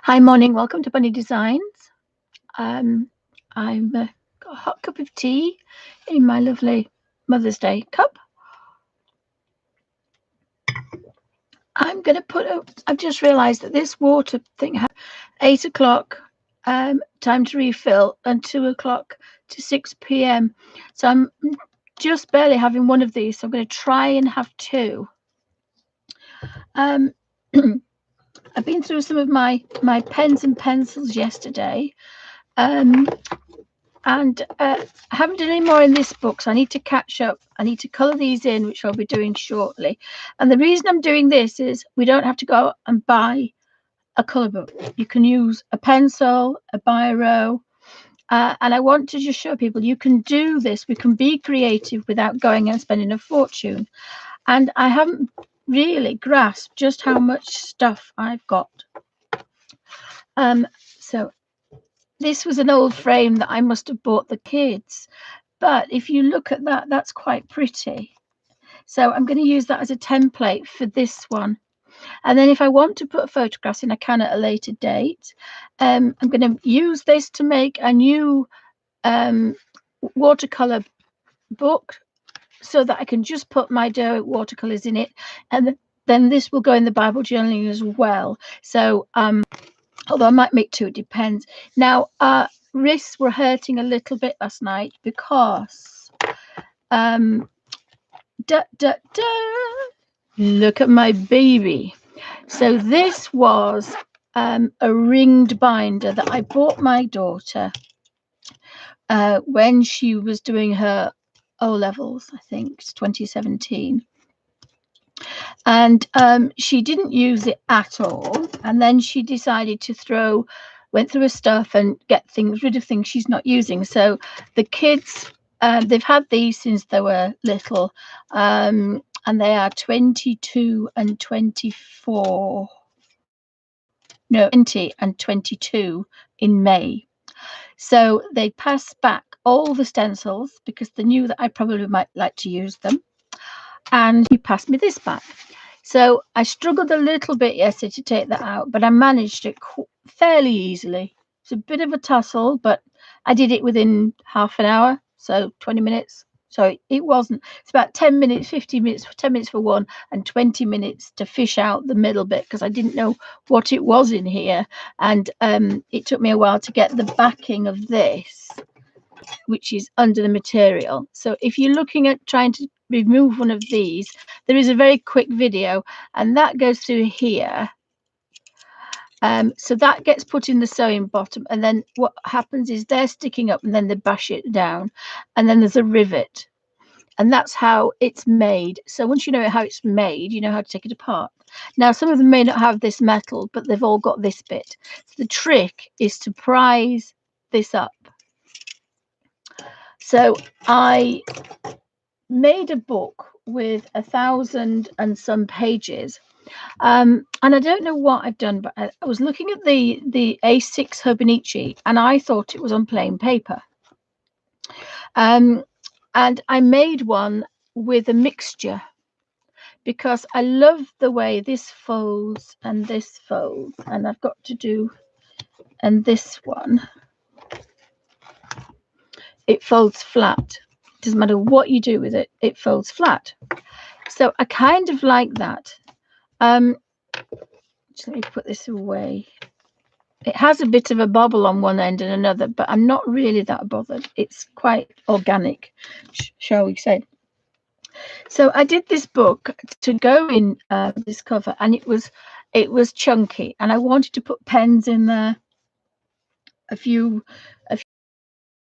Hi, morning. Welcome to Bunny Designs. I'm got a hot cup of tea in my lovely Mother's Day cup. I'm going to put I've just realised that this water thing has 8 o'clock time to refill and 2 o'clock to 6 p.m. So I'm just barely having one of these. So I'm going to try and have two. I've been through some of my pens and pencils yesterday. And I haven't done any more in this book, so I need to catch up. I need to colour these in, which I'll be doing shortly. And the reason I'm doing this is we don't have to go and buy a colour book. You can use a pencil, a biro, and I want to just show people you can do this. We can be creative without going and spending a fortune. And I haven't really grasped just how much stuff I've got. So this was an old frame that I must have bought the kids. But if you look at that, that's quite pretty. So I'm going to use that as a template for this one. And then if I want to put photographs in, I can at a later date. I'm going to use this to make a new watercolor book so that I can just put my watercolors in it. And then this will go in the Bible journaling as well. So although I might make two, it depends. Now, wrists were hurting a little bit last night because look at my baby. So this was a ringed binder that I bought my daughter when she was doing her O-levels, I think it's 2017. And she didn't use it at all. And then she decided to went through her stuff and get rid of things she's not using. So the kids, they've had these since they were little, and they are 22 and 24. No, 20 and 22 in May. So they passed back all the stencils because they knew that I probably might like to use them. And he passed me this back. So I struggled a little bit yesterday to take that out, but I managed it fairly easily. It's a bit of a tussle, but I did it within half an hour, so 20 minutes. So it wasn't, it's about 10 minutes, 15 minutes, 10 minutes for one and 20 minutes to fish out the middle bit because I didn't know what it was in here. And it took me a while to get the backing of this, which is under the material. So if you're looking at trying to remove one of these, there is a very quick video and that goes through here. So that gets put in the sewing bottom, and then what happens is they're sticking up and then they bash it down, and then there's a rivet, and that's how it's made. So once you know how it's made, you know how to take it apart. Now some of them may not have this metal, but they've all got this bit. So the trick is to prise this up. So I made a book with 1,000 and some pages, and I don't know what I've done, but I was looking at the A6 hobonochi and I thought it was on plain paper, and I made one with a mixture because I love the way this folds and this folds, and I've got to do, and this one, it folds flat. Doesn't matter what you do with it, it folds flat. So I kind of like that. Just let me put this away. It has a bit of a bobble on one end and another, but I'm not really that bothered. It's quite organic, shall we say. So I did this book to go in this cover, and it was chunky, and I wanted to put pens in there, a few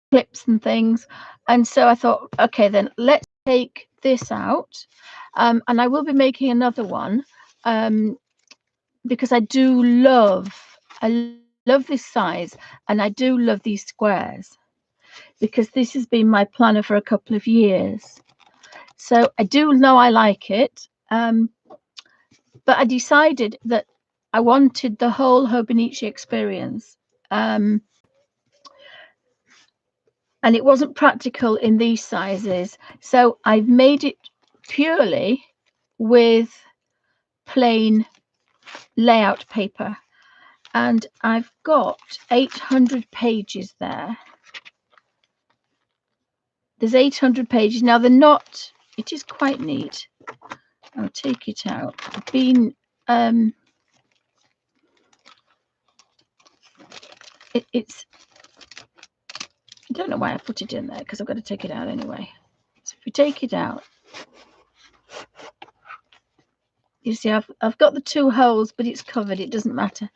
clips and things, and so I thought, okay, then let's take this out, and I will be making another one because I love this size, and I do love these squares because this has been my planner for a couple of years. So I do know I like it, but I decided that I wanted the whole hobonochi experience, and it wasn't practical in these sizes. So I've made it purely with plain layout paper. and I've got 800 pages there. There's 800 pages. Now they're not, it is quite neat. I'll take it out. I've been it's, I don't know why I put it in there because I've got to take it out anyway. So if we take it out, you see I've got the 2 holes, but it's covered, it doesn't matter.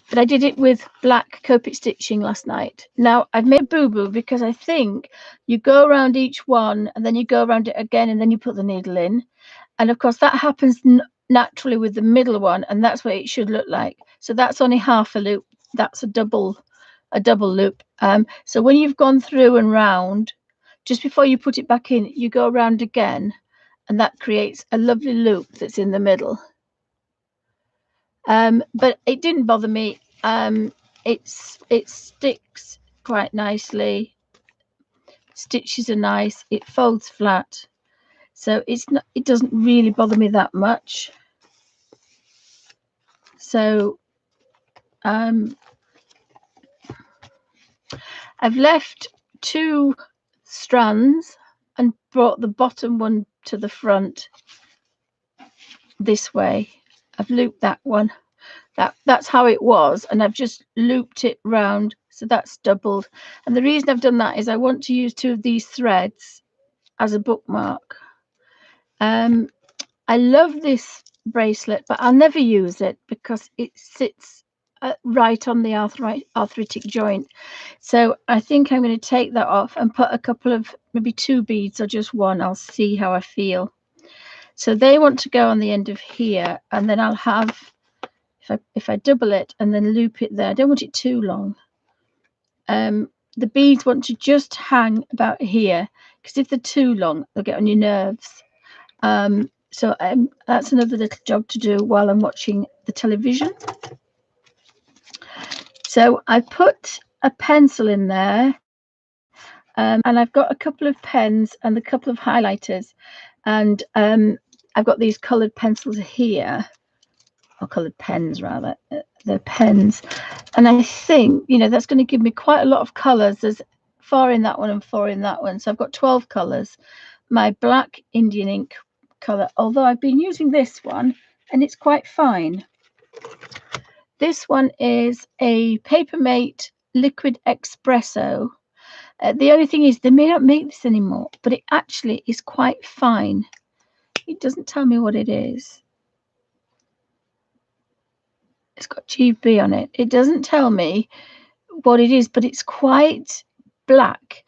But I did it with black Copic stitching last night. Now I've made a boo-boo because I think you go around each one and then you go around it again and then you put the needle in. And of course that happens naturally with the middle one, and that's what it should look like. So that's only half a loop. That's a double loop. So when you've gone through and round, just before you put it back in, you go around again, and that creates a lovely loop that's in the middle. But it didn't bother me. It sticks quite nicely. Stitches are nice. It folds flat, so it doesn't really bother me that much. So I've left 2 strands and brought the bottom one to the front this way. I've looped that one. That's how it was, and I've just looped it round, so that's doubled. And the reason I've done that is I want to use 2 of these threads as a bookmark. I love this bracelet, but I'll never use it because it sits right on the arthritic joint. So I think I'm going to take that off and put a couple of, maybe 2 beads or just 1. I'll see how I feel. So they want to go on the end of here, and then I'll have, if I double it and then loop it there, I don't want it too long. The beads want to just hang about here, because if they're too long, they'll get on your nerves. So that's another little job to do while I'm watching the television. So I put a pencil in there, and I've got a couple of pens and a couple of highlighters, and I've got these coloured pencils here, or coloured pens rather. They're pens, and I think, you know, that's going to give me quite a lot of colours. There's 4 in that one and 4 in that one, so I've got 12 colours. My black Indian ink colour, although I've been using this one and it's quite fine. This one is a Papermate Liquid Espresso. The only thing is they may not make this anymore, but it actually is quite fine. It doesn't tell me what it is. It's got GB on it. It doesn't tell me what it is, but it's quite black,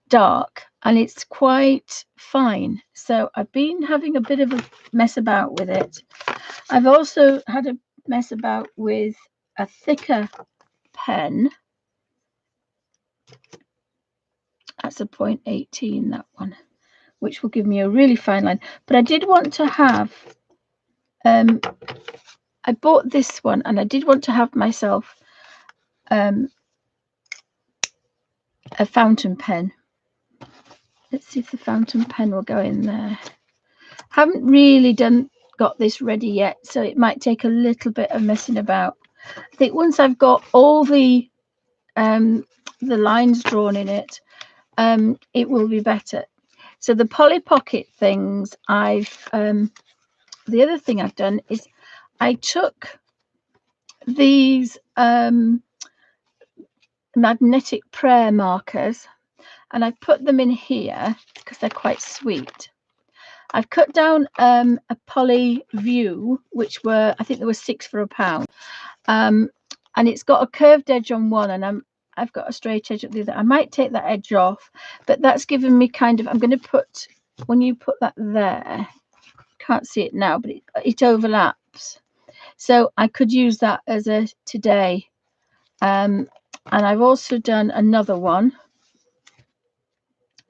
dark, and it's quite fine. So I've been having a bit of a mess about with it. I've also had a mess about with a thicker pen. That's a 0.18, that one, which will give me a really fine line. But I did want to have, I bought this one, and I did want to have myself a fountain pen. Let's see if the fountain pen will go in there. Haven't really got this ready yet, so it might take a little bit of messing about. I think once I've got all the lines drawn in it, it will be better. So the Polly Pocket things, the other thing I've done is I took these magnetic prayer markers, and I put them in here because they're quite sweet. I've cut down a Polly View, which were, I think there were 6 for £1, and it's got a curved edge on one, and I've got a straight edge at the other. I might take that edge off, but that's given me kind of, I'm going to put, when you put that there, can't see it now, but it overlaps, so I could use that as a today. And I've also done another one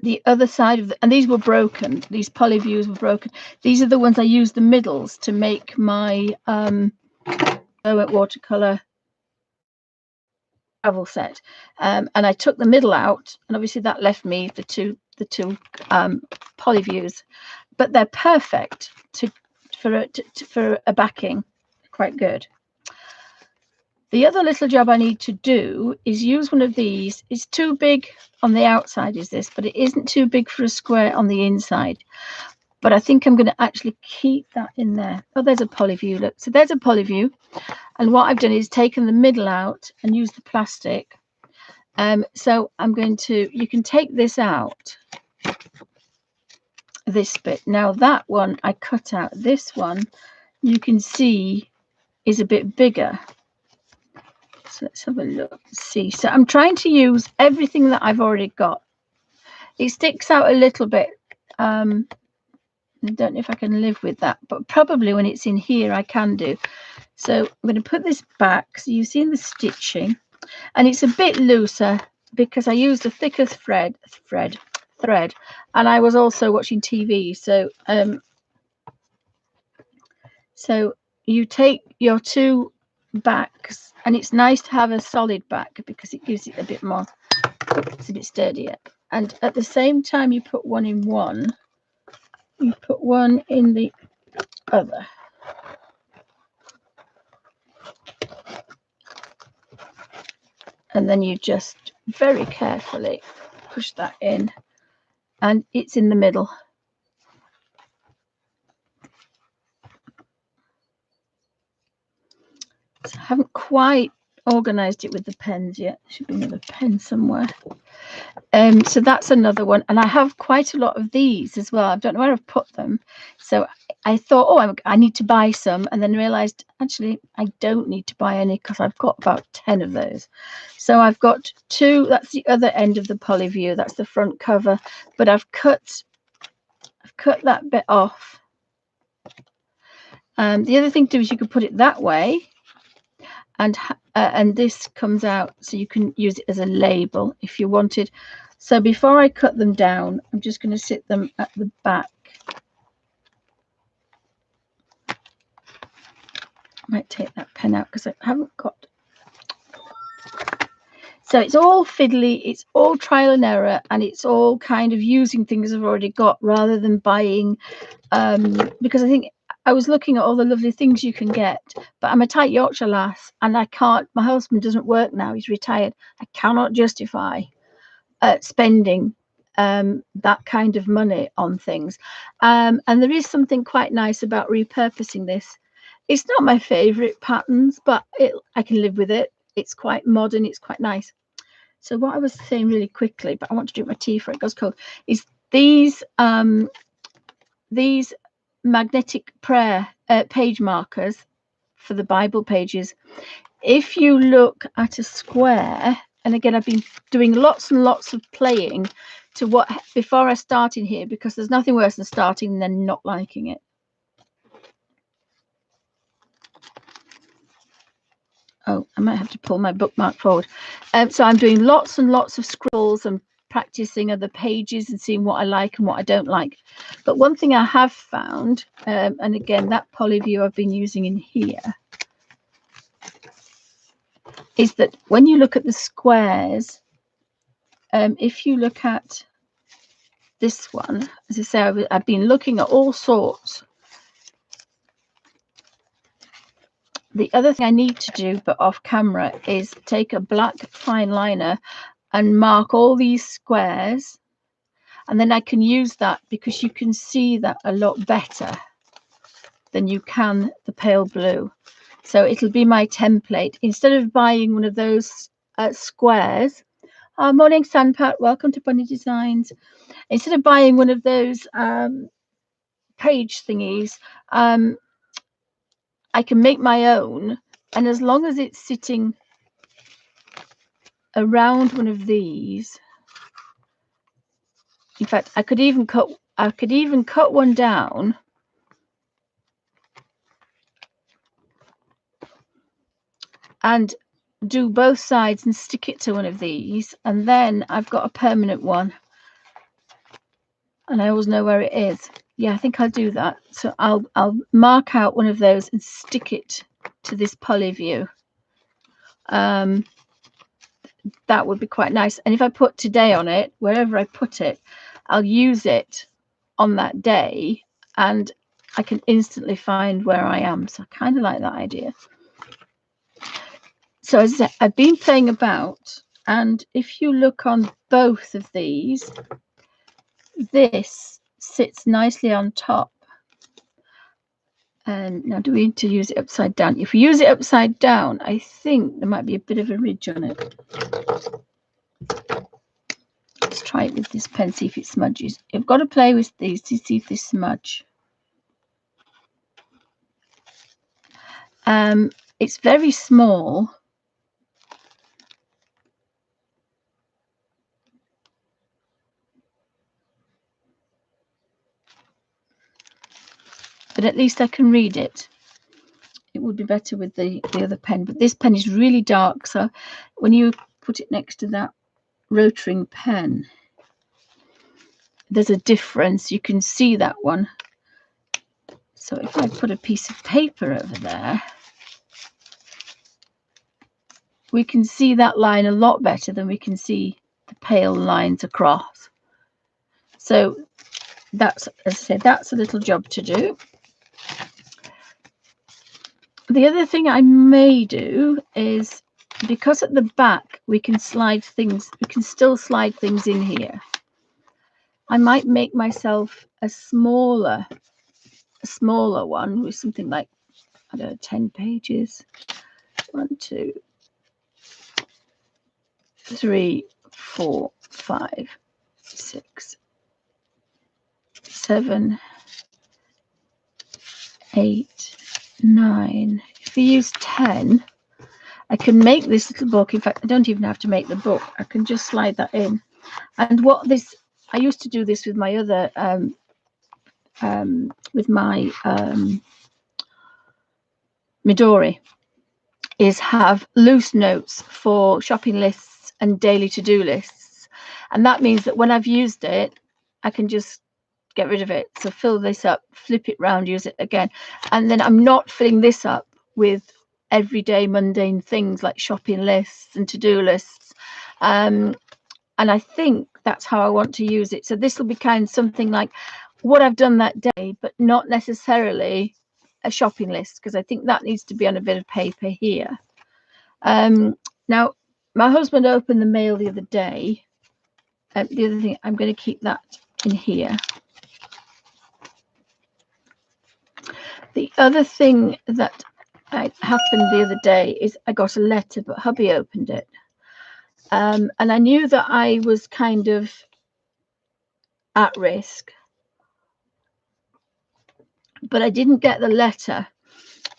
the other side of and these were broken. These Polly Views were broken. These are the ones I use the middles to make my watercolor travel set, and I took the middle out, and obviously that left me the two Polly Views, but they're perfect for a backing. Quite good. The other little job I need to do is use one of these. It's too big on the outside, is this, but it isn't too big for a square on the inside. But I think I'm going to actually keep that in there. Oh, there's a polyview. Look, so there's a polyview. And what I've done is taken the middle out and used the plastic. So I'm going to, you can take this out, this bit. Now that one I cut out. This one you can see is a bit bigger. So let's have a look. See, so I'm trying to use everything that I've already got. It sticks out a little bit. I don't know if I can live with that, but probably when it's in here I can do. So I'm going to put this back. So you've seen the stitching, and it's a bit looser because I used a thicker thread, and I was also watching TV. So you take your two backs, and it's nice to have a solid back because it gives it a bit more, it's a bit sturdier. And at the same time you put one in one, you put one in the other. And then you just very carefully push that in, and it's in the middle. So I haven't quite organized it with the pens yet. There should be another pen somewhere. So that's another one, and I have quite a lot of these as well. I don't know where I've put them, so I thought, oh, I need to buy some, and then realized actually I don't need to buy any because I've got about 10 of those. So I've got two. That's the other end of the polyview. That's the front cover, but I've cut that bit off. The other thing to do is you could put it that way, and this comes out, so you can use it as a label if you wanted. So before I cut them down, I'm just going to sit them at the back. I might take that pen out because I haven't got. So it's all fiddly, it's all trial and error, and it's all kind of using things I've already got rather than buying, because I think I was looking at all the lovely things you can get, but I'm a tight Yorkshire lass, and I can't, my husband doesn't work now, he's retired. I cannot justify spending that kind of money on things. And there is something quite nice about repurposing this. It's not my favorite patterns, but I can live with it. It's quite modern, it's quite nice. So what I was saying really quickly, but I want to drink my tea before it goes cold, is these magnetic prayer page markers for the Bible pages. If you look at a square, and again I've been doing lots and lots of playing to what before I start in here, because there's nothing worse than starting and then not liking it. Oh, I might have to pull my bookmark forward. So I'm doing lots and lots of scrolls and practicing other pages and seeing what I like and what I don't like. But one thing I have found, and again that polyview I've been using in here, is that when you look at the squares, if you look at this one, as I say, I've been looking at all sorts. The other thing I need to do, but off camera, is take a black fine liner and mark all these squares, and then I can use that because you can see that a lot better than you can the pale blue. So it'll be my template. Instead of buying one of those squares, morning Sandpat, welcome to Bunny Designs. Instead of buying one of those page thingies, I can make my own, and as long as it's sitting around one of these, in fact I could even cut one down and do both sides and stick it to one of these, and then I've got a permanent one and I always know where it is. Yeah, I think I'll do that. So I'll mark out one of those and stick it to this polyview. That would be quite nice. And if I put today on it, wherever I put it, I'll use it on that day and I can instantly find where I am. So I kind of like that idea. So as I said, I've been playing about, and if you look on both of these, this sits nicely on top. And now, do we need to use it upside down? If we use it upside down, I think there might be a bit of a ridge on it. Let's try it with this pen, see if it smudges. You've got to play with these to see if they smudge. It's very small. But at least I can read it. It would be better with the other pen, but this pen is really dark, so when you put it next to that rotring pen, there's a difference. You can see that one. So if I put a piece of paper over there, we can see that line a lot better than we can see the pale lines across. So that's, as I said, that's a little job to do. The other thing I may do is, because at the back we can slide things, we can still slide things in here. I might make myself a smaller one with something like, I don't know, 10 pages. 1, 2, 3, 4, 5, 6, 7, 8, 9. If we use 10, I can make this little book. In fact, I don't even have to make the book. I can just slide that in. And what this, I used to do this with my other, Midori, is have loose notes for shopping lists and daily to-do lists. And that means that when I've used it, I can just get rid of it. So fill this up, flip it round, use it again. And then I'm not filling this up with everyday mundane things like shopping lists and to-do lists. And I think that's how I want to use it. So this will be kind of something like what I've done that day, but not necessarily a shopping list, because I think that needs to be on a bit of paper here. Now, my husband opened the mail the other day. The other thing, I'm going to keep that in here. The other thing that happened the other day is I got a letter, but hubby opened it. And I knew that I was kind of at risk, but I didn't get the letter.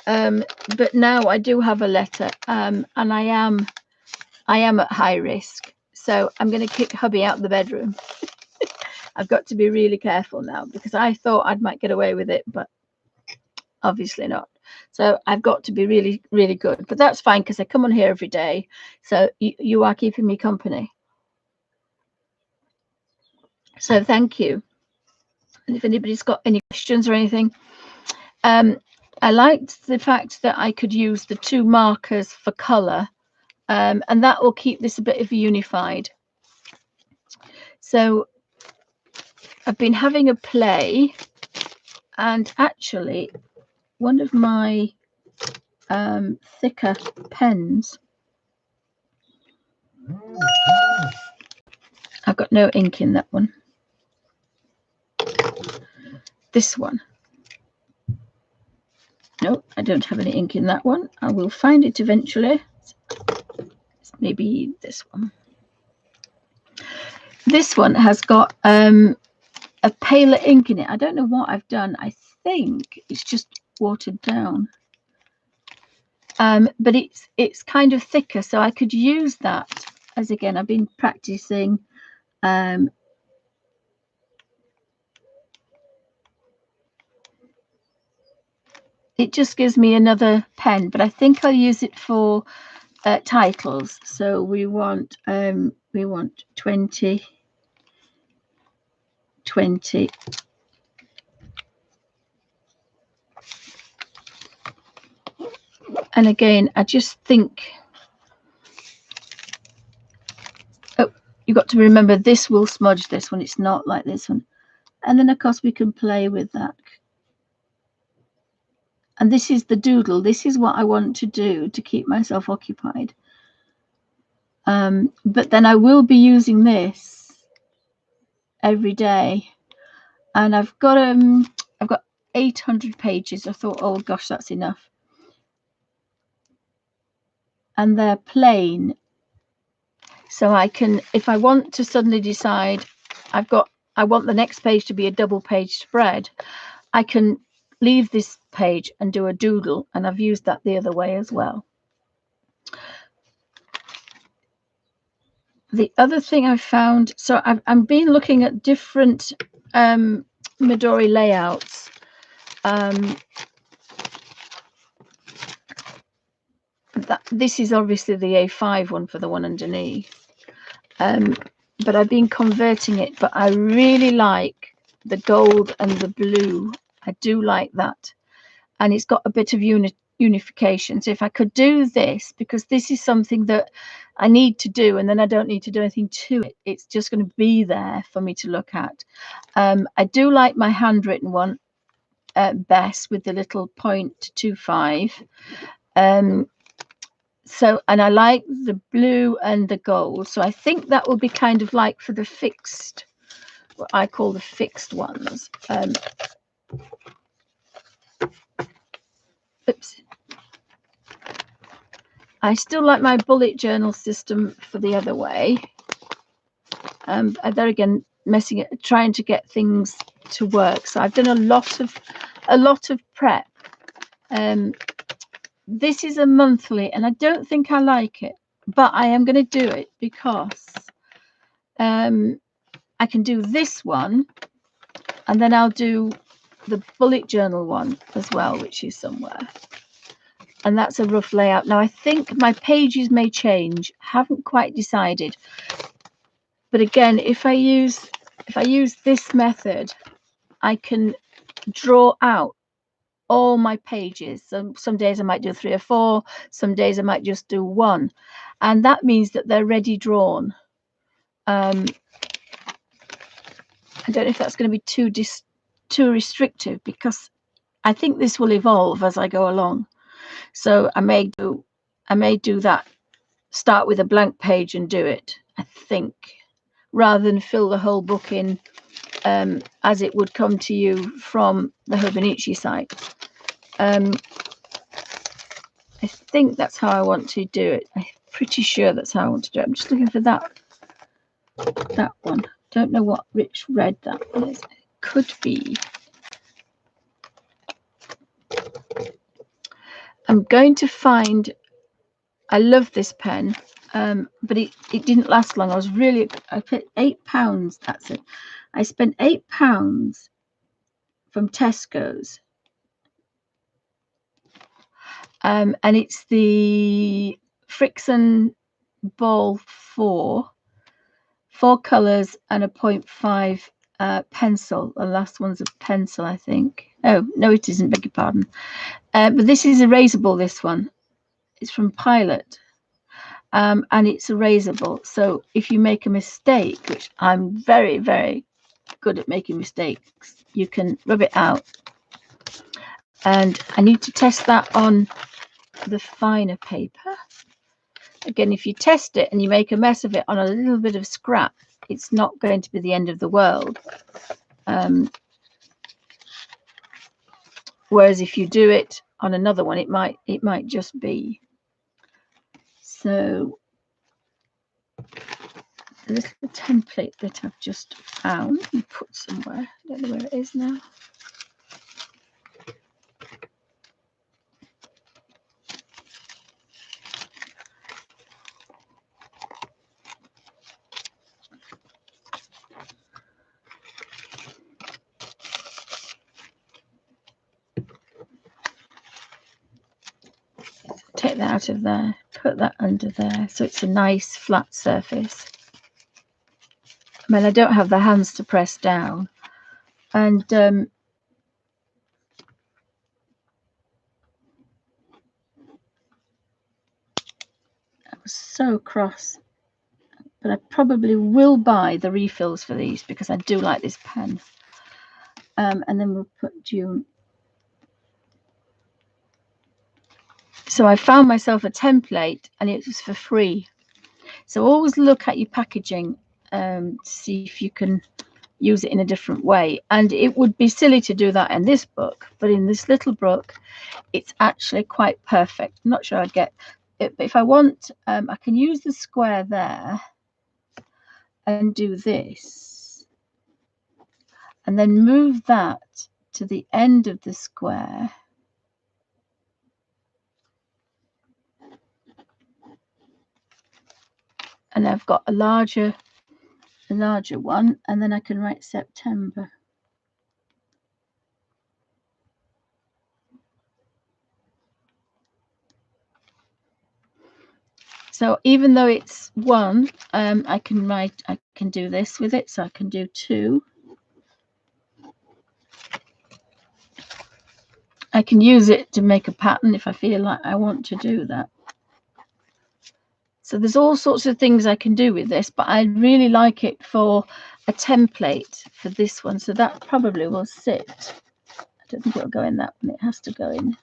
But now I do have a letter, and I am at high risk. So I'm going to kick hubby out the bedroom. I've got to be really careful now, because I thought I might get away with it, but obviously not. So I've got to be really, really good. But that's fine, because I come on here every day. So you are keeping me company. So thank you. And if anybody's got any questions or anything, I liked the fact that I could use the 2 markers for colour, and that will keep this a bit of unified. So I've been having a play, and actually one of my thicker pens, I've got no ink in that one. This one. No, I don't have any ink in that one. I will find it eventually. Maybe this one. This one has got a paler ink in it. I don't know what I've done. I think it's just watered down. But it's kind of thicker, so I could use that as, again, I've been practicing. It just gives me another pen, but I think I'll use it for titles. So we want 20, 20. And again, I just think, oh, you've got to remember this will smudge this one. It's not like this one. And then, of course, we can play with that. And this is the doodle. This is what I want to do to keep myself occupied. But then I will be using this every day. And I've got 800 pages. I thought, oh gosh, that's enough. And they're plain. So I can, if I want to suddenly decide I want the next page to be a double page spread, I can leave this page and do a doodle, and I've used that the other way as well. The other thing I found, so I've been looking at different Midori layouts. This is obviously the A5 one for the one underneath. But I've been converting it, but I really like the gold and the blue. I do like that. And it's got a bit of unification. So if I could do this, because this is something that I need to do, and then I don't need to do anything to it. It's just going to be there for me to look at. I do like my handwritten one best with the little 0.25. So, and I like the blue and the gold. So I think that will be kind of like for the fixed, what I call the fixed ones. Oops. I still like my bullet journal system for the other way. There again, trying to get things to work. So I've done a lot of prep. This is a monthly, and I don't think I like it, but I am going to do it because I can do this one, and then I'll do the bullet journal one as well, which is somewhere. And that's a rough layout. Now I think my pages may change. Haven't quite decided. But again, if I use this method, I can draw out all my pages. So some days I might do 3 or 4, some days I might just do 1, and that means that they're ready drawn. I don't know if that's going to be too restrictive, because I think this will evolve as I go along. So I may do that, start with a blank page and do it, I think, rather than fill the whole book in as it would come to you from the Hobonochi site. I think that's how I want to do it. I'm pretty sure that's how I want to do it. I'm just looking for that one. Don't know what rich red that is. It could be. I'm going to find, I love this pen, but it didn't last long. I paid £8, that's it. I spent £8 from Tesco's. And it's the Frickson Ball 4 colours and a 0.5 pencil. The last one's a pencil, I think. Oh, no, it isn't, beg your pardon. But this is erasable, this one. It's from Pilot. And it's erasable. So if you make a mistake, which I'm very, very good at making mistakes, you can rub it out. And I need to test that on the finer paper. Again, if you test it and you make a mess of it on a little bit of scrap, it's not going to be the end of the world. Whereas if you do it on another one, it might just be. So the little template that I've just found and put somewhere, I don't know where it is now. Take that out of there, put that under there, so it's a nice flat surface. I mean, I don't have the hands to press down, and I was so cross, but I probably will buy the refills for these because I do like this pen. And then we'll put June. So I found myself a template and it was for free. So always look at your packaging to see if you can use it in a different way. And it would be silly to do that in this book, but in this little book, it's actually quite perfect. I'm not sure I'd get it, but if I want, I can use the square there and do this. And then move that to the end of the square. And I've got a larger one, and then I can write September. So even though it's one, I can do this with it. So I can do 2. I can use it to make a pattern if I feel like I want to do that. So there's all sorts of things I can do with this, but I really like it for a template for this one. So that probably will sit. I don't think it'll go in that one. It has to go in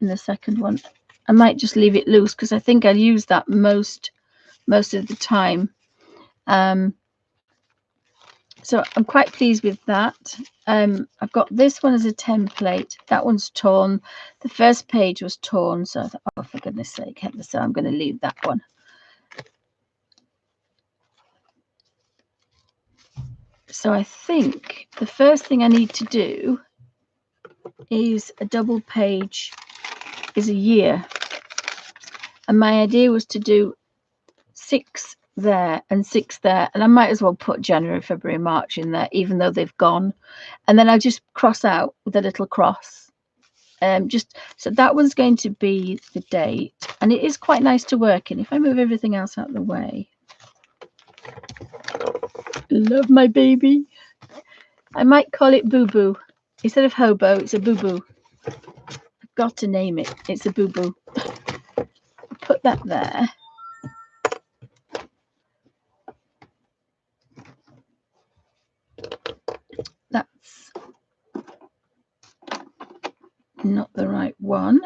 the second one. I might just leave it loose because I think I'll use that most of the time. So I'm quite pleased with that. I've got this one as a template. That one's torn. The first page was torn, so I thought, oh, for goodness sake, so I'm going to leave that one. So I think the first thing I need to do is a double page is a year. And my idea was to do 6 there and 6 there, and I might as well put January, February, March in there, even though they've gone. And then I'll just cross out with a little cross. Just so that one's going to be the date, and it is quite nice to work in. If I move everything else out of the way, love my baby. I might call it Boo Boo instead of Hobo. It's a Boo Boo. I've got to name it. It's a Boo Boo. Put that there. That's not the right one.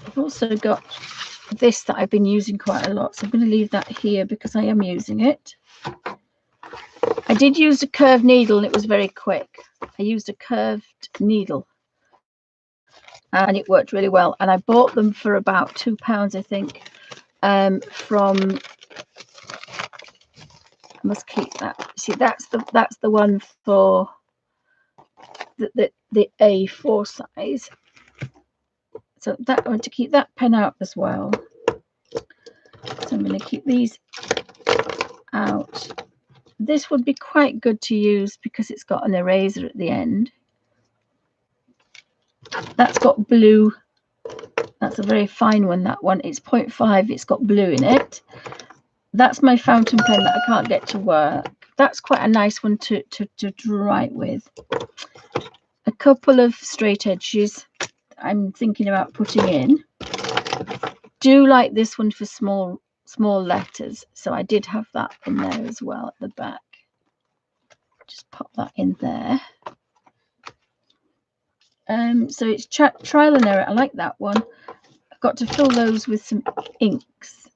I've also got this that I've been using quite a lot, so I'm going to leave that here because I am using it. I did use a curved needle and it was very quick. I used a curved needle and it worked really well, and I bought them for about £2, I think, from, I must keep that. See, that's the one for the A4 size. So that I want to keep that pen out as well. So I'm going to keep these out. This would be quite good to use because it's got an eraser at the end. That's got blue. That's a very fine one, that one. It's 0.5. It's got blue in it. That's my fountain pen that I can't get to work. That's quite a nice one to write with. A couple of straight edges I'm thinking about putting in. Do like this one for small letters, so I did have that in there as well at the back. Just pop that in there. So it's trial and error. I like that one. I've got to fill those with some inks,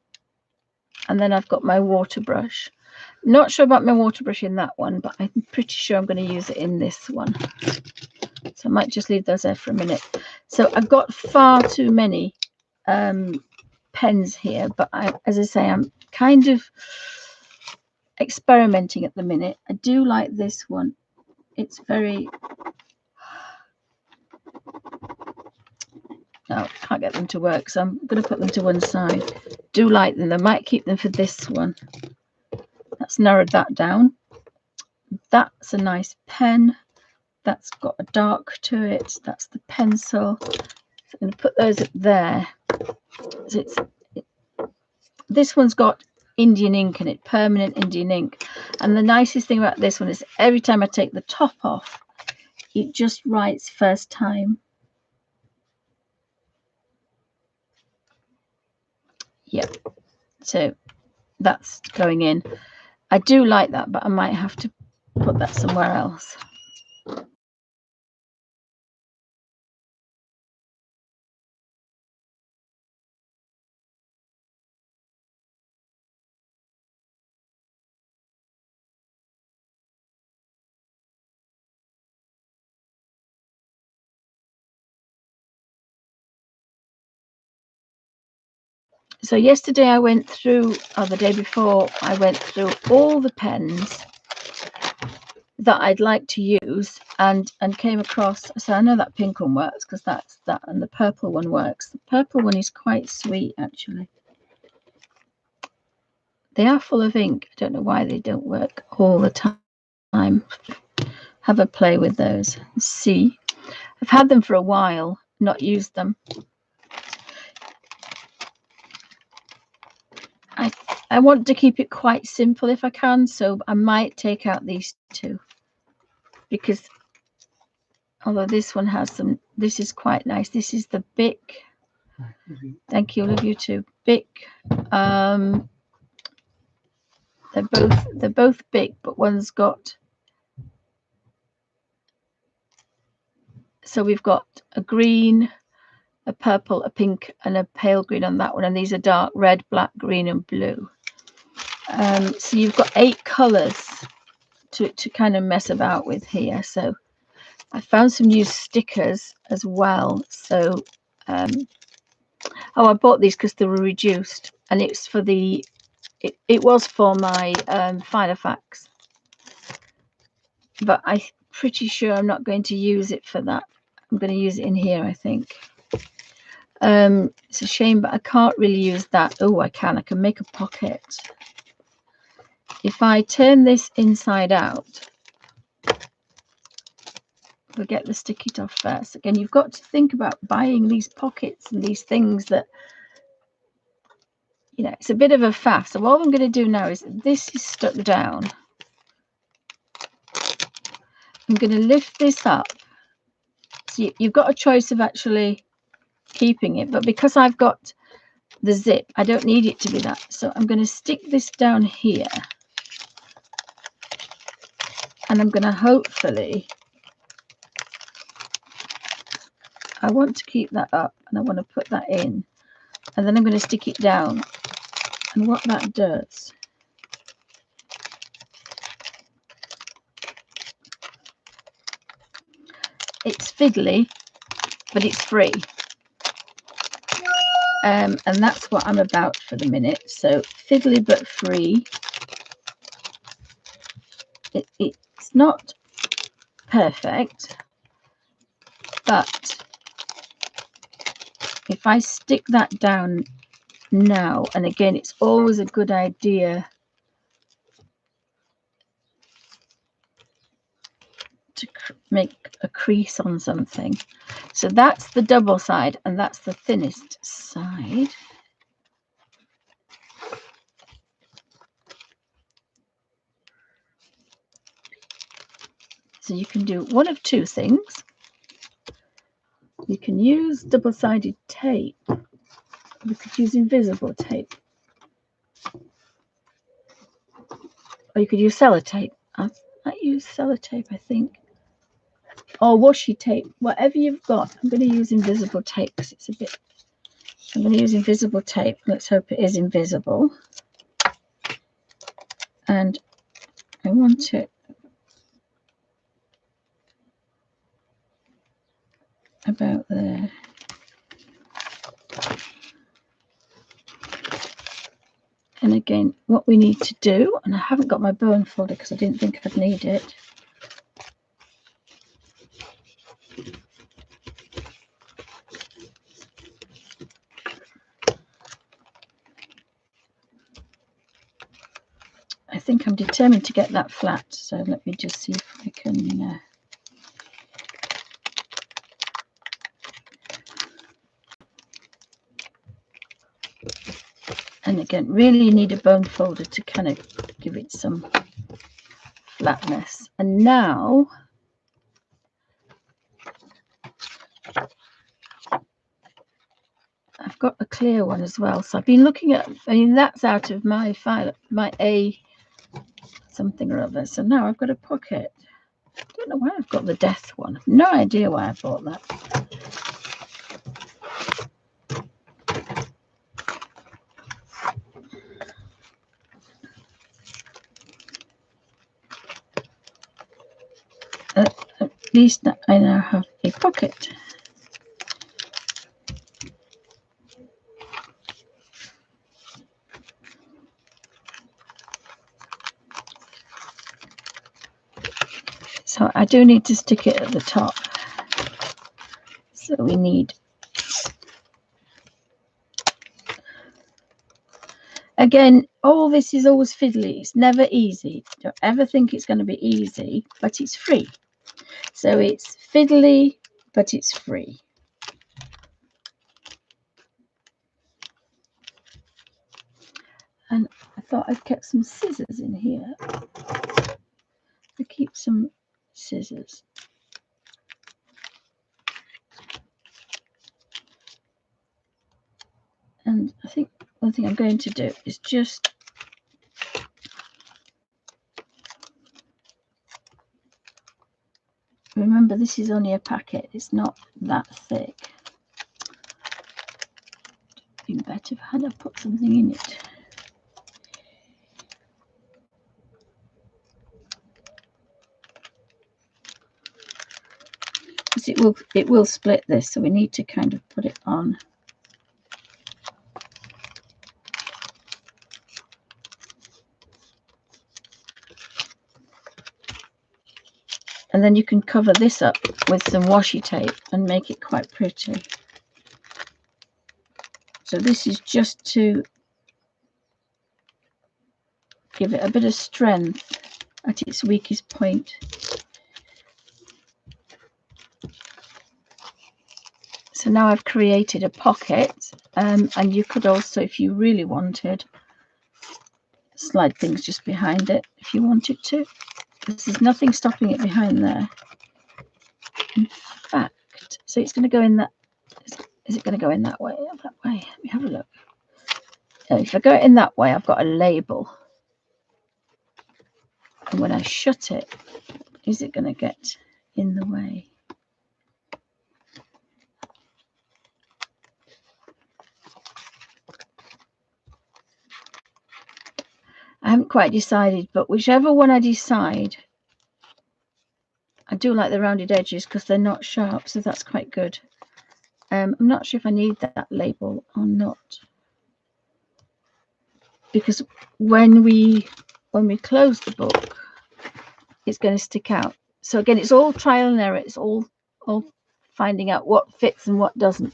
and then I've got my water brush. Not sure about my water brush in that one, but I'm pretty sure I'm going to use it in this one. So I might just leave those there for a minute. So I've got far too many pens here, but as I say, I'm kind of experimenting at the minute. I do like this one. It's very, no, can't get them to work, so I'm going to put them to one side. Do like them. I might keep them for this one. That's narrowed that down. That's a nice pen. That's got a dark to it. That's the pencil. So I'm going to put those up there. So this one's got Indian ink in it, permanent Indian ink. And the nicest thing about this one is every time I take the top off, it just writes first time. Yep. So that's going in. I do like that, but I might have to put that somewhere else. So yesterday I went through, or the day before, I went through all the pens that I'd like to use and came across, so I know that pink one works because that's that, and the purple one works. The purple one is quite sweet, actually. They are full of ink. I don't know why they don't work all the time. Have a play with those. See, I've had them for a while, not used them. I want to keep it quite simple if I can, so I might take out these two, because although this one has some, this is quite nice. This is the Bic. Thank you, love you too. Bic. They're both Bic, but one's got. So we've got a green, a purple, a pink, and a pale green on that one, and these are dark red, black, green, and blue. So you've got 8 colours to kind of mess about with here. So I found some new stickers as well. So I bought these because they were reduced, and it's for the it was for my Filofax, but I'm pretty sure I'm not going to use it for that. I'm going to use it in here, I think. It's a shame, but I can't really use that. Oh, I can make a pocket. If I turn this inside out, we'll get the stick it off first. Again, you've got to think about buying these pockets and these things that, you know, it's a bit of a faff. So what I'm going to do now is, this is stuck down. I'm going to lift this up. So you've got a choice of actually keeping it, but because I've got the zip, I don't need it to be that. So I'm going to stick this down here, and I'm going to hopefully, I want to keep that up, and I want to put that in, and then I'm going to stick it down. And what that does, it's fiddly, but it's free. And that's what I'm about for the minute. So fiddly but free. It's not perfect, but if I stick that down now, and again, it's always a good idea to make a crease on something. So that's the double side, and that's the thinnest side. So you can do one of two things. You can use double-sided tape. You could use invisible tape. Or you could use sellotape. I use sellotape, I think. Or washi tape. Whatever you've got. I'm going to use invisible tape because it's a bit... I'm going to use invisible tape. Let's hope it is invisible. And I want it about there. And again, what we need to do, and I haven't got my bone folder because I didn't think I'd need it. I think I'm determined to get that flat, so let me just see if I can... And again, really need a bone folder to kind of give it some flatness. And now I've got a clear one as well. So I've been looking at, I mean, that's out of my file, my A. It's something or other. So now I've got a pocket. I don't know why I've got the death one. No idea why I bought that. At least I now have a pocket. So I do need to stick it at the top. So we need, again, all this is always fiddly. It's never easy. Don't ever think it's going to be easy, but it's free. So it's fiddly, but it's free. And I thought I'd kept some scissors in here. I keep some scissors. And I think one thing I'm going to do is just remember, this is only a packet. It's not that thick. It'd been better if I had put something in it. Because it will split this, so we need to kind of put it on. And then you can cover this up with some washi tape and make it quite pretty. So this is just to give it a bit of strength at its weakest point. So now I've created a pocket, and you could also, if you really wanted, slide things just behind it if you wanted to. There's nothing stopping it behind there. In fact, so it's going to go in that. Is it going to go in that way or that way? Let me have a look. So if I go in that way, I've got a label. And when I shut it, is it going to get in the way? I haven't quite decided, but whichever one I decide, I do like the rounded edges because they're not sharp, so that's quite good. I'm not sure if I need that label or not, because when we close the book, it's going to stick out. So again, it's all trial and error. It's all finding out what fits and what doesn't.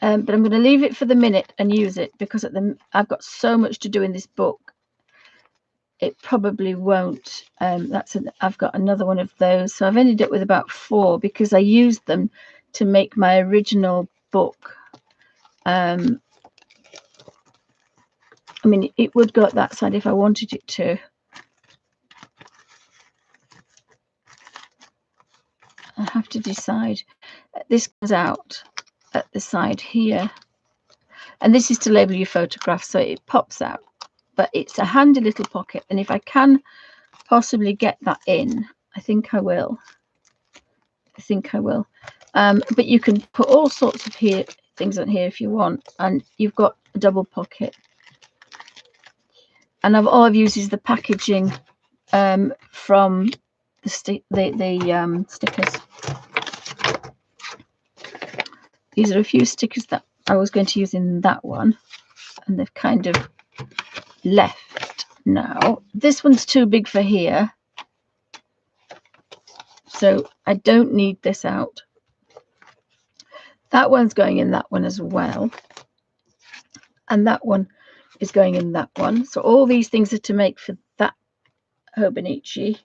But I'm going to leave it for the minute and use it because I've got so much to do in this book. It probably won't. I've got another one of those. So I've ended up with about 4 because I used them to make my original book. I mean, it would go up that side if I wanted it to. I have to decide. This goes out at the side here. And this is to label your photograph, so it pops out. But it's a handy little pocket. And if I can possibly get that in, I think I will. But you can put all sorts of things on here if you want. And you've got a double pocket. And all I've used is the packaging from the stickers. These are a few stickers that I was going to use in that one, and they've kind of left now. This one's too big for here, so I don't need this out. That one's going in that one as well, and that one is going in that one. So all these things are to make for that hobonochi,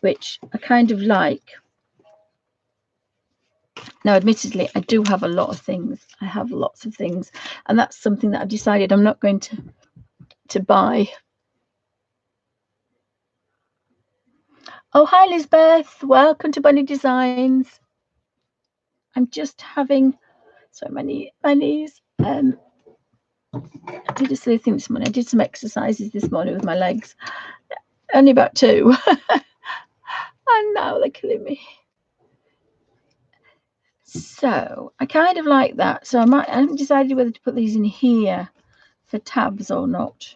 which I kind of like. Now, admittedly, I do have a lot of things. I have lots of things, and that's something that I've decided I'm not going to buy. Oh, hi, Lisbeth. Welcome to Bunny Designs. I'm just having, sorry, my knees. I did a silly thing this morning. I did some exercises this morning with my legs. Only about 2. And now they're killing me. So I kind of like that. So I haven't decided whether to put these in here for tabs or not.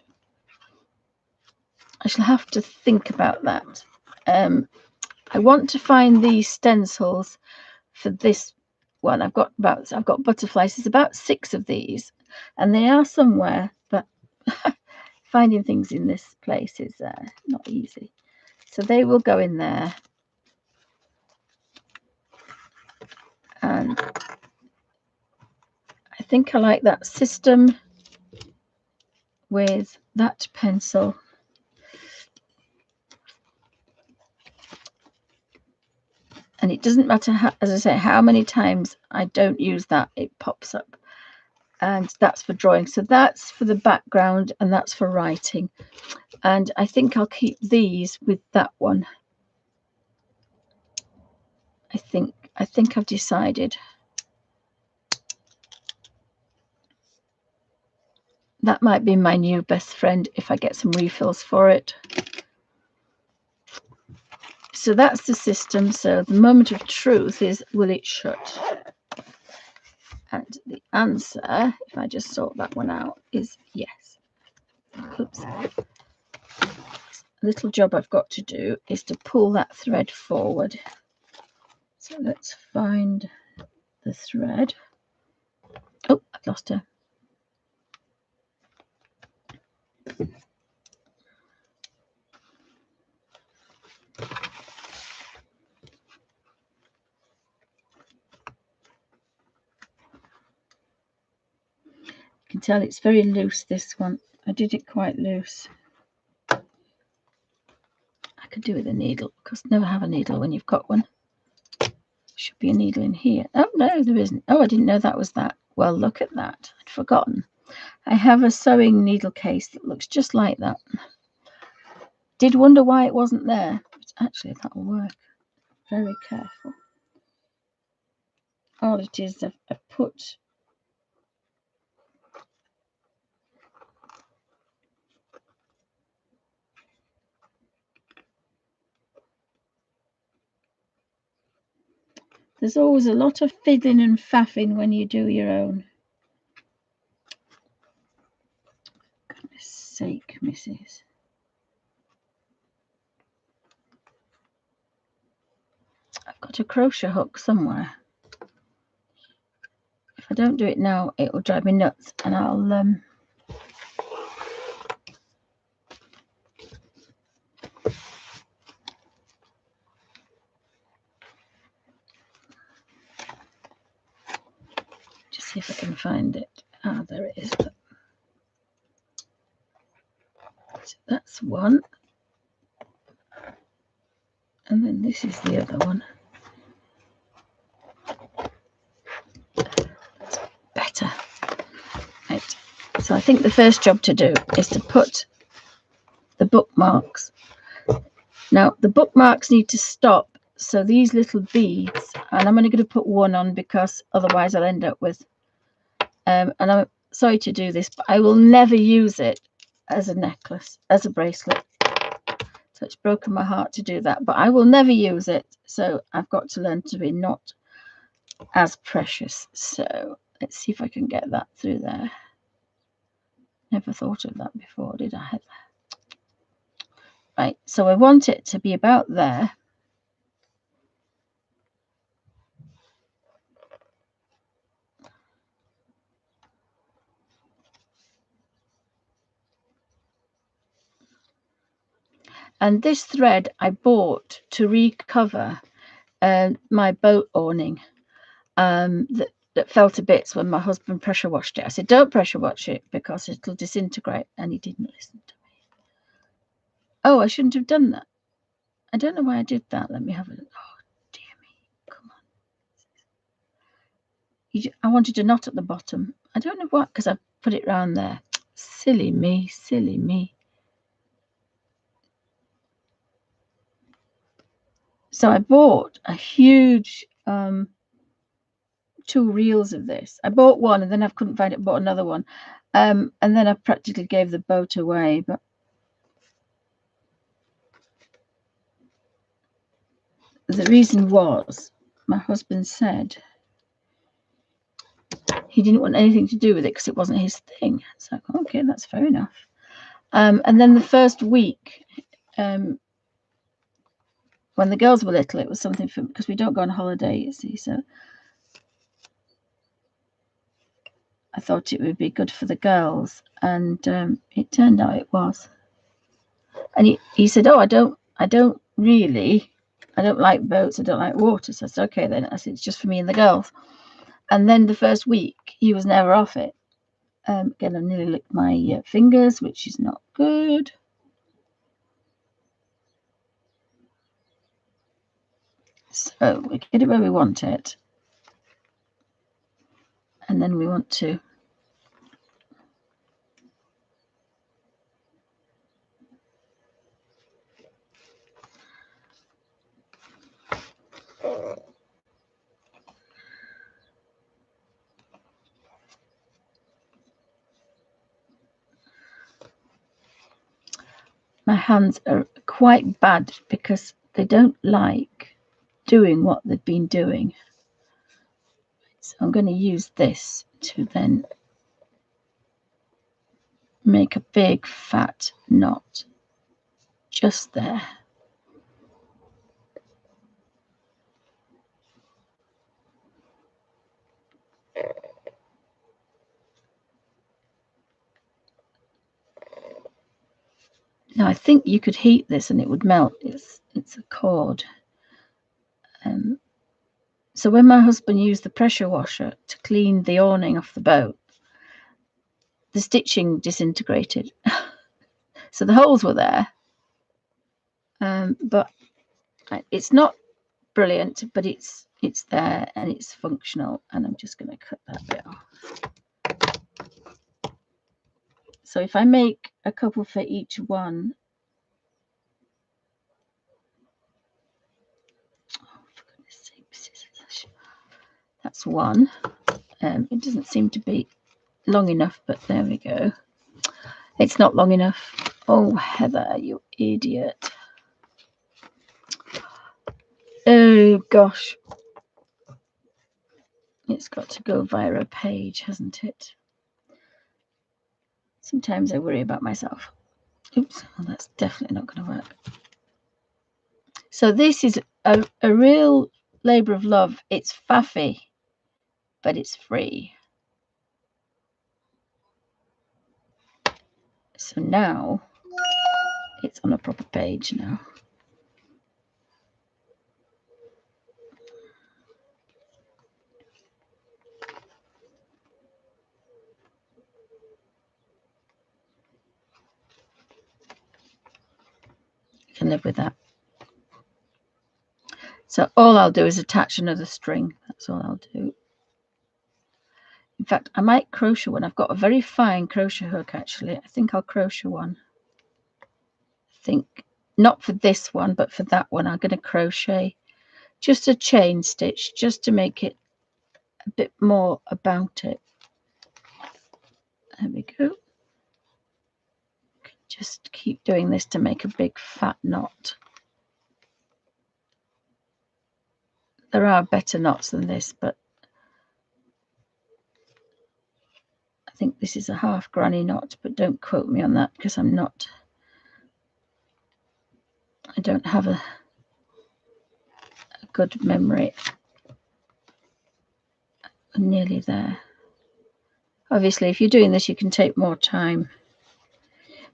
I shall have to think about that. I want to find these stencils for this one. I've got butterflies. There's about 6 of these, and they are somewhere, but finding things in this place is not easy. So they will go in there. And I think I like that system with that pencil. And it doesn't matter, as I say, how many times I don't use that, it pops up. And that's for drawing. So that's for the background, and that's for writing. And I think I'll keep these with that one. I think I've decided. That might be my new best friend if I get some refills for it. So that's the system. So the moment of truth is, will it shut? And the answer, if I just sort that one out, is yes. Oops. A little job I've got to do is to pull that thread forward. So let's find the thread. Oh, I've lost her. You can tell it's very loose, this one. I did it quite loose. I could do with a needle, because never have a needle when you've got one. Should be a needle in here. Oh, no, there isn't. Oh, I didn't know that was that. Well, look at that. I'd forgotten. I have a sewing needle case that looks just like that. Did wonder why it wasn't there. But actually, that will work. Very careful. All it is, I've put there's always a lot of fiddling and faffing when you do your own. Goodness sake, Mrs. I've got a crochet hook somewhere. If I don't do it now, it will drive me nuts, and I'll just see if I can find it. Ah, there it is. So that's one. And then this is the other one. That's better. Right. So I think the first job to do is to put the bookmarks. Now, the bookmarks need to stop. So these little beads, and I'm only going to put one on because otherwise I'll end up with, and I'm sorry to do this, but I will never use it as a necklace, as a bracelet. So it's broken my heart to do that, but I will never use it. So I've got to learn to be not as precious. So let's see if I can get that through there. Never thought of that before, did I? Right, so I want it to be about there. And this thread I bought to recover my boat awning that fell to bits when my husband pressure washed it. I said, don't pressure wash it because it'll disintegrate. And he didn't listen to me. Oh, I shouldn't have done that. I don't know why I did that. Let me have a look. Oh, dear me. Come on. I wanted a knot at the bottom. I don't know what, because I put it round there. Silly me, silly me. So I bought a huge 2 reels of this. I bought one and then I couldn't find it, bought another one. And then I practically gave the boat away, but the reason was my husband said he didn't want anything to do with it because it wasn't his thing. So, okay, that's fair enough. And then the first week, when the girls were little, it was something for, because we don't go on holiday, you see, so I thought it would be good for the girls, and it turned out it was. And he said, oh, I don't like boats, I don't like water. So I said, okay then. I said, it's just for me and the girls. And then the first week he was never off it. Again, I nearly licked my fingers, which is not good. So we get it where we want it, and then we want to my hands are quite bad because they don't like doing what they've been doing. So I'm going to use this to then make a big fat knot just there. Now I think you could heat this and it would melt. It's a cord. So when my husband used the pressure washer to clean the awning off the boat, the stitching disintegrated. So the holes were there, but it's not brilliant, but it's there and it's functional. And I'm just going to cut that bit off. So if I make a couple for each one, oh, for goodness sake, scissors. That's one. It doesn't seem to be long enough, but there we go. It's not long enough. Oh, Heather, you idiot. Oh, gosh. It's got to go via a page, hasn't it? Sometimes I worry about myself. Oops, well, that's definitely not going to work. So this is a real labour of love. It's faffy, but it's free. So now it's on a proper page now. You can live with that. So all I'll do is attach another string. That's all I'll do. In fact, I might crochet one. I've got a very fine crochet hook, actually. I think I'll crochet one. I think not for this one, but for that one, I'm going to crochet just a chain stitch just to make it a bit more about it. There we go. Just keep doing this to make a big fat knot. There are better knots than this, but I think this is a half granny knot, but don't quote me on that because I don't have a good memory. I'm nearly there. Obviously, if you're doing this, you can take more time.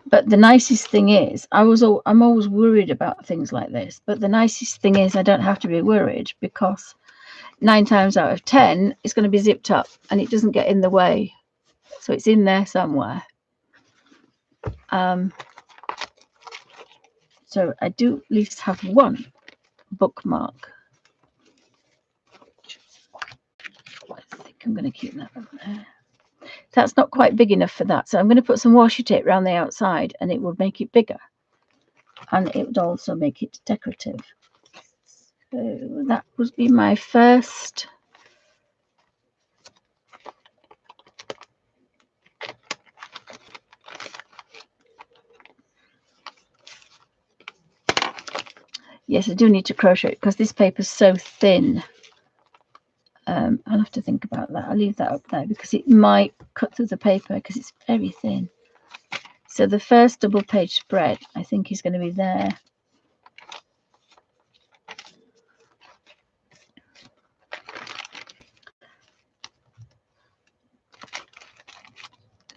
But the nicest thing is, I'm always worried about things like this. But the nicest thing is I don't have to be worried because 9 times out of 10, it's going to be zipped up and it doesn't get in the way. So it's in there somewhere. So I do at least have one bookmark. I think I'm going to keep that over there. That's not quite big enough for that. So I'm going to put some washi tape around the outside and it will make it bigger. And it would also make it decorative. So that would be my first Yes, I do need to crochet it because this paper's so thin. I'll have to think about that. I'll leave that up there because it might cut through the paper because it's very thin. So the first double page spread, I think, is going to be there.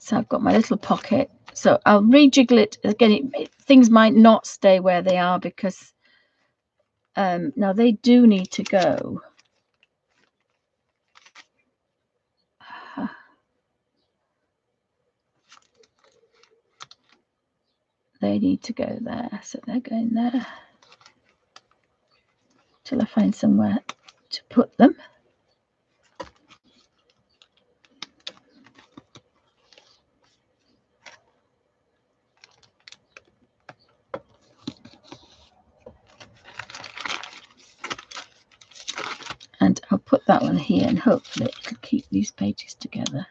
So I've got my little pocket. So I'll rejiggle it again. Things might not stay where they are because now they do need to go. They need to go there, so they're going there till I find somewhere to put them. And I'll put that one here and hopefully it'll keep these pages together.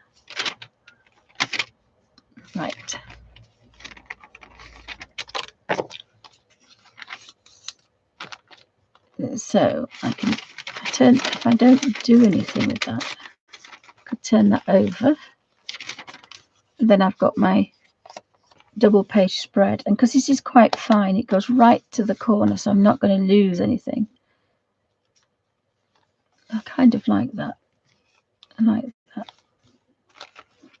Right. So I can turn, if I don't do anything with that, I could turn that over. And then I've got my double page spread. And because this is quite fine, it goes right to the corner, so I'm not going to lose anything. I kind of like that. I like that.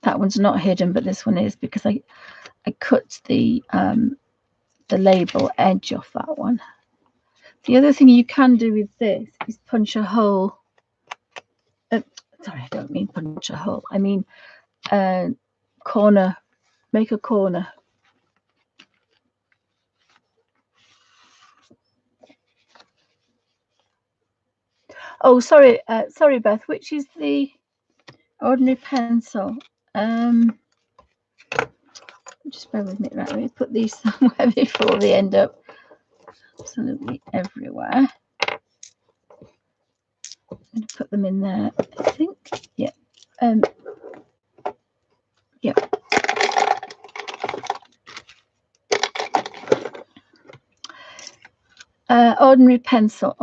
That one's not hidden, but this one is because I cut the label edge off that one. The other thing you can do with this is punch a hole. Sorry, I don't mean punch a hole. I mean corner. Make a corner. Oh, sorry, sorry, Beth. Which is the ordinary pencil? Just bear with me. Right, let me put these somewhere before they end up absolutely everywhere. I'm going to put them in there, I think. Yeah. Yeah. Ordinary pencil.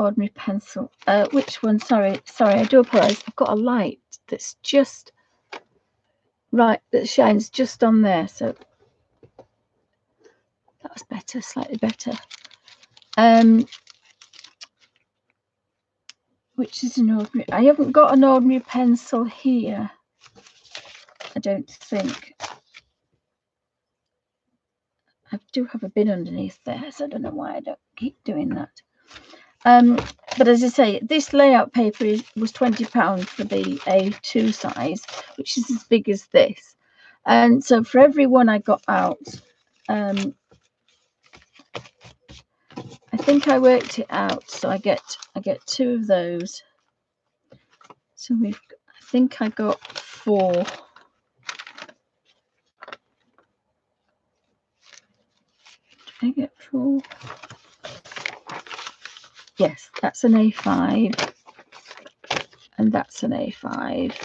Which one? Sorry, I do apologize. I've got a light that's just right, that shines just on there. So that was better, slightly better. Which is an ordinary. I haven't got an ordinary pencil here, I don't think. I do have a bin underneath there, so I don't know why I don't keep doing that. But as I say, this layout paper was £20 for the A2 size, which is as big as this. And so for every one I got out, I think I worked it out. So I get 2 of those. So I think I got 4. Did I get 4? Yes, that's an A5, and that's an A5.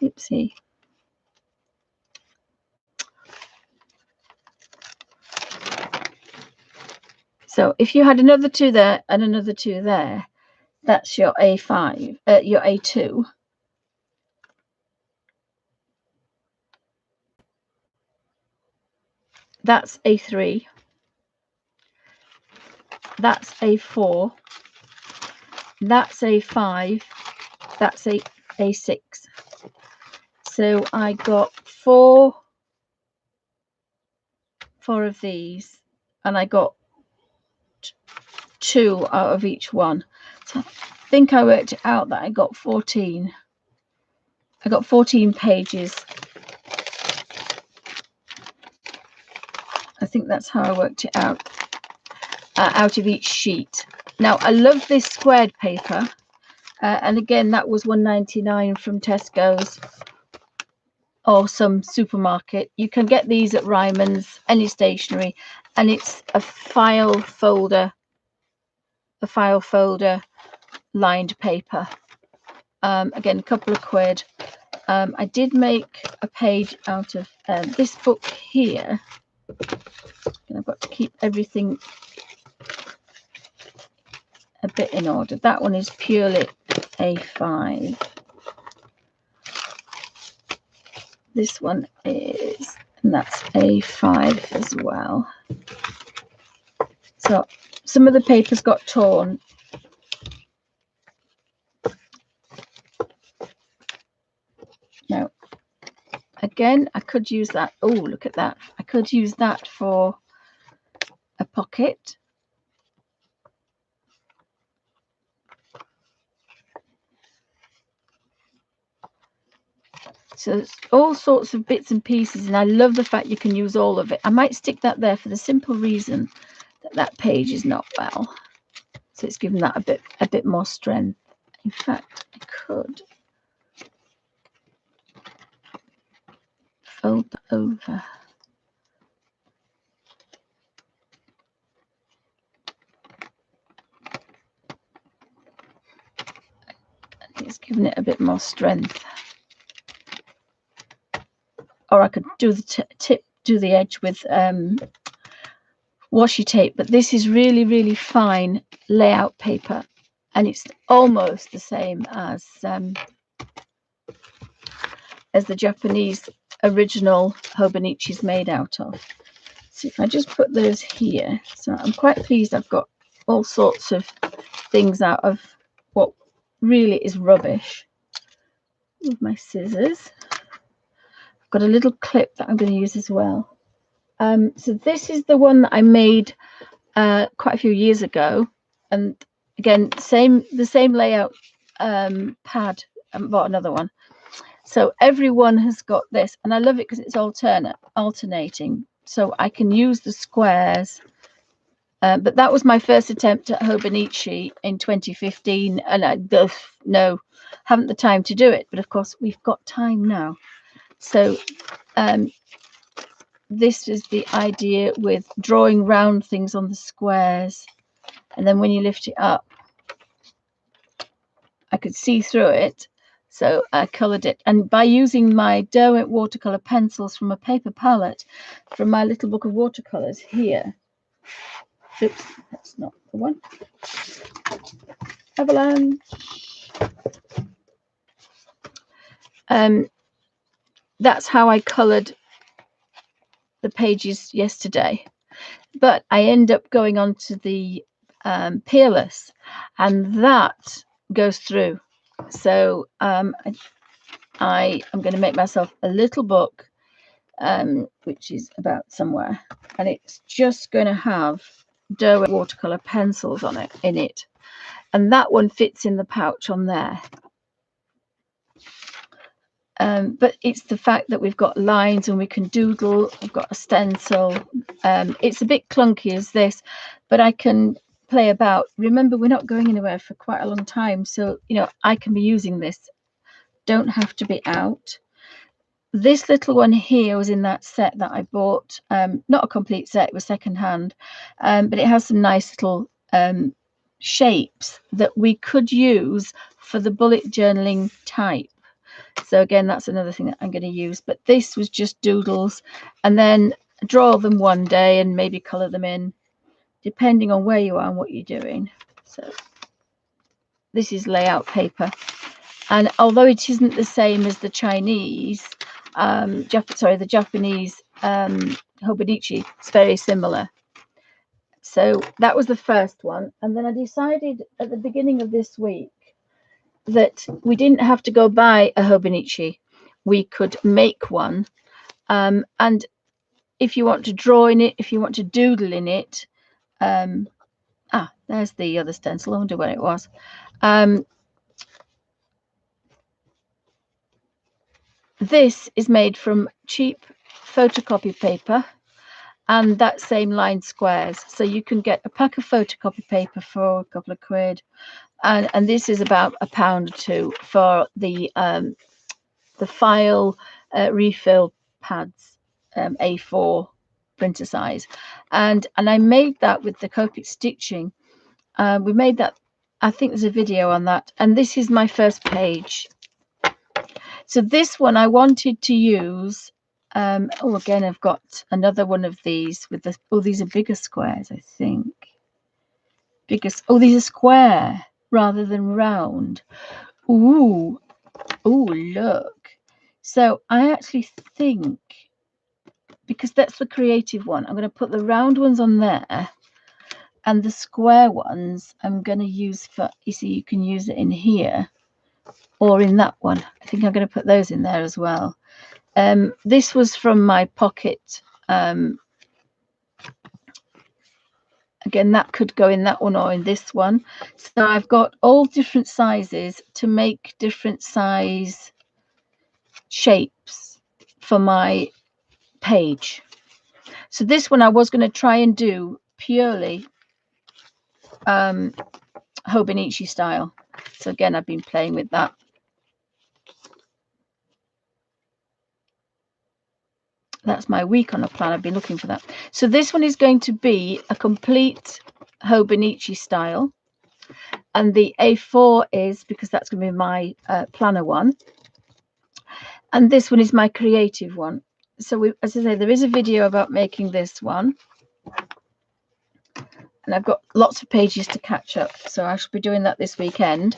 Oopsie. So if you had another 2 there and another 2 there, that's your A5, your A2. That's A3. That's A4. That's A5. That's A6. So I got 4 of these, and I got 2 out of each one. So I think I worked it out that I got 14. I got 14 pages. I think that's how I worked it out of each sheet. Now I love this squared paper, and again that was £1.99 from Tesco's or some supermarket. You can get these at Ryman's, any stationery, and it's a file folder lined paper. Again, a couple of quid. I did make a page out of this book here, and I've got to keep everything a bit in order. That one is purely A5. This one is, and that's A5 as well. So some of the papers got torn. Now, again, I could use that. Oh, look at that. I could use that for a pocket. So it's all sorts of bits and pieces, and I love the fact you can use all of it. I might stick that there for the simple reason that that page is not well. So it's given that a bit more strength. In fact, I could fold that over. It's given it a bit more strength. Or I could do the do the edge with washi tape, but this is really, really fine layout paper, and it's almost the same as the Japanese original hobonochi is made out of. So if I just put those here, so I'm quite pleased I've got all sorts of things out of what really is rubbish. With my scissors, I've got a little clip that I'm going to use as well. So this is the one that I made quite a few years ago, and again, the same layout pad. I bought another one. So everyone has got this, and I love it because it's alternating. So I can use the squares. But that was my first attempt at hobonochi in 2015, and I haven't the time to do it. But of course, we've got time now. So this is the idea with drawing round things on the squares, and then when you lift it up, I could see through it. So I coloured it, and by using my Derwent watercolour pencils from a paper palette from my little book of watercolours here. Oops, that's not the one. Avalanche. That's how I coloured the pages yesterday, but I end up going on to the Peerless, and that goes through. So I am going to make myself a little book, which is about somewhere, and it's just going to have Derwent watercolor pencils in it, and that one fits in the pouch on there. But it's the fact that we've got lines and we can doodle. I've got a stencil. It's a bit clunky as this, but I can play about. Remember, we're not going anywhere for quite a long time, so I can be using this. Don't have to be out. This little one here was in that set that I bought. Not a complete set, it was secondhand, but it has some nice little shapes that we could use for the bullet journaling type. So again, that's another thing that I'm going to use. But this was just doodles, and then draw them one day and maybe colour them in, depending on where you are and what you're doing. So this is layout paper, and although it isn't the same as the Chinese, the Japanese hobonochi, it's very similar. So that was the first one, and then I decided at the beginning of this week that we didn't have to go buy a hobonochi. We could make one, and if you want to draw in it, if you want to doodle in it, there's the other stencil. I wonder where it was. This is made from cheap photocopy paper and that same line squares. So you can get a pack of photocopy paper for a couple of quid, and this is about £1 or £2 for the file refill pads, A4 printer size, and I made that with the Copic stitching. We made that. I think there's a video on that, and this is my first page. So this one I wanted to use. Again, I've got another one of these with the. Oh, these are bigger squares, I think. because, oh, these are square rather than round. Ooh, look. So I actually think, because that's the creative one, I'm going to put the round ones on there, and the square ones I'm going to use for, you see, you can use it in here or in that one. I think I'm going to put those in there as well. This was from my pocket. Again, that could go in that one or in this one. So I've got all different sizes to make different size shapes for my page. So this one I was going to try and do purely hobonochi style. So again, I've been playing with that. That's my week on a plan. I've been looking for that. So this one is going to be a complete hobonochi style, and the A4 is, because that's going to be my planner one, and this one is my creative one. So as I say, there is a video about making this one, and I've got lots of pages to catch up, so I should be doing that this weekend.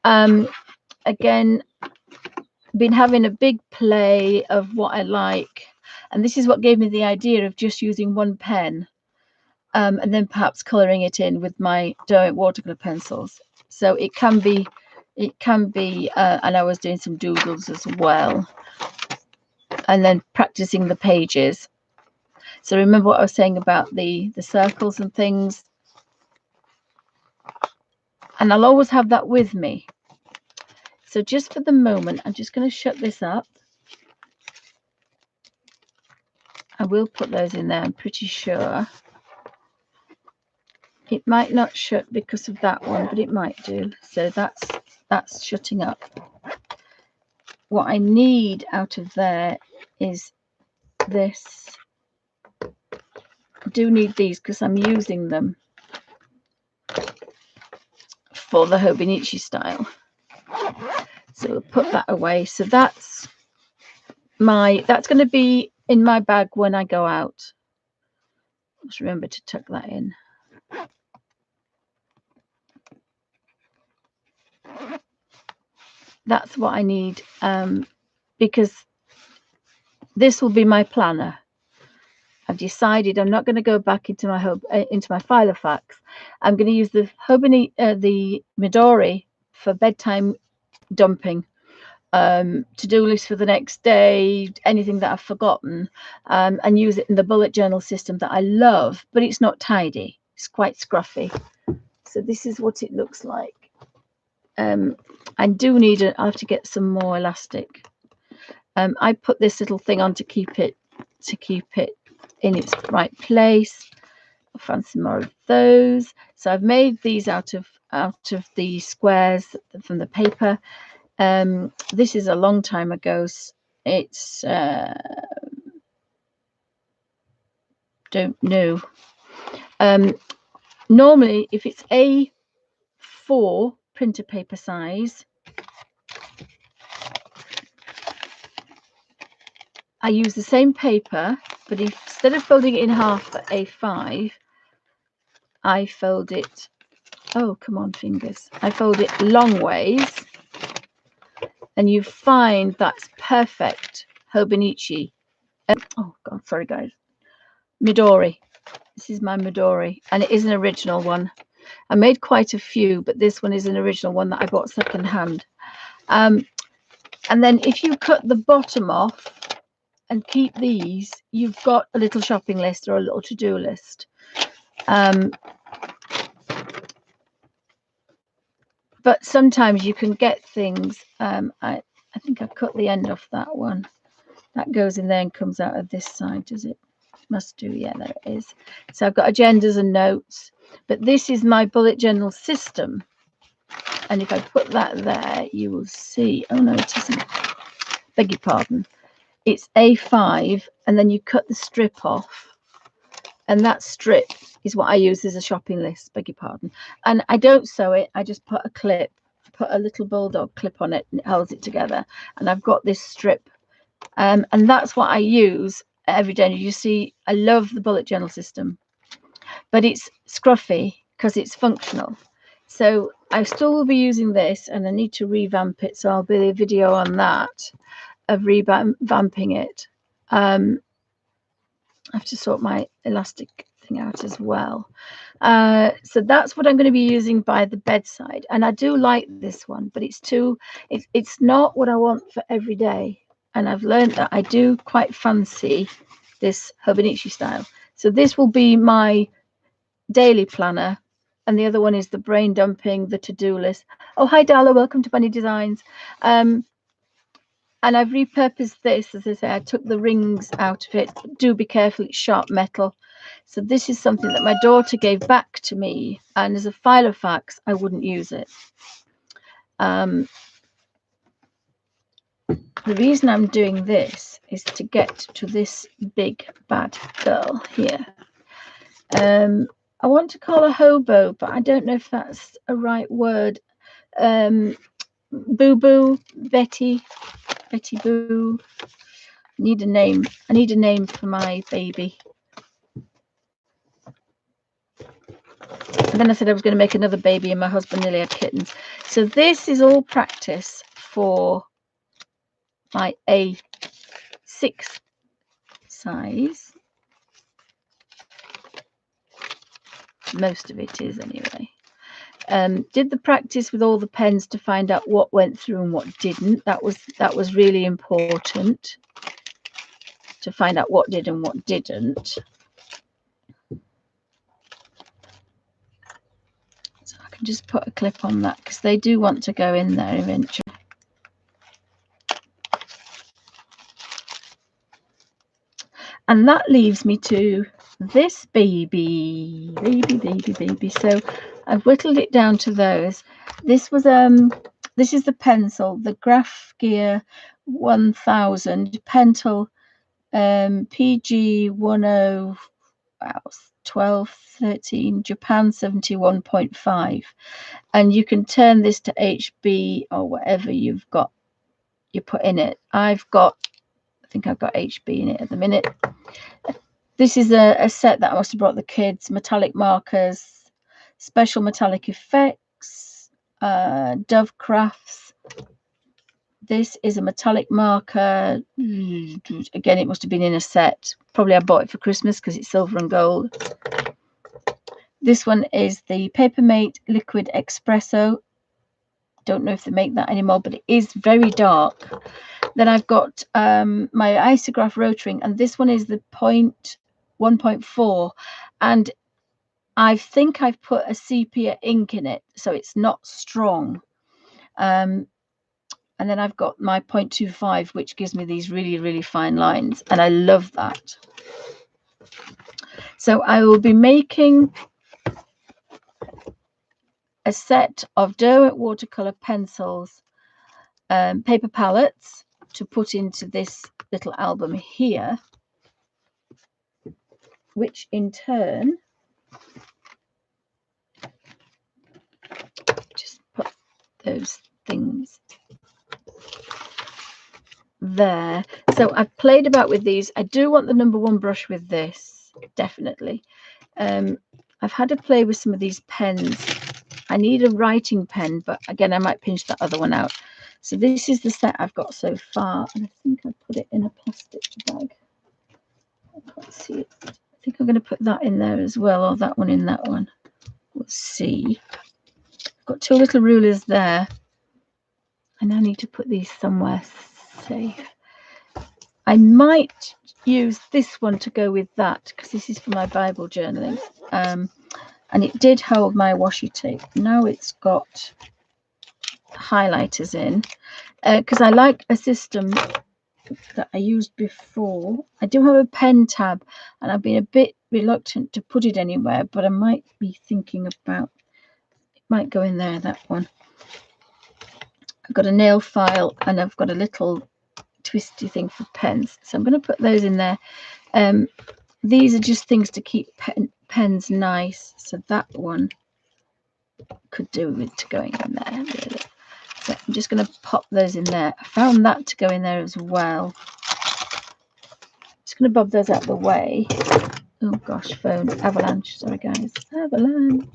Again, been having a big play of what I like, and this is what gave me the idea of just using one pen, and then perhaps colouring it in with my Derwent watercolour pencils. So it can be, and I was doing some doodles as well, and then practicing the pages. So remember what I was saying about the circles and things, and I'll always have that with me. So just for the moment, I'm just going to shut this up. I will put those in there, I'm pretty sure. It might not shut because of that one, but it might do. So that's shutting up. What I need out of there is this. I do need these because I'm using them for the hobonochi style. So we'll put that away. So that's going to be in my bag when I go out. Just remember to tuck that in. That's what I need, because this will be my planner. I've decided I'm not going to go back into my Filofax. I'm going to use the Midori for bedtime dumping, to-do list for the next day, anything that I've forgotten, and use it in the bullet journal system that I love, but it's not tidy. It's quite scruffy. So this is what it looks like. I do need I'll have to get some more elastic. I put this little thing on to keep it in its right place. I'll fancy more of those. So I've made these out of the squares from the paper. This is a long time ago. It's don't know. Normally, if it's A4 printer paper size, I use the same paper, but instead of folding it in half for A5, I fold it, oh, come on, fingers. I fold it long ways, and you find that's perfect hobonochi. Oh, God, sorry, guys. Midori. This is my Midori, and it is an original one. I made quite a few, but this one is an original one that I bought second hand. And then if you cut the bottom off and keep these, you've got a little shopping list or a little to-do list. But sometimes you can get things. I think I cut the end off that one. That goes in there and comes out of this side, does it? Must do, yeah, there it is. So I've got agendas and notes, but this is my bullet journal system. And if I put that there, you will see, oh no, it isn't. Beg your pardon. It's A5, and then you cut the strip off, and that strip is what I use as a shopping list. Beg your pardon. And I don't sew it. I just put a clip, put a little bulldog clip on it, and it holds it together. And I've got this strip, and that's what I use every day. You see, I love the bullet journal system, but it's scruffy because it's functional. So I still will be using this, and I need to revamp it. So I'll be a video on that, of revamping it. I have to sort my elastic thing out as well. So that's what I'm going to be using by the bedside, and I do like this one, but it's not what I want for every day. And I've learned that I do quite fancy this hobonochi style. So this will be my daily planner, and the other one is the brain dumping, the to-do list. Oh, hi Darla, welcome to Bunny Designs. And I've repurposed this. As I say, I took the rings out of it. Do be careful, it's sharp metal. So this is something that my daughter gave back to me, and as a filofax I wouldn't use it. The reason I'm doing this is to get to this big bad girl here. I want to call her hobo, but I don't know if that's a right word. Boo Boo, Betty Boo. I need a name for my baby. And then I said I was going to make another baby, and my husband nearly had kittens. So this is all practice for my A6 size. Most of it is anyway. Did the practice with all the pens to find out what went through and what didn't. That was really important, to find out what did and what didn't. So I can just put a clip on that, because they do want to go in there eventually. And that leaves me to this baby. So I've whittled it down to those. This was this is the pencil, the Graph Gear 1000 Pentel PG 10 12 13 Japan 71.5, and you can turn this to HB or whatever you've got you put in it. I think I've got HB in it at the minute. This is a set that I must have brought the kids. Metallic markers, special metallic effects, Dove Crafts. This is a metallic marker. Again, it must have been in a set. Probably I bought it for Christmas because it's silver and gold. This one is the Papermate Liquid Espresso. Don't know if they make that anymore, but it is very dark. Then I've got my Isograph Rotring, and this one is the 1.4, and I think I've put a sepia ink in it, so it's not strong. And then I've got my 0.25, which gives me these really, really fine lines, and I love that. So I will be making a set of Derwent watercolor pencils, paper palettes to put into this little album here, which in turn, just put those things there. So I've played about with these. I do want the #1 brush with this, definitely. I've had to play with some of these pens. I need a writing pen, but again, I might pinch that other one out. So this is the set I've got so far, and I think I put it in a plastic bag. I can't see it. I think I'm going to put that in there as well, or that one in that one. We'll see. I've got 2 little rulers there, and I need to put these somewhere safe. I might use this one to go with that, because this is for my Bible journaling. And it did hold my washi tape. Now it's got highlighters in, because I like a system that I used before. I do have a pen tab, and I've been a bit reluctant to put it anywhere, but I might be thinking about it. Might go in there, that one. I've got a nail file, and I've got a little twisty thing for pens, so I'm going to put those in there. These are just things to keep pens nice, so that one could do with to going in there, really. So I'm just going to pop those in there. I found that to go in there as well. Just going to bob those out of the way. Oh gosh, phone avalanche. Sorry guys, avalanche.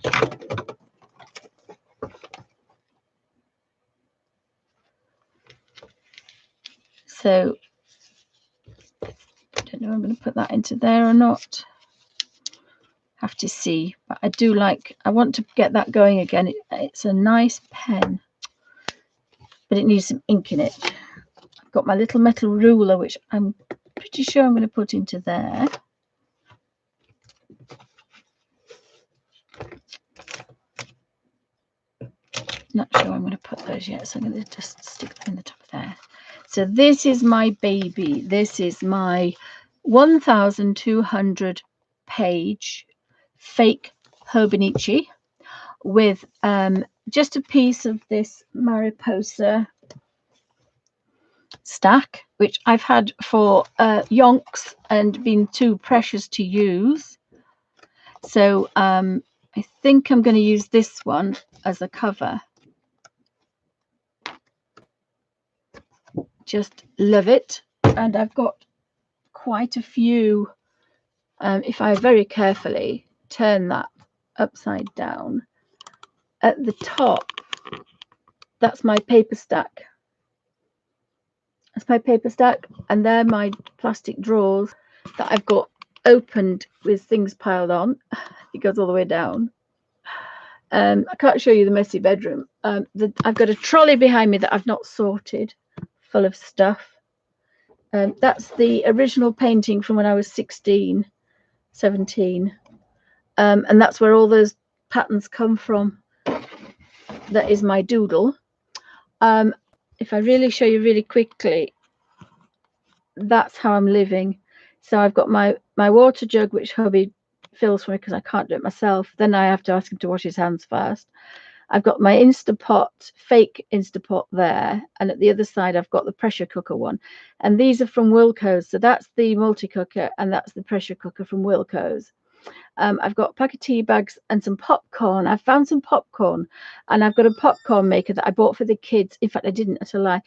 So I don't know if I'm going to put that into there or not. Have to see, but I do like, I want to get that going again. It's a nice pen, but it needs some ink in it. I've got my little metal ruler, which I'm pretty sure I'm going to put into there. Not sure I'm going to put those yet, so I'm going to just stick them in the top of there. So this is my baby. This is my 1,200 page fake hobonochi with just a piece of this Mariposa stack, which I've had for yonks and been too precious to use. So I think I'm going to use this one as a cover. Just love it. And I've got quite a few. If I very carefully turn that upside down, at the top, that's my paper stack. That's my paper stack, and they're my plastic drawers that I've got opened with things piled on. It goes all the way down. I can't show you the messy bedroom. I've got a trolley behind me that I've not sorted, full of stuff. That's the original painting from when I was 16, 17. And that's where all those patterns come from. That is my doodle. If I really show you really quickly, that's how I'm living. So I've got my water jug, which hubby fills for me because I can't do it myself. Then I have to ask him to wash his hands first. I've got my Instapot, fake Instapot there, and at the other side I've got the pressure cooker one. And these are from Wilko's. So that's the multi-cooker and that's the pressure cooker from Wilko's. I've got a pack of tea bags and some popcorn. I found some popcorn, and I've got a popcorn maker that I bought for the kids. In fact, I didn't, that's a lie.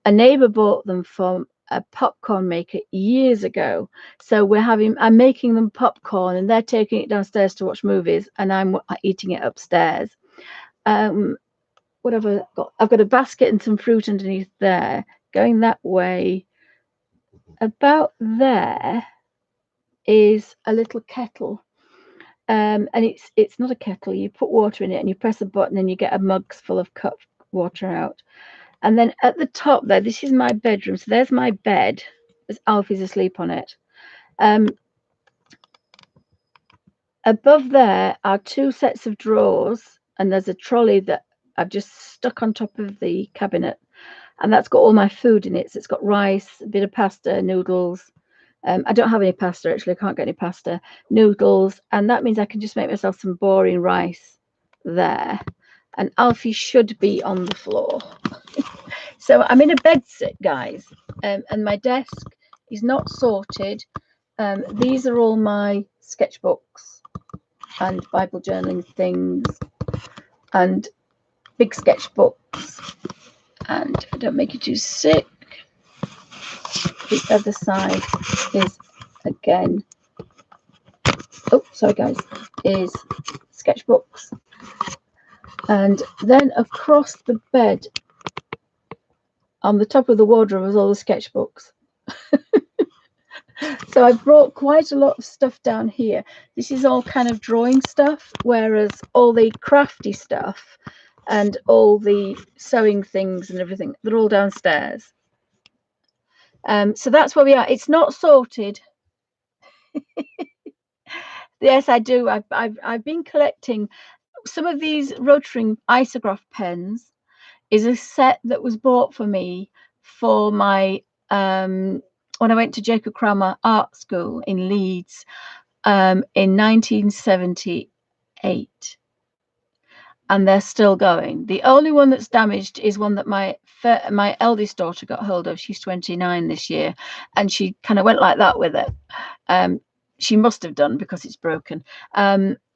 A neighbor bought them from a popcorn maker years ago. So I'm making them popcorn, and they're taking it downstairs to watch movies, and I'm eating it upstairs. What have I got? I've got a basket and some fruit underneath there. Going that way, about there is a little kettle. And it's not a kettle. You put water in it and you press a button and you get a mug full of cup water out. And then at the top there, this is my bedroom. So there's my bed. There's Alfie's asleep on it. Above there are two sets of drawers, and there's a trolley that I've just stuck on top of the cabinet, and that's got all my food in it. So it's got rice, a bit of pasta, noodles. I don't have any pasta, actually. I can't get any pasta. Noodles, and that means I can just make myself some boring rice there. And Alfie should be on the floor. So I'm in a bed sit, guys, and my desk is not sorted. These are all my sketchbooks and Bible journaling things and big sketchbooks. And if I don't make you too sick, the other side is again, oh sorry guys, is sketchbooks. And then across the bed on the top of the wardrobe is all the sketchbooks. So I brought quite a lot of stuff down here. This is all kind of drawing stuff, whereas all the crafty stuff and all the sewing things and everything, they're all downstairs. So that's where we are. It's not sorted. Yes, I do. I've been collecting some of these rotary isograph pens. Is a set that was bought for me for my when I went to Jacob Cranmer Art School in Leeds in 1978. And they're still going. The only one that's damaged is one that my eldest daughter got hold of. She's 29 this year, and she kind of went like that with it. She must have done because it's broken.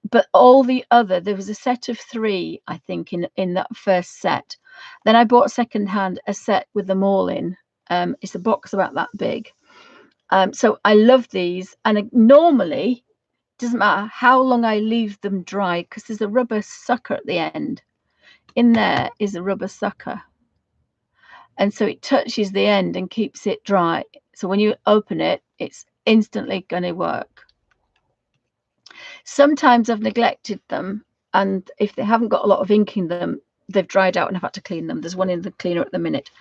But all the other, there was a set of 3, I think, in that first set. Then I bought secondhand a set with them all in. It's a box about that big. So I love these, and normally doesn't matter how long I leave them dry, because there's a rubber sucker at the end. In there is a rubber sucker, and so it touches the end and keeps it dry. So when you open it, it's instantly going to work. Sometimes I've neglected them, and if they haven't got a lot of ink in them, they've dried out and I've had to clean them. There's one in the cleaner at the minute.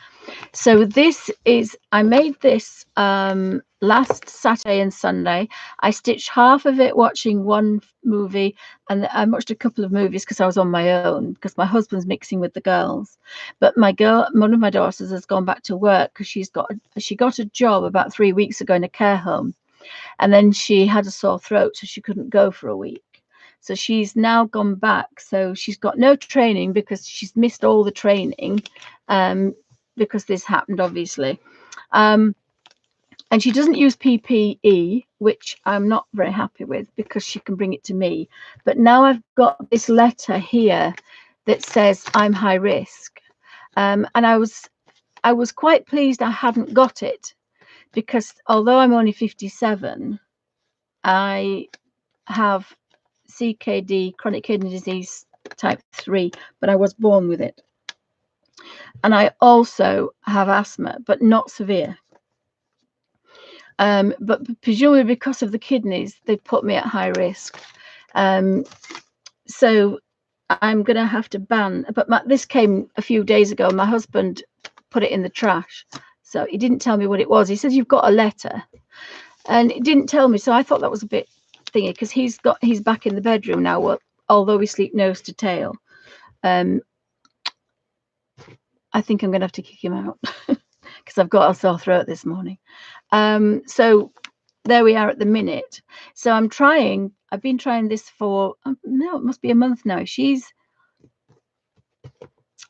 So this is, I made this last Saturday and Sunday. I stitched half of it watching one movie, and I watched a couple of movies because I was on my own, because my husband's mixing with the girls. But one of my daughters has gone back to work because she got a job about 3 weeks ago in a care home, and then she had a sore throat, so she couldn't go for a week. So she's now gone back. So she's got no training because she's missed all the training. Because this happened, obviously. And she doesn't use PPE, which I'm not very happy with, because she can bring it to me. But now I've got this letter here that says I'm high risk. And I was quite pleased I hadn't got it, because although I'm only 57, I have CKD, chronic kidney disease type 3, but I was born with it. And I also have asthma, but not severe. But presumably because of the kidneys, they put me at high risk. So I'm going to have to ban. But this came a few days ago. My husband put it in the trash. So he didn't tell me what it was. He says, you've got a letter. And he didn't tell me. So I thought that was a bit thingy, because he's back in the bedroom now, although we sleep nose to tail. I think I'm going to have to kick him out because I've got a sore throat this morning. So there we are at the minute. So I've been trying this for, no, it must be a month now.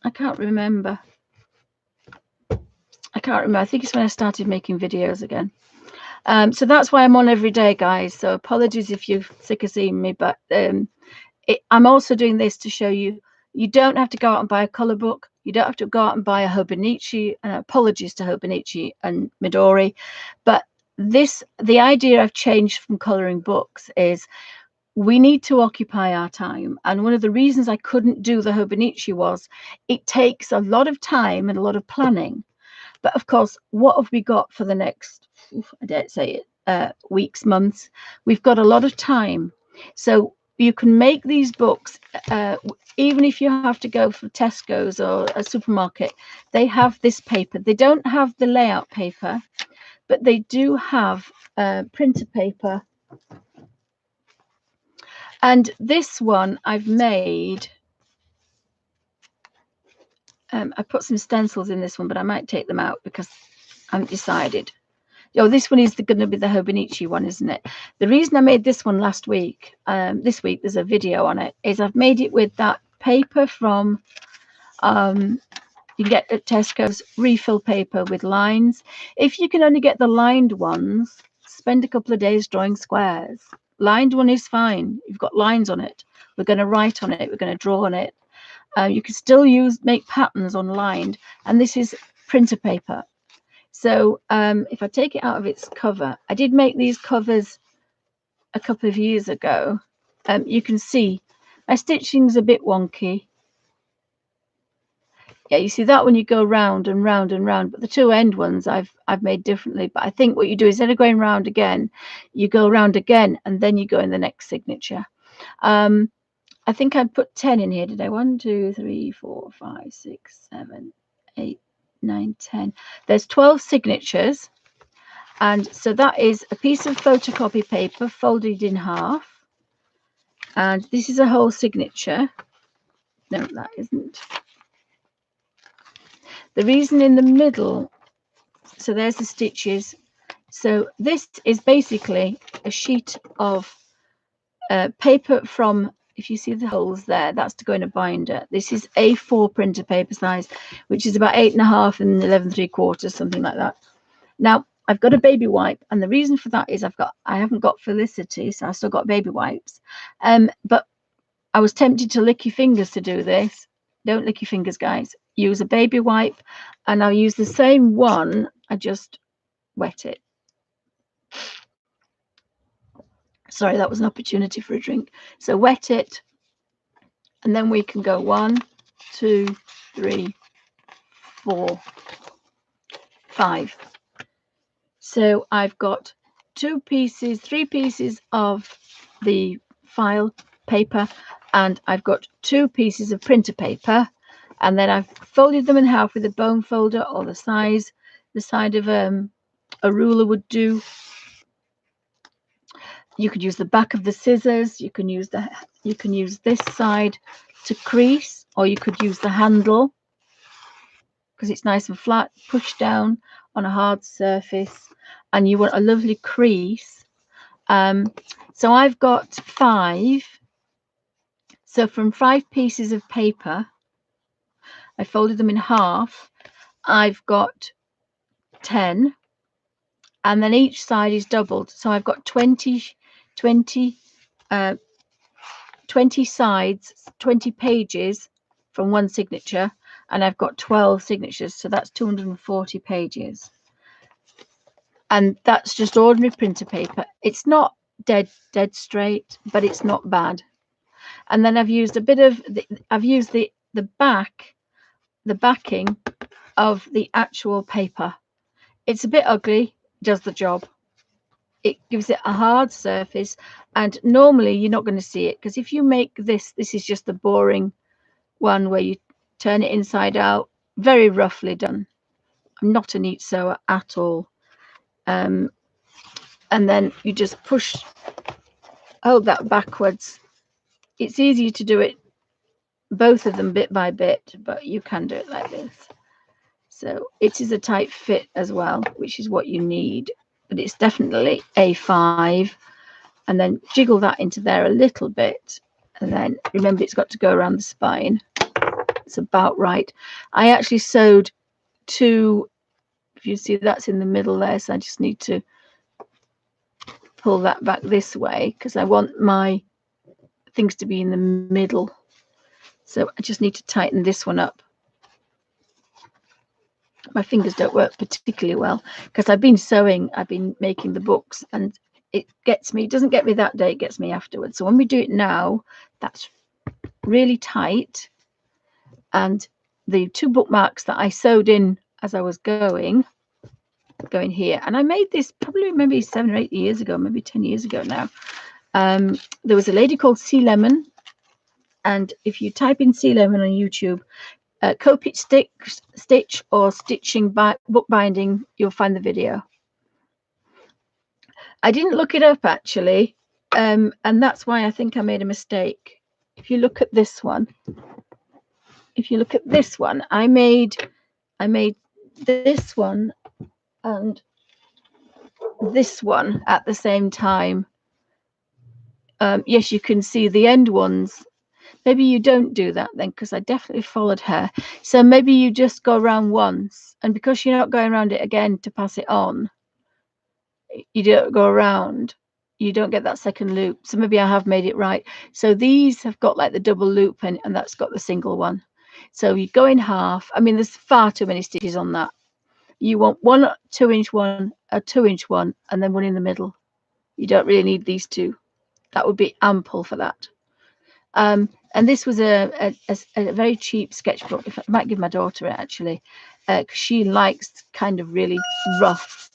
I can't remember. I think it's when I started making videos again. So that's why I'm on every day, guys. So apologies if you're sick of seeing me, but I'm also doing this to show you, you don't have to go out and buy a colour book. You don't have to go out and buy a hobonochi. Apologies to hobonochi and Midori. But the idea I've changed from colouring books is we need to occupy our time. And one of the reasons I couldn't do the hobonochi was it takes a lot of time and a lot of planning. But of course, what have we got for the next, I dare say it, weeks, months? We've got a lot of time. So you can make these books, even if you have to go for Tesco's or a supermarket. They have this paper. They don't have the layout paper, but they do have printer paper. And this one I've made. I put some stencils in this one, but I might take them out because I haven't decided. Oh, this one is going to be the hobonochi one, isn't it? The reason I made this one last week, this week there's a video on it, is I've made it with that paper from, you can get at Tesco's, refill paper with lines. If you can only get the lined ones, spend a couple of days drawing squares. Lined one is fine. You've got lines on it. We're going to write on it. We're going to draw on it. You can still make patterns on lined, and this is printer paper. So if I take it out of its cover, I did make these covers a couple of years ago. You can see my stitching's a bit wonky. Yeah, you see that one, you go round and round and round, but the two end ones I've made differently. But I think what you do is, instead of going round again, you go round again, and then you go in the next signature. I think I put 10 in here today. 1, 2, 3, 4, 5, 6, 7, 8, 9, 10. There's 12 signatures. And so that is a piece of photocopy paper folded in half. And this is a whole signature. No, that isn't. The reason in the middle, so there's the stitches. So this is basically a sheet of paper from, if you see the holes there, that's to go in a binder. This is A4 printer paper size, which is about 8.5 and 11 3/4, something like that. Now I've got a baby wipe, and the reason for that is I haven't got Felicity, so I still got baby wipes. But I was tempted to lick your fingers to do this. Don't lick your fingers, guys. Use a baby wipe, and I'll use the same one. I just wet it. Sorry, that was an opportunity for a drink. So wet it, and then we can go 1, 2, 3, 4, 5. So I've got 3 pieces of the file paper, and I've got 2 pieces of printer paper, and then I've folded them in half with a bone folder, or the side of a ruler would do. You could use the back of the scissors. You can use this side to crease, or you could use the handle because it's nice and flat. Push down on a hard surface, and you want a lovely crease. So I've got 5. So from 5 pieces of paper, I folded them in half. I've got 10, and then each side is doubled. So I've got 20 sides, 20 pages from one signature, and I've got 12 signatures. So that's 240 pages. And that's just ordinary printer paper. It's not dead straight, but it's not bad. And then I've used a bit of the backing of the actual paper. It's a bit ugly, does the job. It gives it a hard surface, and normally you're not going to see it, because if you make this is just the boring one where you turn it inside out, very roughly done. I'm not a neat sewer at all. And then you just hold that backwards. It's easier to do it both of them bit by bit, but you can do it like this. So it is a tight fit as well, which is what you need, but it's definitely A5. And then jiggle that into there a little bit, and then remember it's got to go around the spine. It's about right. I actually sewed 2, if you see that's in the middle there, so I just need to pull that back this way because I want my things to be in the middle. So I just need to tighten this one up. My fingers don't work particularly well because I've been sewing, I've been making the books, and it doesn't get me that day, it gets me afterwards. So when we do it now, that's really tight. And the 2 bookmarks that I sewed in as I was going here, and I made this probably maybe 7 or 8 years ago, maybe 10 years ago now. There was a lady called Sea Lemon, and if you type in Sea Lemon on YouTube, Copic stitch or stitching bookbinding, you'll find the video. I didn't look it up actually, and that's why I think I made a mistake. If you look at this one, I made this one and this one at the same time. Yes, you can see the end ones. Maybe you don't do that then, because I definitely followed her. So maybe you just go around once, and because you're not going around it again to pass it on, you don't go around, you don't get that second loop. So maybe I have made it right. So these have got like the double loop, and that's got the single one. So you go in half. I mean, there's far too many stitches on that. You want 1 2-inch one, a 2-inch one, and then one in the middle. You don't really need these 2. That would be ample for that. And this was a very cheap sketchbook. I might give my daughter it actually, because she likes kind of really rough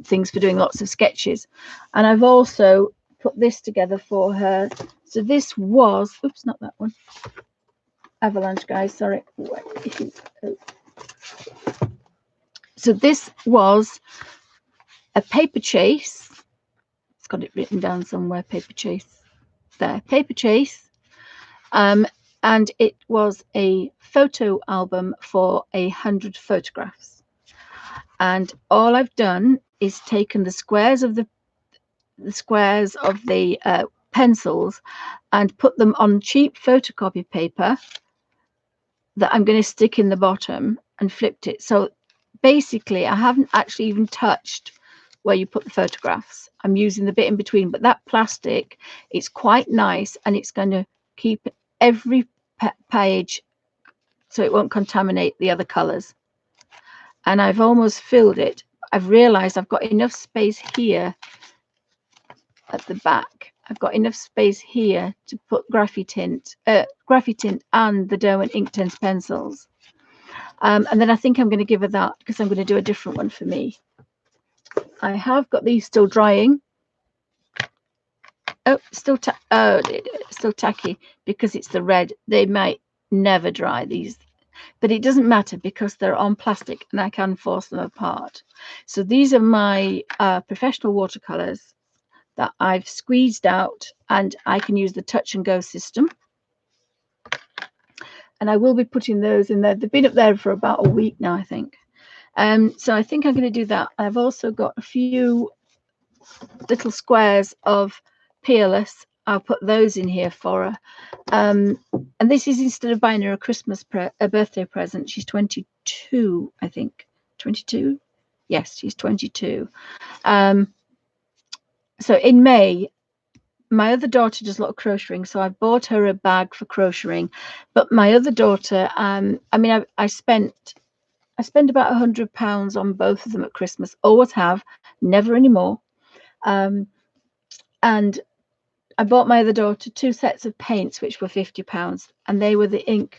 things for doing lots of sketches. And I've also put this together for her. So this was, oops, not that one. Avalanche, guys, sorry. So this was a paper chase. It's got it written down somewhere, paper chase. There, paper chase. And it was a photo album for 100 photographs. And all I've done is taken the squares of the pencils and put them on cheap photocopy paper that I'm going to stick in the bottom, and flipped it. So basically I haven't actually even touched where you put the photographs. I'm using the bit in between, but that plastic, it's quite nice, and it's going to keep every page so it won't contaminate the other colors. And I've almost filled it. I've realized I've got enough space here at the back. I've got enough space here to put Graphitint and the Derwent Inktense pencils. And then I think I'm going to give her that because I'm going to do a different one for me. I have got these still drying. Oh, still tacky because it's the red. They might never dry, these, but it doesn't matter because they're on plastic and I can force them apart. So these are my professional watercolors that I've squeezed out, and I can use the touch and go system. And I will be putting those in there. They've been up there for about a week now, I think. So I think I'm going to do that. I've also got a few little squares of Peerless. I'll put those in here for her. And this is instead of buying her a birthday present. She's 22, I think. 22? Yes, she's 22. So in May, my other daughter does a lot of crocheting, so I bought her a bag for crocheting. But my other daughter, I mean, I spent about £100 on both of them at Christmas. Always have, never anymore. And I bought my other daughter 2 sets of paints, which were £50, and they were the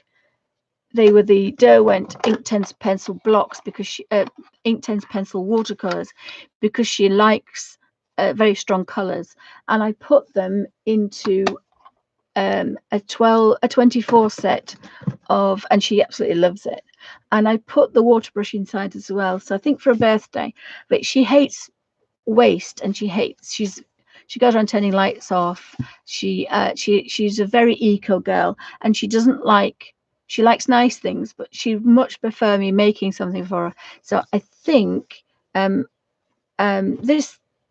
Derwent Inktense pencil blocks, because she Inktense pencil watercolors, because she likes very strong colors. And I put them into a 24 set of, and she absolutely loves it. And I put the water brush inside as well. So I think for a birthday, but she hates waste, and she goes around turning lights off. She's a very eco girl, and she likes nice things, but she much prefer me making something for her. So I think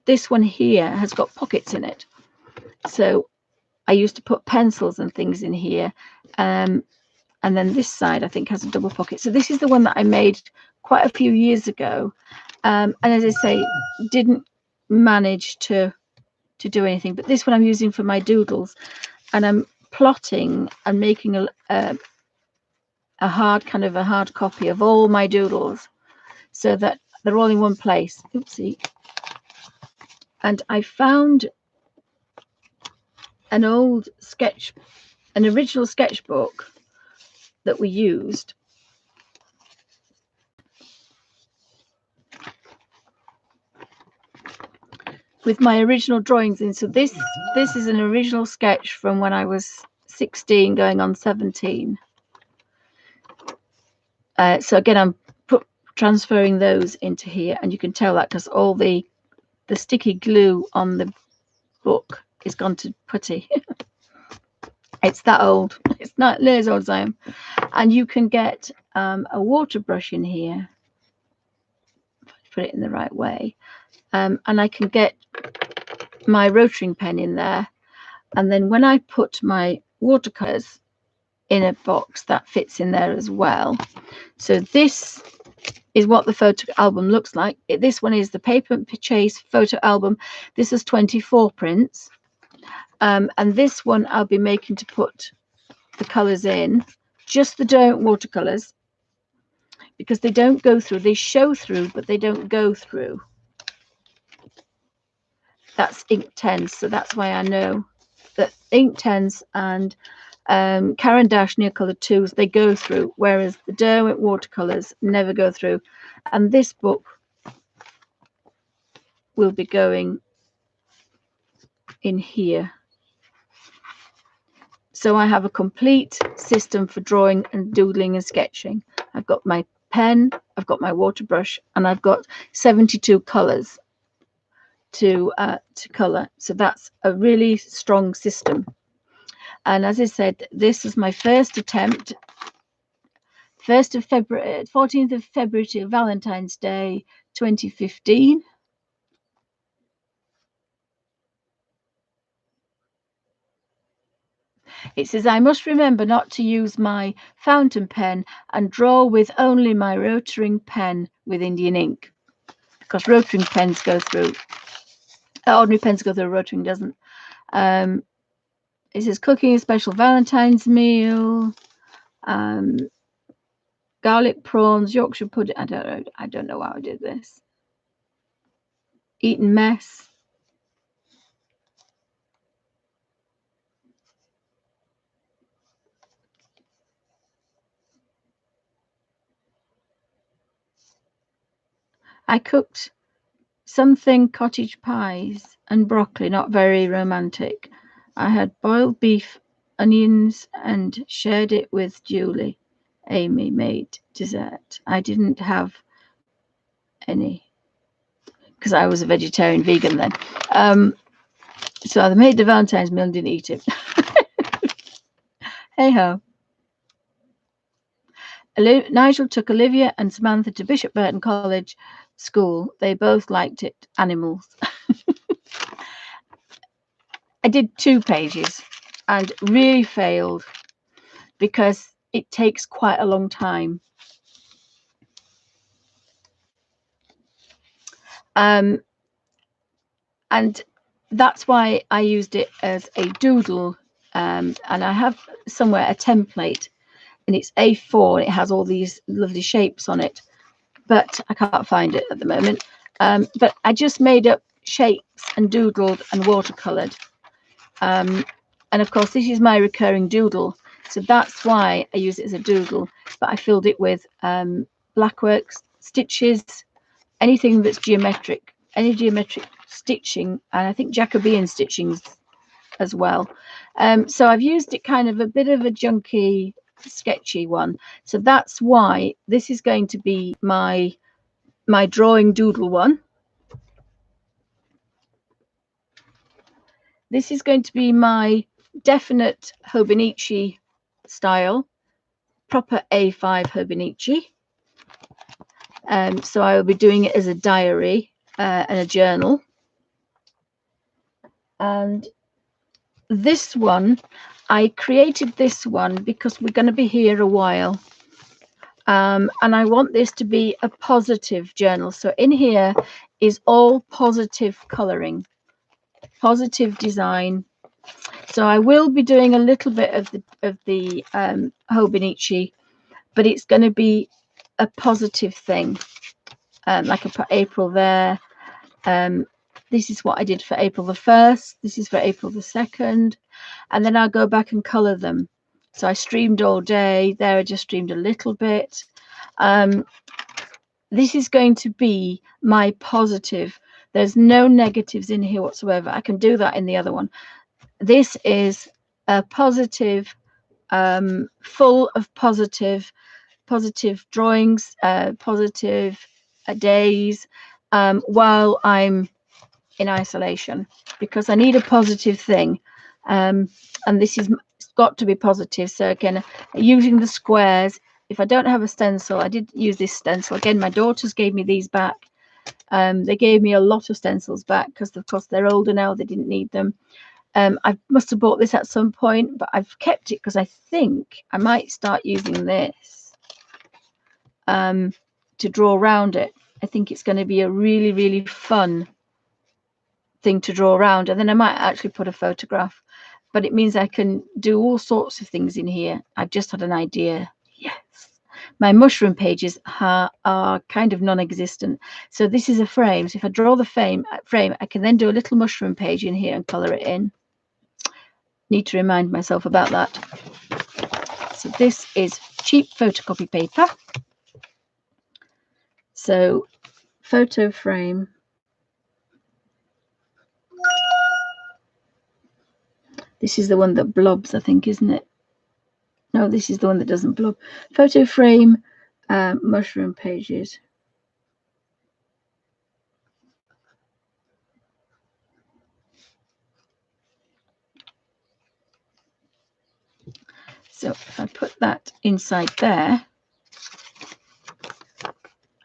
this one here has got pockets in it. So I used to put pencils and things in here. And then this side, I think, has a double pocket. So this is the one that I made quite a few years ago. And as I say, didn't manage to do anything. But this one I'm using for my doodles. And I'm plotting and making a hard copy of all my doodles so that they're all in one place. Oopsie. And I found an original sketchbook that we used. With my original drawings in. So this is an original sketch from when I was 16 going on 17. So again, I'm transferring those into here, and you can tell that because all the sticky glue on the book is gone to putty. It's that old. It's not nearly as old as I am. And you can get a water brush in here. Put it in the right way. And I can get my rotary pen in there. And then when I put my watercolors in a box, that fits in there as well. So this is what the photo album looks like. This one is the Paper Chase photo album. This is 24 prints. And this one I'll be making to put the colors in, just the Derwent watercolors, because they don't go through. They show through, but they don't go through. That's Inktense, so that's why I know that Inktense and Caran d'Ache near color 2s, they go through, whereas the Derwent watercolors never go through. And this book will be going in here. So I have a complete system for drawing and doodling and sketching. I've got my pen, I've got my water brush, and I've got 72 colors to color. So that's a really strong system. And as I said, this is my first attempt. 1st of February, 14th of February to Valentine's Day 2015. It says, I must remember not to use my fountain pen and draw with only my rotary pen with Indian ink, because rotary pens go through. Ordinary pens go through, rotary doesn't. It says, cooking a special Valentine's meal, garlic prawns, Yorkshire pudding. I don't know how I did this. Eaten mess. I cooked something cottage pies and broccoli, not very romantic. I had boiled beef, onions, and shared it with Julie. Amy made dessert. I didn't have any because I was a vegetarian vegan then. So I made the Valentine's meal and didn't eat it. Hey ho. Nigel took Olivia and Samantha to Bishop Burton College School. They both liked it. Animals. I did 2 pages and really failed because it takes quite a long time. And that's why I used it as a doodle. And I have somewhere a template, and it's A4 and it has all these lovely shapes on it, but I can't find it at the moment. But I just made up shapes and doodled and watercolored. And of course, this is my recurring doodle, so that's why I use it as a doodle. But I filled it with blackwork stitches, anything that's geometric, any geometric stitching, and I think Jacobean stitchings as well. So I've used it kind of a bit of a junky, sketchy one. So that's why this is going to be my drawing doodle one. This is going to be my definite hobonochi style, proper A5 hobonochi. So I will be doing it as a diary and a journal. And this one, I created this one because we're going to be here a while. And I want this to be a positive journal. So in here is all positive colouring, positive design. So I will be doing a little bit of the hobonochi, but it's going to be a positive thing. Like I put April there. This is what I did for April the 1st. This is for April the 2nd. And then I'll go back and colour them. So I streamed all day. There I just streamed a little bit. This is going to be my positive. There's no negatives in here whatsoever. I can do that in the other one. This is a positive, full of positive drawings, positive days, while I'm in isolation, because I need a positive thing. And this is got to be positive. So again, using the squares. If I don't have a stencil, I did use this stencil. Again, my daughters gave me these back. They gave me a lot of stencils back because, of course, they're older now. They didn't need them. I must have bought this at some point, but I've kept it because I think I might start using this to draw around it. I think it's going to be a really, really fun thing to draw around. And then I might actually put a photograph, but it means I can do all sorts of things in here. I've just had an idea. Yes. My mushroom pages are kind of non-existent. So this is a frame. So if I draw the frame, I can then do a little mushroom page in here and colour it in. Need to remind myself about that. So this is cheap photocopy paper. So photo frame. This is the one that blobs, I think, isn't it? No, this is the one that doesn't blob. Photo frame, mushroom pages. So if I put that inside there,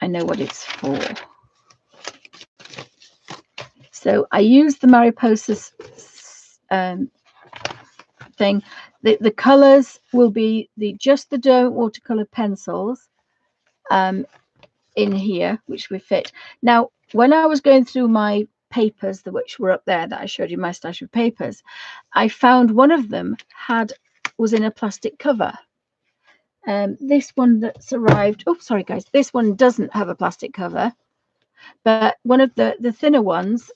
I know what it's for. So I use the Mariposa thing. The colours will be just the Derwent watercolour pencils in here, which we fit. Now, when I was going through my papers, which were up there that I showed you, my stash of papers, I found one of them was in a plastic cover. This one that's arrived, oh sorry guys, this one doesn't have a plastic cover, but one of the thinner ones,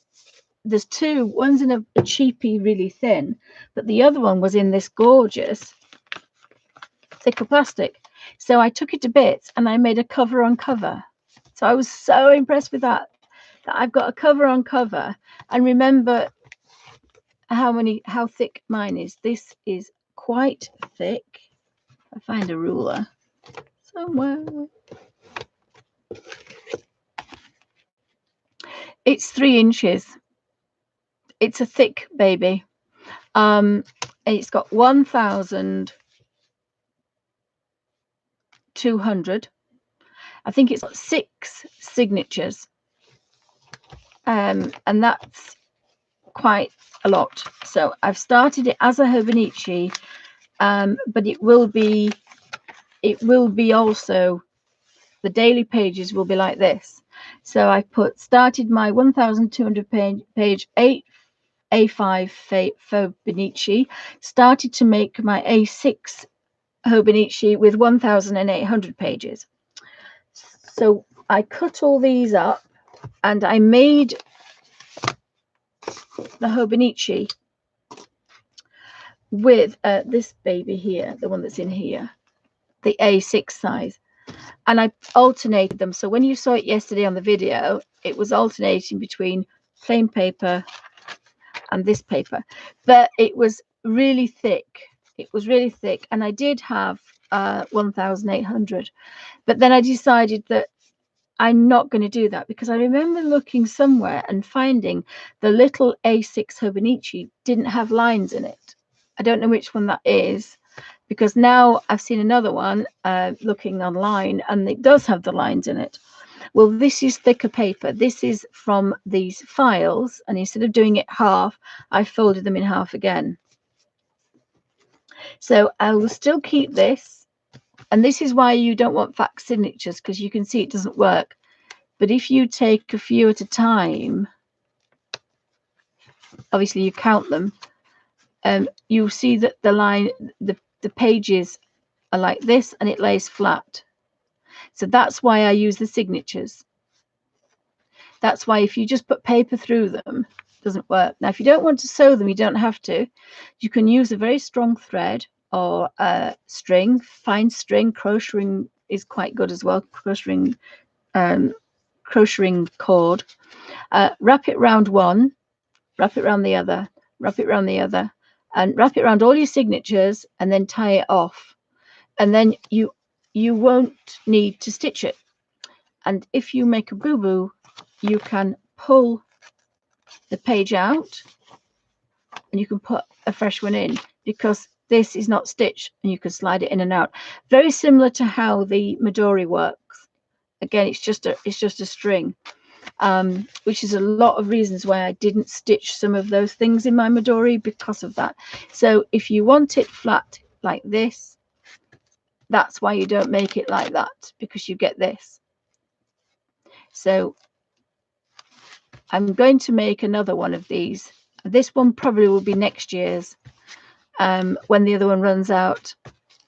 there's two. One's in a cheapy, really thin, but the other one was in this gorgeous thicker plastic. So I took it to bits and I made a cover on cover. So I was so impressed with that I've got a cover on cover. And remember how thick mine is. This is quite thick. I find a ruler somewhere. It's 3 inches. It's a thick baby. It's got 1,200. I think it's got 6 signatures. And that's quite a lot. So I've started it as a hobonochi, but it will be also, the daily pages will be like this. So I started my 1,200 page 8 A5 faux hobonochi, started to make my A6 hobonochi with 1,800 pages. So I cut all these up and I made the hobonochi with this baby here, the one that's in here, the A6 size, and I alternated them. So when you saw it yesterday on the video, it was alternating between plain paper and this paper, but it was really thick. It was really thick, and I did have 1,800, but then I decided that I'm not going to do that, because I remember looking somewhere and finding the little A6 hobonochi didn't have lines in it. I don't know which one that is, because now I've seen another one looking online and it does have the lines in it. Well, this is thicker paper. This is from these files, and instead of doing it half, I folded them in half again. So I will still keep this, and this is why you don't want fact signatures, because you can see it doesn't work. But if you take a few at a time, obviously you count them, you'll see that the line, the pages are like this, and it lays flat. So that's why I use the signatures. That's why if you just put paper through them, it doesn't work. Now, if you don't want to sew them, you don't have to. You can use a very strong thread or string, fine string. Crocheting is quite good as well. Crocheting cord. Wrap it round one, wrap it round the other, wrap it round the other, and wrap it around all your signatures, and then tie it off. And then you won't need to stitch it. And if you make a boo-boo, you can pull the page out and you can put a fresh one in, because this is not stitched, and you can slide it in and out. Very similar to how the Midori works. Again, it's just a string, which is a lot of reasons why I didn't stitch some of those things in my Midori, because of that. So if you want it flat like this, that's why you don't make it like that, because you get this. So I'm going to make another one of these. This one probably will be next year's, when the other one runs out.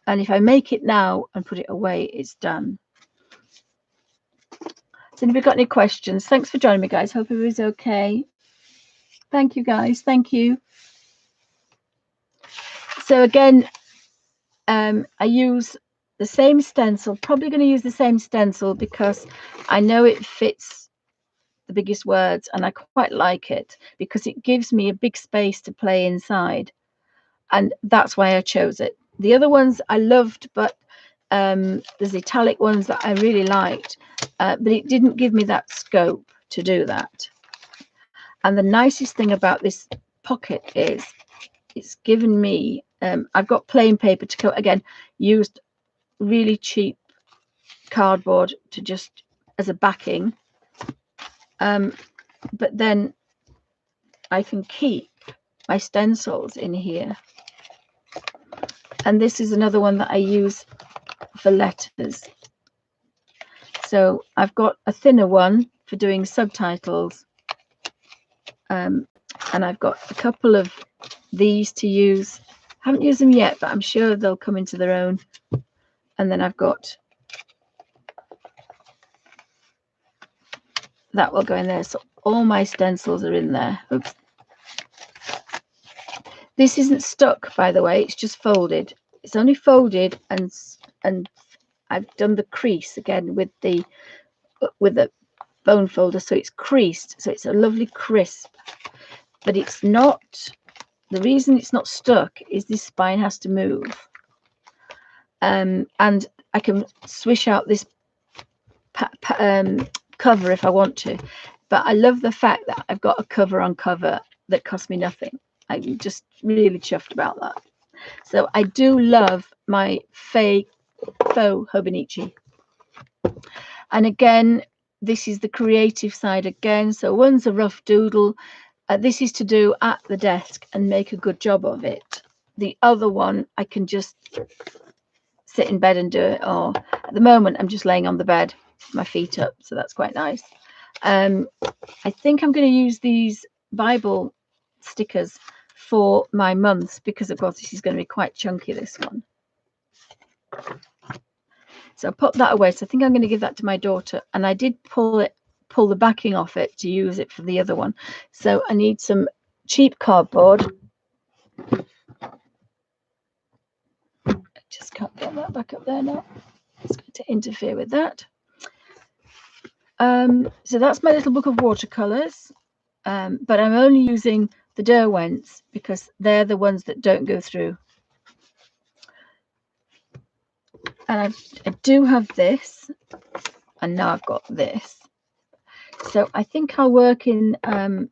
And if I make it now and put it away, it's done. So have you got any questions? Thanks for joining me, guys. Hope everybody's okay. Thank you, guys. Thank you. So again, I use the same stencil. Probably going to use the same stencil because I know it fits the biggest words, and I quite like it because it gives me a big space to play inside, and that's why I chose it. The other ones I loved, but there's italic ones that I really liked, but it didn't give me that scope to do that. And the nicest thing about this pocket is it's given me, I've got plain paper to cut. Again, used really cheap cardboard to just as a backing, but then I can keep my stencils in here. And this is another one that I use for letters. So I've got a thinner one for doing subtitles, and I've got a couple of these to use. Haven't used them yet, but I'm sure they'll come into their own. And then I've got that will go in there. So all my stencils are in there. Oops. This isn't stuck, by the way. It's just folded. It's only folded, and I've done the crease again with the with a bone folder, so it's creased, so it's a lovely crisp, but it's not, the reason it's not stuck is this spine has to move. And I can swish out this cover if I want to, but I love the fact that I've got a cover on cover that cost me nothing. I'm just really chuffed about that. So I do love my Faux hobonochi. And again, this is the creative side again. So one's a rough doodle. This is to do at the desk and make a good job of it. The other one, I can just sit in bed and do it. Or at the moment, I'm just laying on the bed, my feet up. So that's quite nice. I think I'm going to use these Bible stickers for my months because, of course, this is going to be quite chunky, this one. So I put that away. So I think I'm going to give that to my daughter. And I did pull the backing off it to use it for the other one. So I need some cheap cardboard. I just can't get that back up there now. It's going to interfere with that. So that's my little book of watercolors. But I'm only using the Derwents because they're the ones that don't go through. And I do have this, and now I've got this. So I think I'll work in, I've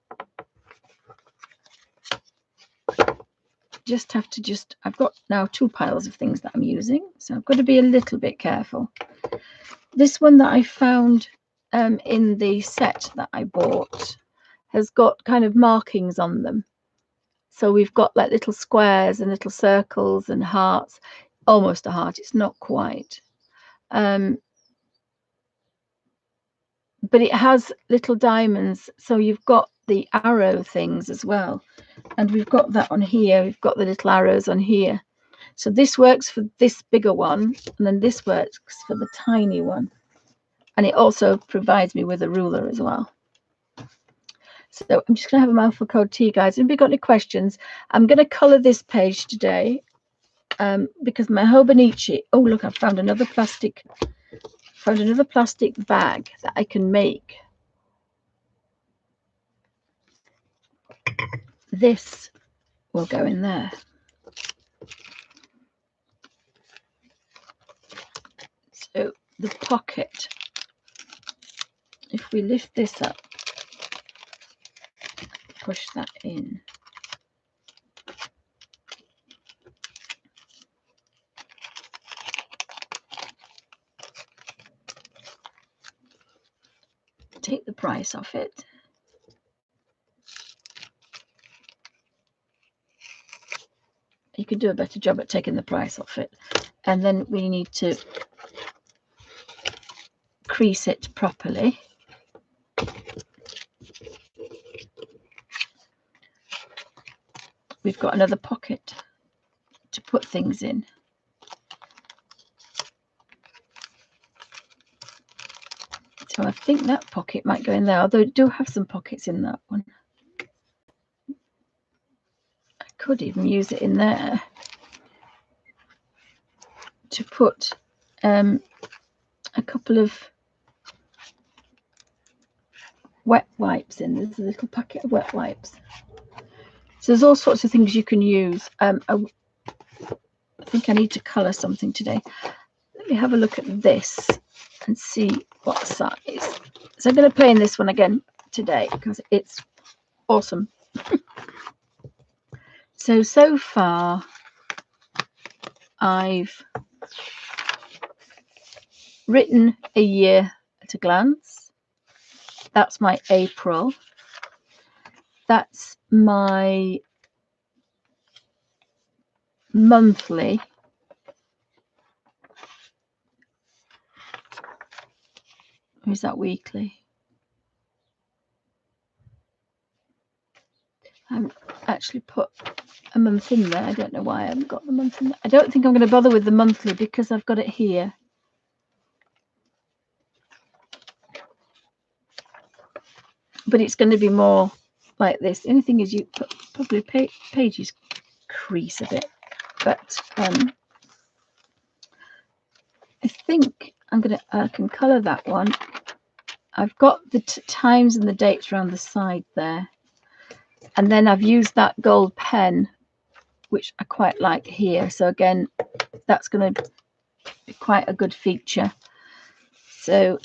got now 2 piles of things that I'm using. So I've got to be a little bit careful. This one that I found in the set that I bought has got kind of markings on them. So we've got like little squares and little circles and hearts. Almost a heart, it's not quite. But it has little diamonds, so you've got the arrow things as well. And we've got that on here. We've got the little arrows on here. So this works for this bigger one, and then this works for the tiny one. And it also provides me with a ruler as well. So I'm just going to have a mouthful of cold tea, guys. If you've got any questions, I'm going to colour this page today because my hobonochi. Oh, look, I've found another plastic bag that I can make. This will go in there. So the pocket, if we lift this up, push that in. Take the price off it. You could do a better job at taking the price off it. And then we need to crease it properly. We've got another pocket to put things in. So I think that pocket might go in there, although it do have some pockets in that one. I could even use it in there to put a couple of wet wipes in. There's a little packet of wet wipes. So there's all sorts of things you can use. I think I need to colour something today. Let me have a look at this and see what size. So I'm going to play in this one again today because it's awesome. So far I've written a year at a glance. That's my April. That's my monthly. Or is that weekly? I haven't actually put a month in there. I don't know why I haven't got the month in there. I don't think I'm going to bother with the monthly because I've got it here. But it's going to be more like this. The only thing is you probably pages crease a bit. But I think I can colour that one I've got the times and the dates around the side there. And then I've used that gold pen, which I quite like here. So again, that's going to be quite a good feature. So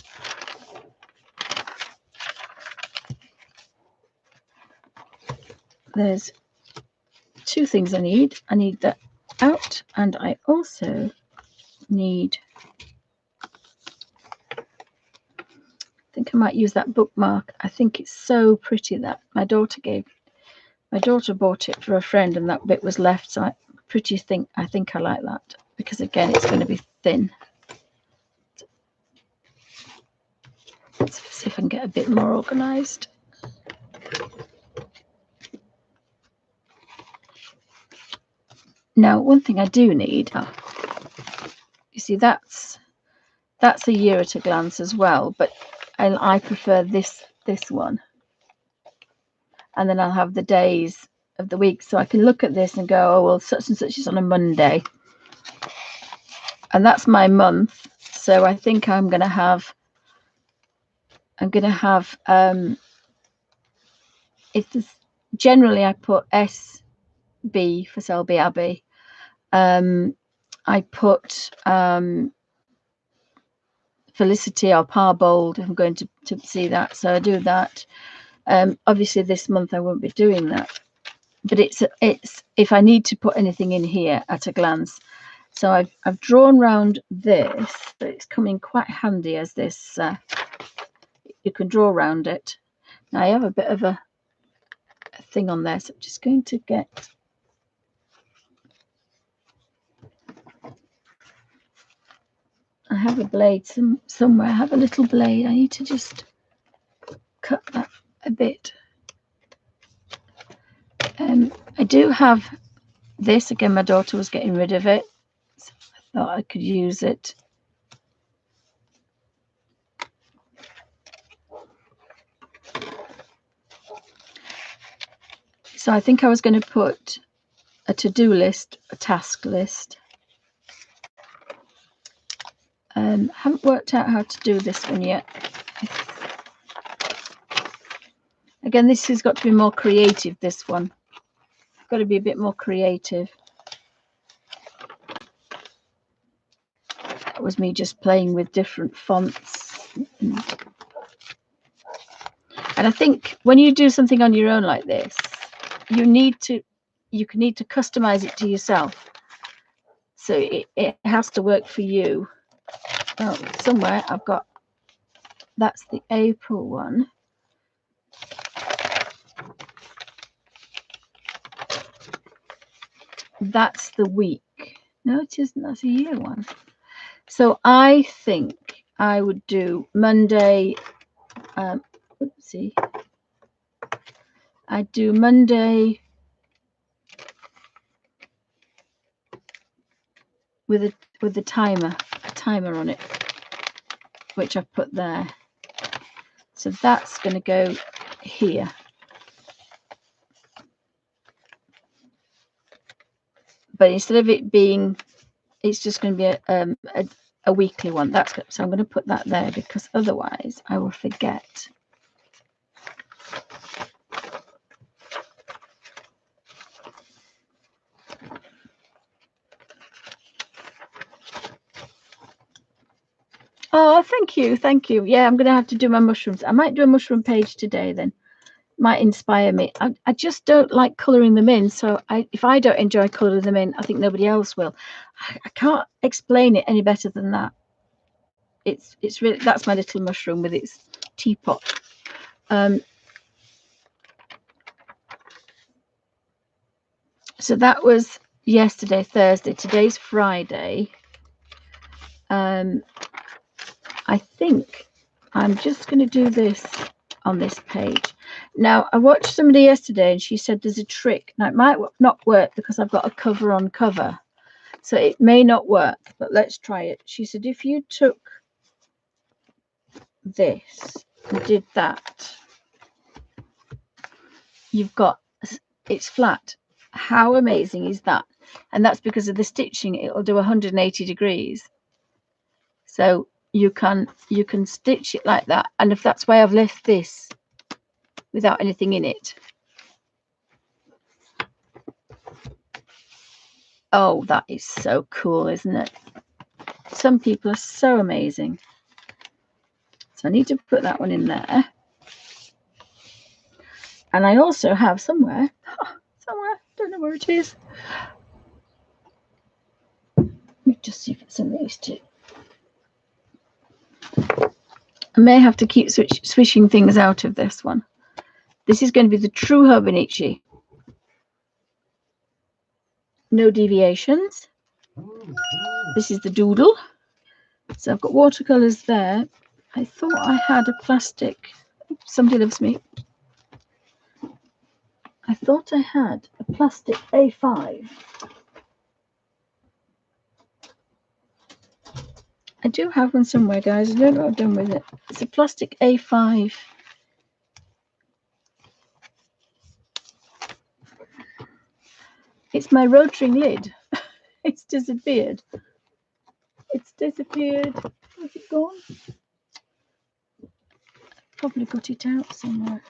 there's two things I need. I need that out, and I also need, I think I might use that bookmark. I think it's so pretty that my daughter bought it for a friend, and that bit was left. So I think I like that, because again, it's going to be thin. Let's see if I can get a bit more organized. Now, one thing I do need, you see, that's a year at a glance as well, but I prefer this one. And then I'll have the days of the week, so I can look at this and go, oh well, such and such is on a Monday, and that's my month. So I think I'm gonna have if this, generally I put SB for Selby Abbey. I put Felicity or Parbold if I'm going to see that, so I do that. Obviously this month I won't be doing that, but it's if I need to put anything in here at a glance. So I've drawn round this, but it's coming quite handy as this. You can draw around it. Now I have a bit of a thing on there, so I'm just going to get. I have a blade somewhere. I have a little blade. I need to just cut that a bit. I do have this. Again, my daughter was getting rid of it, so I thought I could use it. So I think I was going to put a to-do list, a task list. Haven't worked out how to do this one yet. Again, this has got to be more creative, this one. I've got to be a bit more creative. That was me just playing with different fonts. And I think when you do something on your own like this, you need to customize it to yourself. So it has to work for you. Oh, somewhere I've got, that's the April one. That's the week. No, it isn't. That's a year one. So I think I would do Monday. Oopsie. I'd do Monday with a timer on it, which I've put there. So that's going to go here. But instead of it being, it's just going to be a weekly one. That's good. So I'm going to put that there, because otherwise I will forget. Oh, thank you. Yeah, I'm going to have to do my mushrooms. I might do a mushroom page today then. Might inspire me. I just don't like colouring them in. So if I don't enjoy colouring them in, I think nobody else will. I can't explain it any better than that. It's really, that's my little mushroom with its teapot. So that was yesterday, Thursday. Today's Friday. I think I'm just going to do this on this page. Now, I watched somebody yesterday and she said there's a trick. Now, it might not work because I've got a cover on cover. So it may not work, but let's try it. She said if you took this and did that, you've got, it's flat. How amazing is that? And that's because of the stitching. It'll do 180 degrees. So you can stitch it like that. And if that's why I've left this without anything in it. Oh, that is so cool, isn't it? Some people are so amazing. So I need to put that one in there. And I also have somewhere, don't know where it is. Let me just see if it's in these two. I may have to keep swishing things out of this one. This is going to be the true hobonochi. No deviations. This is the doodle. So I've got watercolors there. I thought I had a plastic. Somebody loves me. I thought I had a plastic A5. I do have one somewhere, guys. I don't know what I've done with it. It's a plastic A5. It's my rotary lid. It's disappeared. It's disappeared. Where's it gone? Probably got it out somewhere.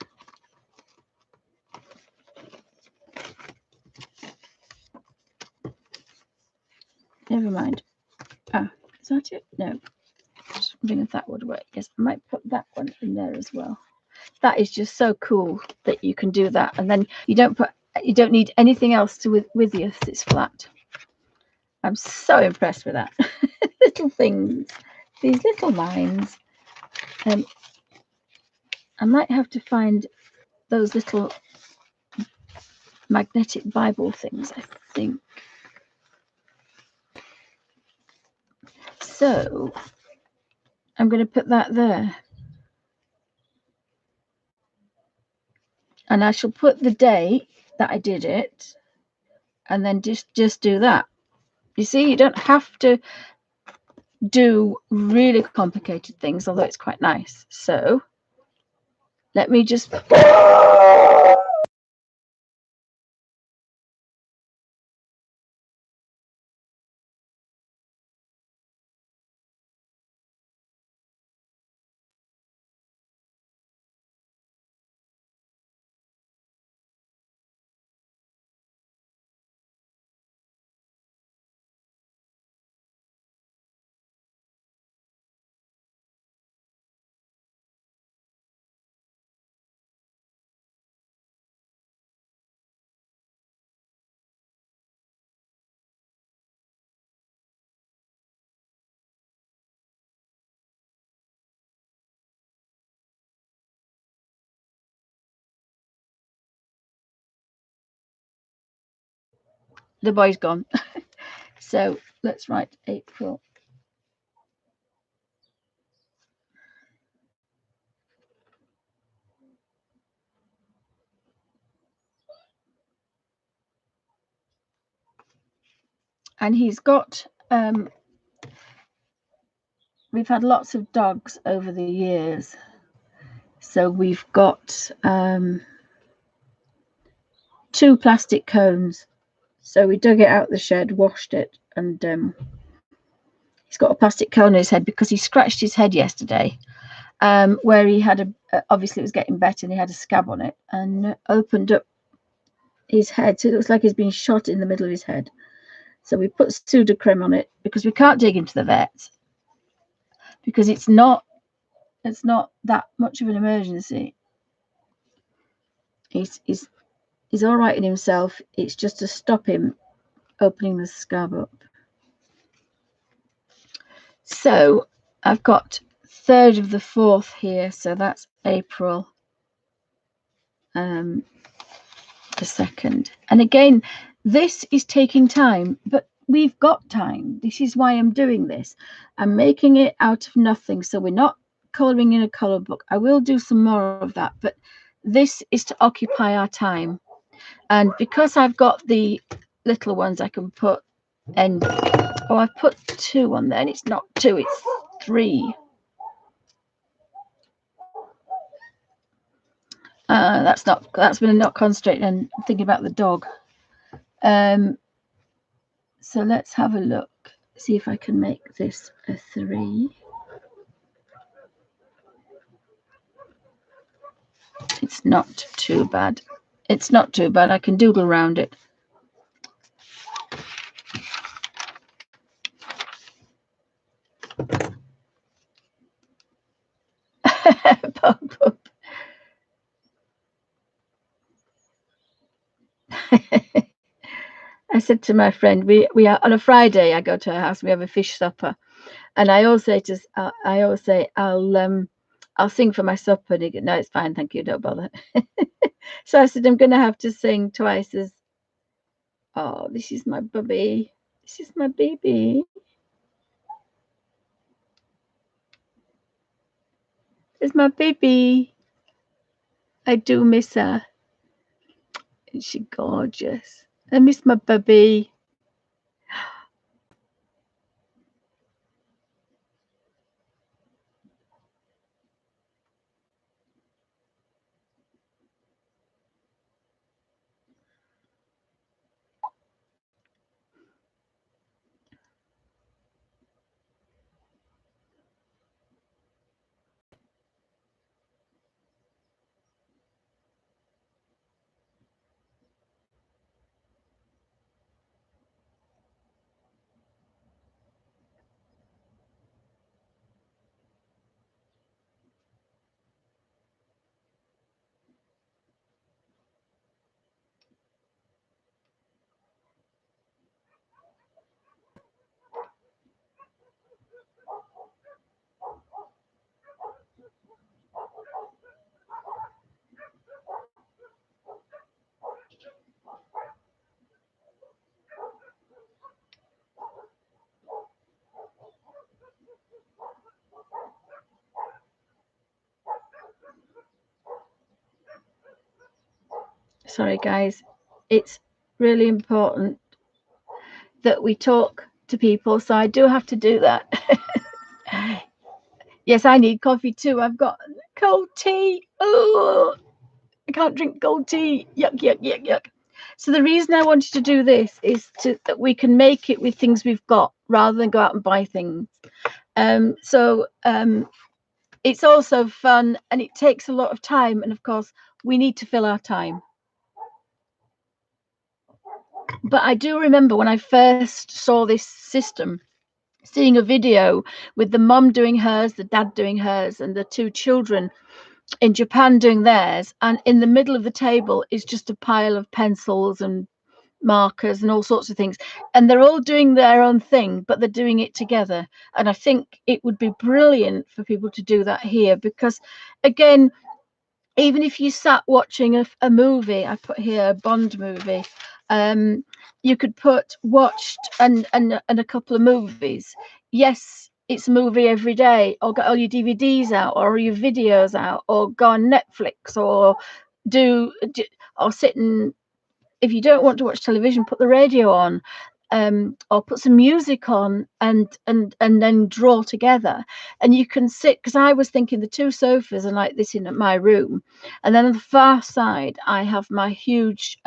Never mind. Ah, is that it? No. Just wondering if that would work. Yes, I might put that one in there as well. That is just so cool that you can do that, and then you don't need anything else to with you. It's flat. I'm so impressed with that. Little things, these little lines. I might have to find those little magnetic Bible things, I think. So I'm going to put that there. And I shall put the day that I did it, and then just do that. You see, you don't have to do really complicated things, although it's quite nice. So let me just the boy's gone. So let's write April. And he's got we've had lots of dogs over the years, so we've got 2 plastic cones. So we dug it out the shed, washed it, and he's got a plastic cone on his head because he scratched his head yesterday, where he had obviously it was getting better, and he had a scab on it, and opened up his head, so it looks like he's been shot in the middle of his head. So we put pseudocreme on it because we can't take him to the vet because it's not that much of an emergency. He's all right in himself. It's just to stop him opening the scab up. So I've got 3rd of the 4th here, so that's April the 2nd. And again, this is taking time, but we've got time. This is why I'm doing this. I'm making it out of nothing, so we're not colouring in a colour book. I will do some more of that, but this is to occupy our time. And because I've got the little ones I can put, and oh, I've put 2 on there, and it's not 2, it's 3. That's been not concentrating and thinking about the dog. So let's have a look, see if I can make this a 3. It's not too bad. It's not too bad. I can doodle around it. I said to my friend, we are on a Friday. I go to her house. We have a fish supper, and I always say I'll sing for my supper. And he goes, no, it's fine, thank you, don't bother. So I said I'm going to have to sing twice as. Oh, this is my bubby. This is my baby. There's my baby. I do miss her. Isn't she gorgeous? I miss my bubby. Sorry, guys. It's really important that we talk to people, so I do have to do that. Yes, I need coffee too. I've got cold tea. Oh, I can't drink cold tea. Yuck, yuck, yuck, yuck. So the reason I wanted to do this is that we can make it with things we've got rather than go out and buy things. It's also fun and it takes a lot of time. And of course, we need to fill our time. But I do remember when I first saw this system, seeing a video with the mum doing hers, the dad doing hers, and the two children in Japan doing theirs. And in the middle of the table is just a pile of pencils and markers and all sorts of things. And they're all doing their own thing, but they're doing it together. And I think it would be brilliant for people to do that here because, again, even if you sat watching a movie, I put here a Bond movie, you could put watched and a couple of movies. Yes, it's a movie every day, or get all your DVDs out, or your videos out, or go on Netflix, or or sit and, if you don't want to watch television, put the radio on, or put some music on, and then draw together. And you can sit, because I was thinking the two sofas are like this in my room, and then on the far side I have my huge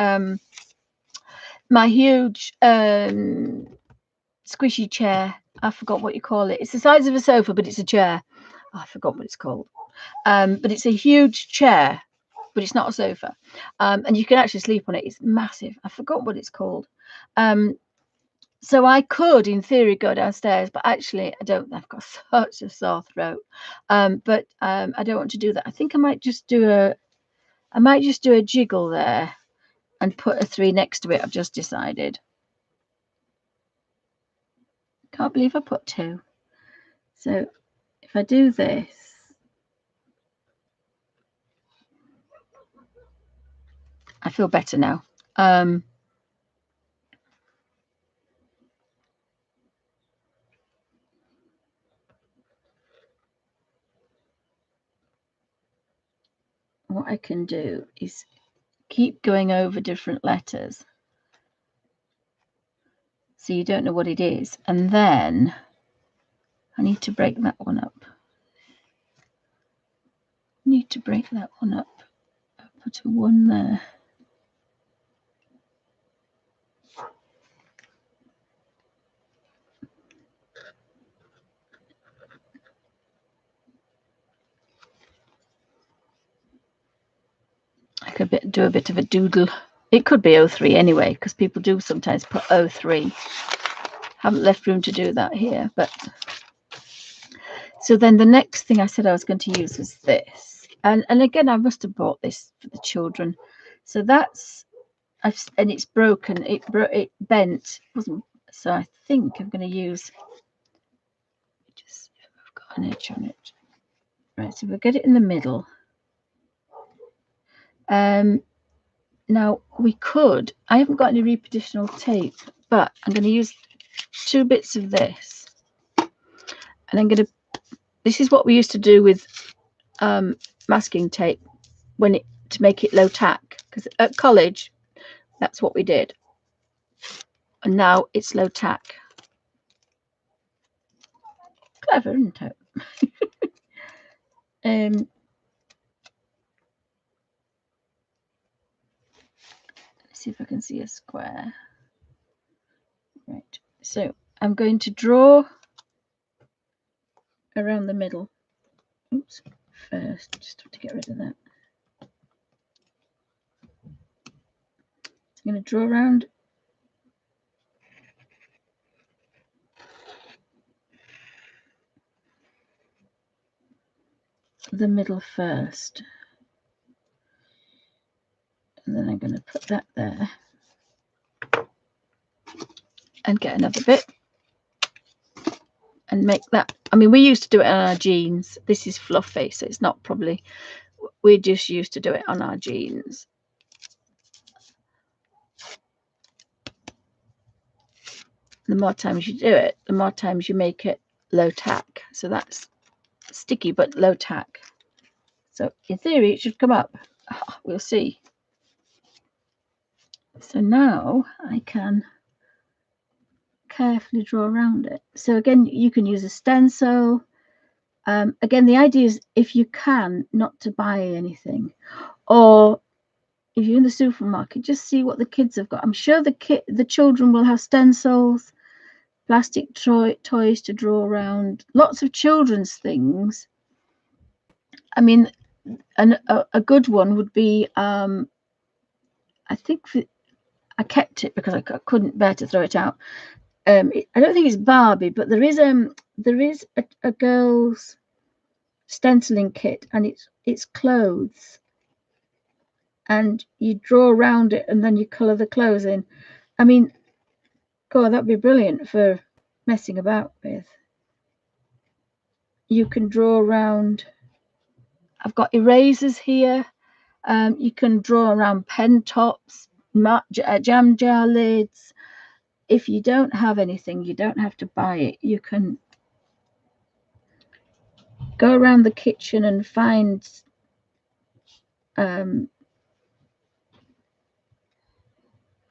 squishy chair. I forgot what you call it. It's the size of a sofa, but it's a chair. Oh, I forgot what it's called. But it's a huge chair, but it's not a sofa. And you can actually sleep on it. It's massive. I forgot what it's called. So I could, in theory, go downstairs, but actually I don't. I've got such a sore throat. But I don't want to do that. I think I might just do a jiggle there and put a 3 next to it. I've just decided. Can't believe I put 2. So if I do this, I feel better now. What I can do is keep going over different letters so you don't know what it is, and then I need to break that one up. I'll put a 1 there. do a bit of a doodle. It could be 03 anyway, because people do sometimes put 03. Haven't left room to do that here, but so then the next thing I said I was going to use was this, and again I must have bought this for the children. So that's and it's broken. It bent, wasn't, so I think I'm going to use. Just I've got an edge on it. Right, so we'll get it in the middle. Now we could. I haven't got any repositional tape, but I'm going to use 2 bits of this, and I'm going to. This is what we used to do with masking tape to make it low tack, because at college that's what we did, and now it's low tack. Clever, isn't it? Let's see if I can see a square. Right, so I'm going to draw around the middle. Oops, first just have to get rid of that. I'm going to draw around the middle first, and then I'm going to put that there and get another bit and make that. I mean, we used to do it on our jeans. This is fluffy, so it's not probably. We just used to do it on our jeans. The more times you do it, the more times you make it low tack. So that's sticky but low tack. So in theory, it should come up. We'll see. So now I can carefully draw around it. So again, you can use a stencil. Again, the idea is, if you can, not to buy anything, or if you're in the supermarket, just see what the kids have got. I'm sure the children will have stencils, plastic toys to draw around, lots of children's things. I mean, a good one would be, I think I kept it because I couldn't bear to throw it out. I don't think it's Barbie, but there is a girl's stenciling kit, and it's clothes, and you draw around it and then you colour the clothes in. I mean, God, that'd be brilliant for messing about with. You can draw around. I've got erasers here. You can draw around pen tops, jam jar lids. If you don't have anything, you don't have to buy it. You can go around the kitchen and find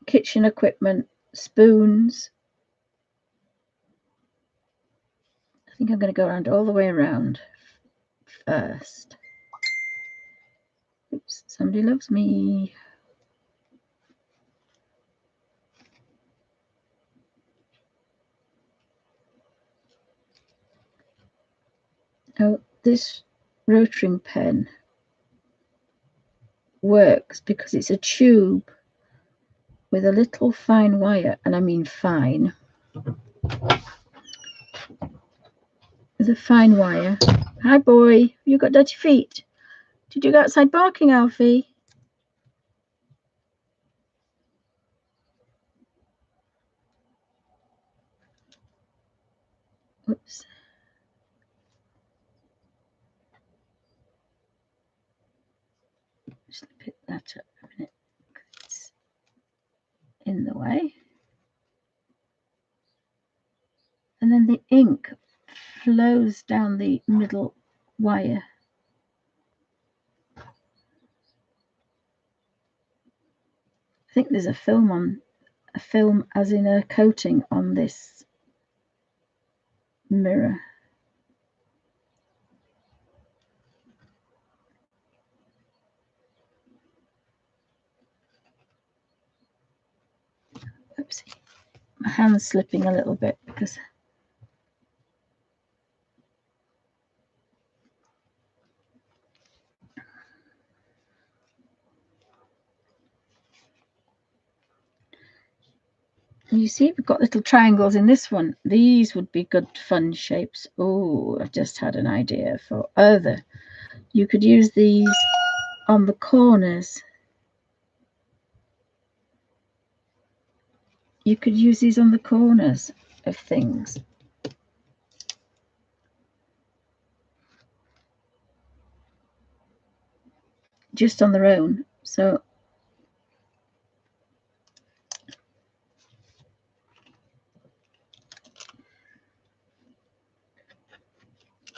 kitchen equipment, spoons. I think I'm going to go around all the way around first. Oops, somebody loves me. Oh, this rotary pen works because it's a tube with a little fine wire, and I mean fine, with a fine wire. Hi boy, you got dirty feet? Did you go outside barking, Alfie? Oops. Just pick that up a minute. It's in the way. And then the ink flows down the middle wire. I think there's a film as in a coating on this mirror. Oopsie. My hand's slipping a little bit because You see, we've got little triangles in this one. These would be good fun shapes. Oh, I've just had an idea for other. You could use these on the corners. You could use these on the corners of things. Just on their own. So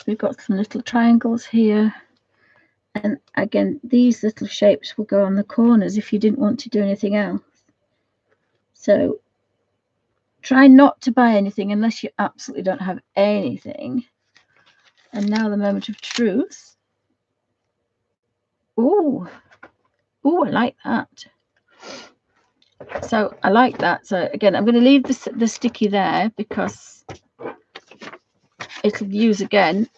we've got some little triangles here. And again, these little shapes will go on the corners if you didn't want to do anything else. So try not to buy anything unless you absolutely don't have anything. And now the moment of truth. Ooh, ooh, I like that. So I like that. So again, I'm going to leave the sticky there because it'll use again.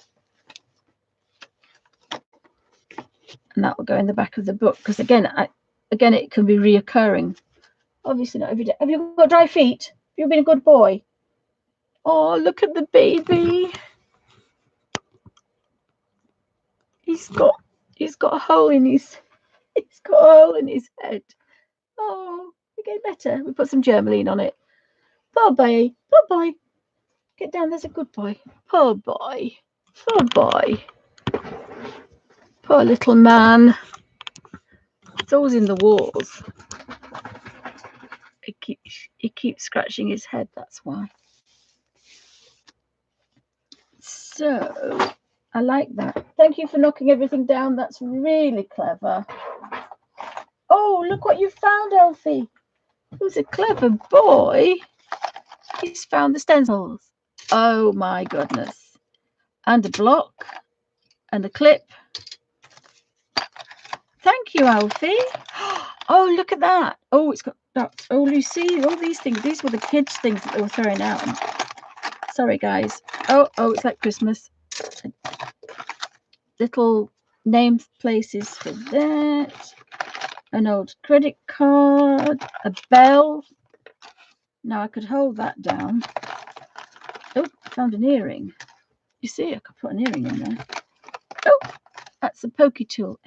And that will go in the back of the book because again, it can be reoccurring. Obviously not every day. Have you got dry feet? Have you been a good boy? Oh, look at the baby. He's got a hole in his head. Oh, you're getting better. We put some Germaline on it. Poor boy. Poor boy. Get down, there's a good boy. Poor boy. Poor boy. Poor little man. It's always in the walls. He keeps scratching his head, that's why. So I like that. Thank you for knocking everything down. That's really clever. Oh, look what you found, Elfie. Who's a clever boy? He's found the stencils. Oh my goodness. And a block and a clip. Thank you, Alfie. Oh, look at that. Oh, it's got dots. Oh, Lucy, all these things. These were the kids' things that they were throwing out. Sorry, guys. Oh, it's like Christmas. Little name places for that. An old credit card. A bell. Now I could hold that down. Oh, I found an earring. You see, I could put an earring in there. Oh, that's a pokey tool.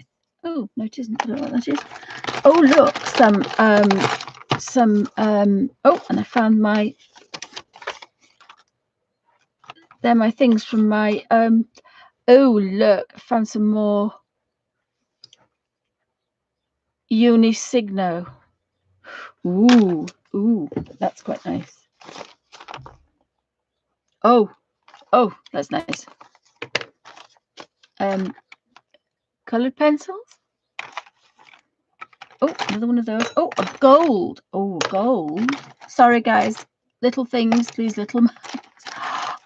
Oh, no, it isn't. I don't know what that is. Oh, look, oh, and I found they're my things from my, oh, look, I found some more Unisigno. Ooh, that's quite nice. Oh, that's nice. Colored pencils. Oh, another one of those. Oh, a gold. Oh, gold. Sorry, guys. Little things, please, little.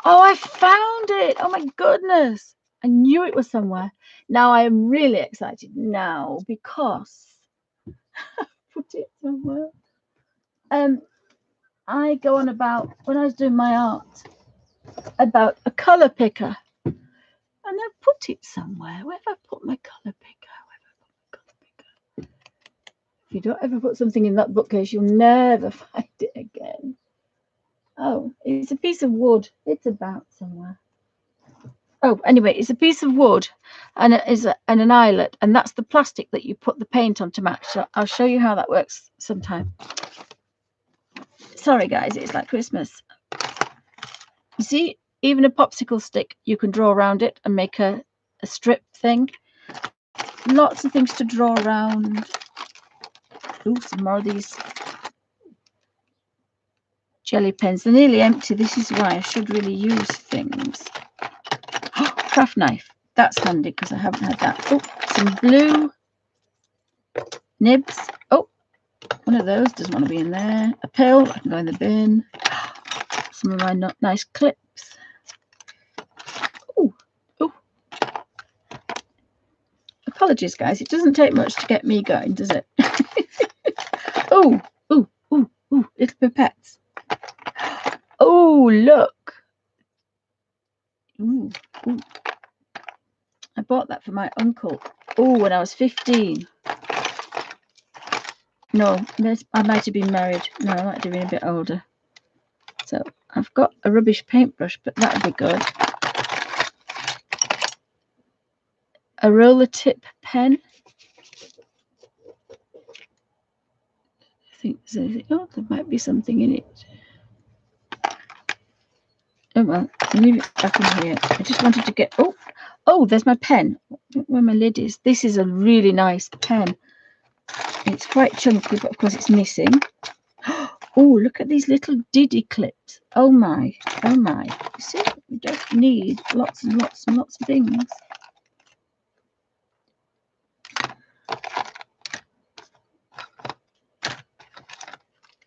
Oh, I found it. Oh, my goodness. I knew it was somewhere. Now I am really excited now because I put it somewhere. I go on about, when I was doing my art, about a colour picker. And I put it somewhere. Where have I put my colour picker? If you don't ever put something in that bookcase, you'll never find it again. Oh, it's a piece of wood. It's about somewhere. Oh, anyway, it's a piece of wood and it is an eyelet, and that's the plastic that you put the paint on to match. So I'll show you how that works sometime. Sorry, guys, it's like Christmas. You see, even a popsicle stick, you can draw around it and make a strip thing. Lots of things to draw around. Ooh, some more of these jelly pens. They're nearly empty. This is why I should really use things. Craft knife. That's handy because I haven't had that. Oh, some blue nibs. Oh, one of those doesn't want to be in there. A pill. I can go in the bin. Some of my nice clips. Oh. Apologies, guys. It doesn't take much to get me going, does it? Oh, little pipettes. Oh, look. Ooh. I bought that for my uncle. Oh, when I was 15. No, I might have been married. No, I might have been a bit older. So I've got a rubbish paintbrush, but that'll be good. A roller tip pen. I think so. Oh, there might be something in it. Oh well, leave it back in here. I just wanted to get. Oh, there's my pen. Where my lid is. This is a really nice pen. It's quite chunky, but of course it's missing. Oh, look at these little diddy clips. Oh my, oh my. You see, we don't need lots and lots and lots of things.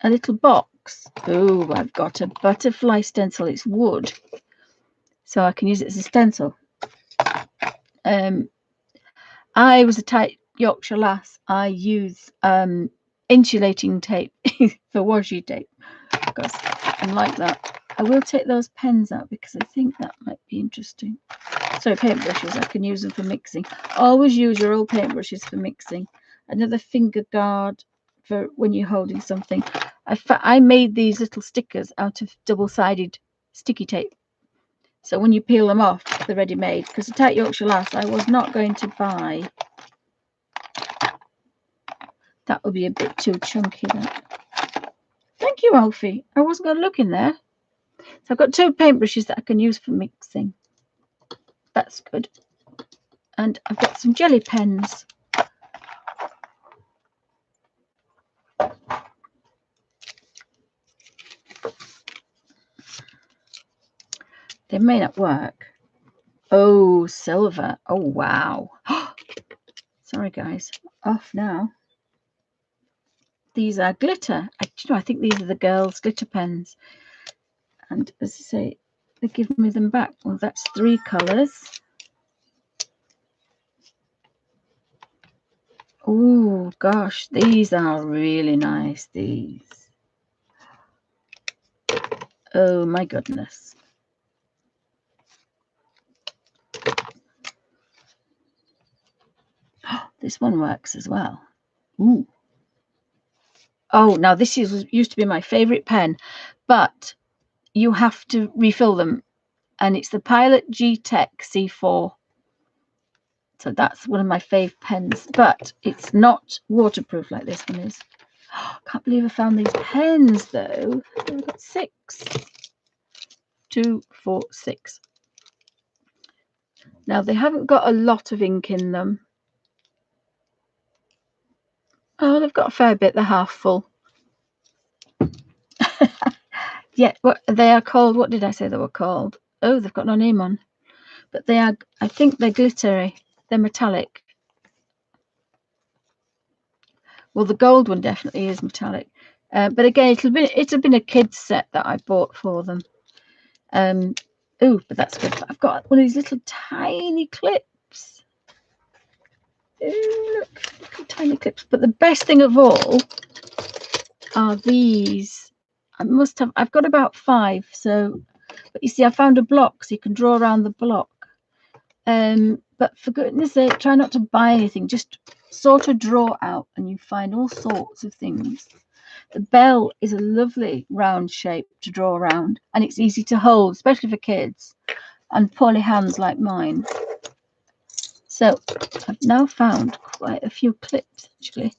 A little box. Oh, I've got a butterfly stencil. It's wood, so I can use it as a stencil. I was a tight Yorkshire lass. I use insulating tape for washi tape because I'm like that. I will take those pens out because I think that might be interesting. So paintbrushes, I can use them for mixing. Always use your old paintbrushes for mixing. Another finger guard for when you're holding something. I made these little stickers out of double-sided sticky tape. So when you peel them off, they're ready-made. Because a tight Yorkshire lass, I was not going to buy. That would be a bit too chunky. That. Thank you, Alfie. I wasn't going to look in there. So I've got 2 paintbrushes that I can use for mixing. That's good. And I've got some jelly pens. They may not work. Oh, silver. Oh, wow. Sorry, guys. Off now. These are glitter. I think these are the girls' glitter pens. And as I say, they give me them back. Well, that's 3 colours. Oh, gosh. These are really nice. These. Oh, my goodness. This one works as well. Ooh. Oh, now this used to be my favourite pen, but you have to refill them. And it's the Pilot G-Tech C4. So that's one of my fave pens, but it's not waterproof like this one is. Can't believe I found these pens though. I've got 6. 2, 4, 6. Now they haven't got a lot of ink in them. Oh, they've got a fair bit. They're half full. Yeah, what they are called. What did I say they were called? Oh, they've got no name on. But they are, I think they're glittery. They're metallic. Well, the gold one definitely is metallic. But again, it'll have been a kids set that I bought for them. Oh, but that's good. I've got one of these little tiny clips. Ooh, look, little tiny clips. But the best thing of all are these. I've got about 5. So, but you see, I found a block, so you can draw around the block. But for goodness sake, try not to buy anything. Just sort of draw out, and you find all sorts of things. The bell is a lovely round shape to draw around, and it's easy to hold, especially for kids and poorly hands like mine. So I've now found quite a few clips actually.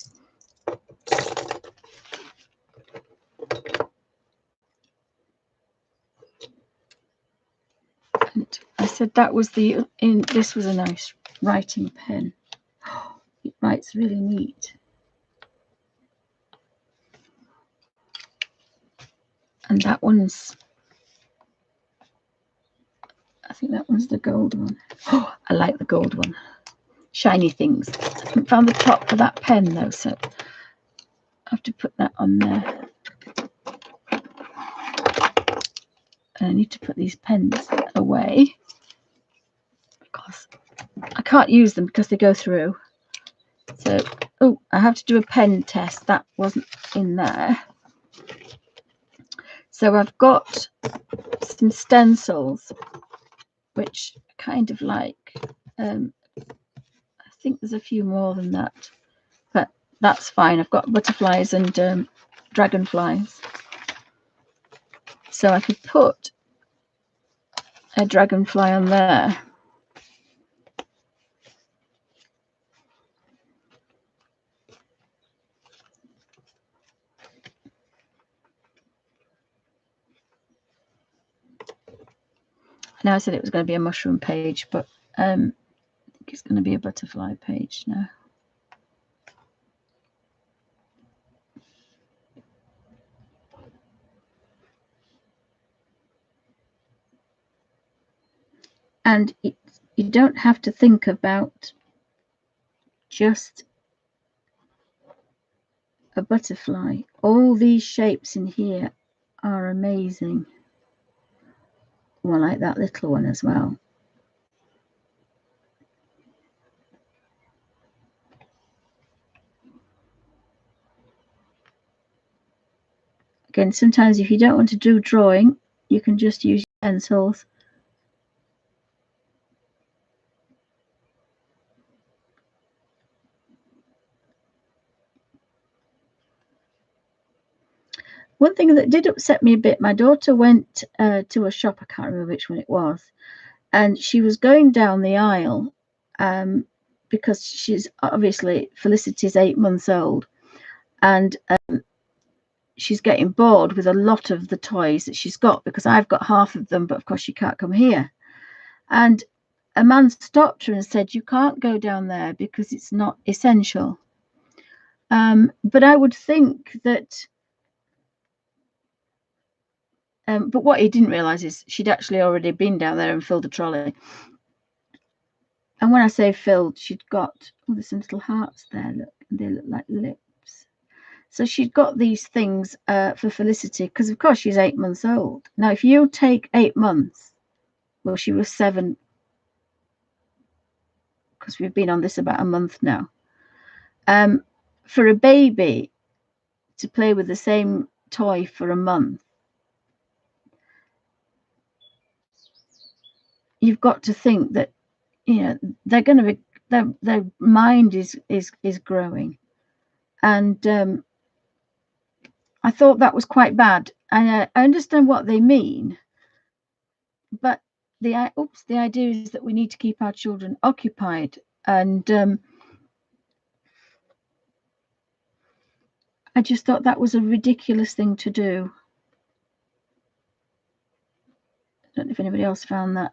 And I said that was this was a nice writing pen. It writes really neat. And that one's, I think that one's the gold one. Oh, I like the gold one. Shiny things. I haven't found the top for that pen though, so I have to put that on there. And I need to put these pens away because I can't use them because they go through. So, oh, I have to do a pen test. That wasn't in there. So I've got some stencils, which I kind of like. I think there's a few more than that, but that's fine. I've got butterflies and dragonflies. So I could put a dragonfly on there. Now I said it was going to be a mushroom page, but I think it's going to be a butterfly page now. And you don't have to think about just a butterfly. All these shapes in here are amazing. Well, like that little one as well. Again, sometimes if you don't want to do drawing, you can just use your pencils. One thing that did upset me a bit, my daughter went to a shop, I can't remember which one it was, and she was going down the aisle because she's obviously, Felicity's 8 months old, and she's getting bored with a lot of the toys that she's got, because I've got half of them, but of course she can't come here. And a man stopped her and said, you can't go down there because it's not essential. But I would think that but what he didn't realize is she'd actually already been down there and filled a trolley. And when I say filled, she'd got, oh, there's some little hearts there, look, they look like lips. So she'd got these things for Felicity, because of course she's 8 months old. Now, if you take 8 months, well, she was 7, because we've been on this about a month now. For a baby to play with the same toy for a month, you've got to think that, you know, they're going to be, their mind is growing. And I thought that was quite bad. And I understand what they mean, but the idea is that we need to keep our children occupied. And I just thought that was a ridiculous thing to do. I don't know if anybody else found that,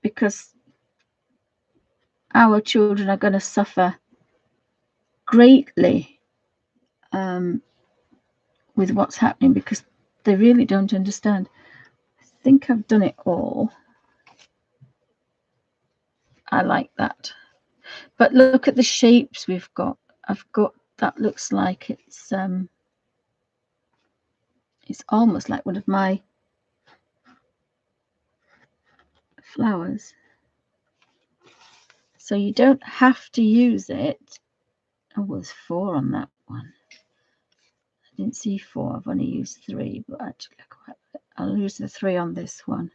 because our children are going to suffer greatly with what's happening, because they really don't understand. I think I've done it all. I like that. But look at the shapes we've got. I've got, that looks like it's almost like one of my flowers. So you don't have to use it. Oh, there's 4 on that one. I didn't see 4. I've only used 3, but actually I'll use the 3 on this one.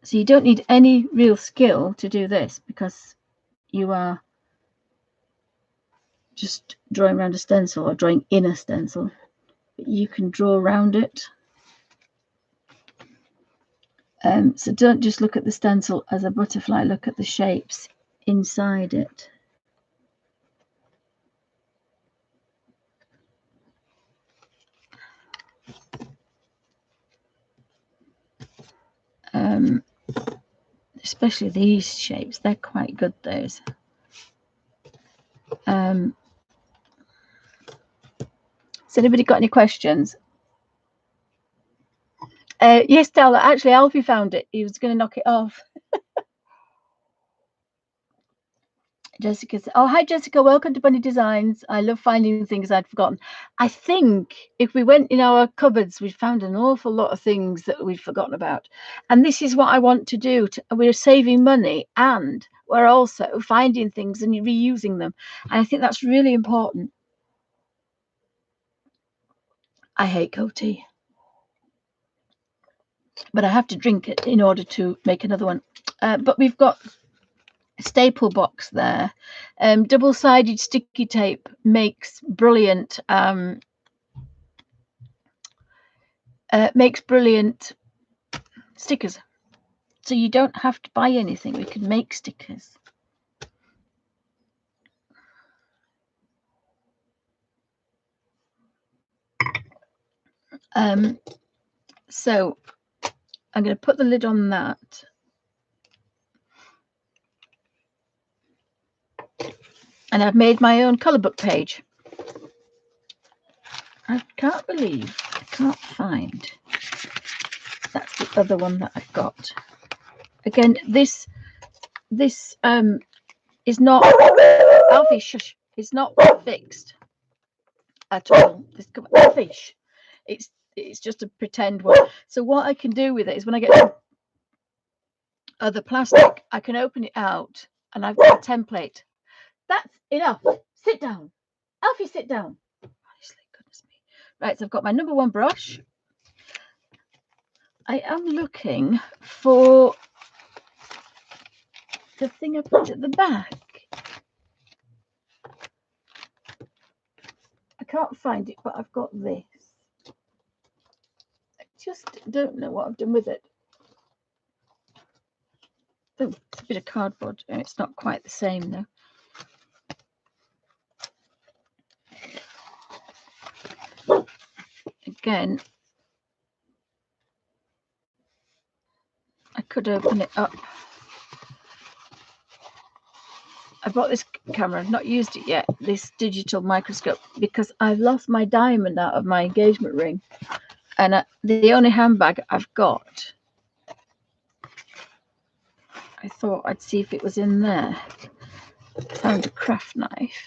So you don't need any real skill to do this, because you are just drawing around a stencil or drawing in a stencil. But you can draw around it. So don't just look at the stencil as a butterfly, look at the shapes inside it. Especially these shapes, they're quite good, those. Has anybody got any questions? Yes, Stella, actually Alfie found it. He was going to knock it off. Jessica said, oh, hi, Jessica. Welcome to Bunny Designs. I love finding things I'd forgotten. I think if we went in our cupboards, we'd found an awful lot of things that we'd forgotten about. And this is what I want to do. We're saving money, and we're also finding things and reusing them. And I think that's really important. I hate cold tea, but I have to drink it in order to make another one. But we've got staple box there. Double-sided sticky tape makes brilliant stickers. So you don't have to buy anything. We can make stickers. So I'm going to put the lid on that. And I've made my own colour book page. I can't believe I can't find. That's the other one that I've got. Again, this is not Alfie, shush. It's not fixed at all. This fish. It's just a pretend one. So what I can do with it is when I get some other plastic, I can open it out and I've got a template. That's enough. Sit down. Alfie, sit down. Honestly, goodness me. Right, so I've got my number 1 brush. I am looking for the thing I put at the back. I can't find it, but I've got this. I just don't know what I've done with it. Oh, it's a bit of cardboard. It's not quite the same though. Again, I could open it up. I bought this camera. I've not used it yet, this digital microscope, because I've lost my diamond out of my engagement ring. And the only handbag I've got, I thought I'd see if it was in there. I found a craft knife.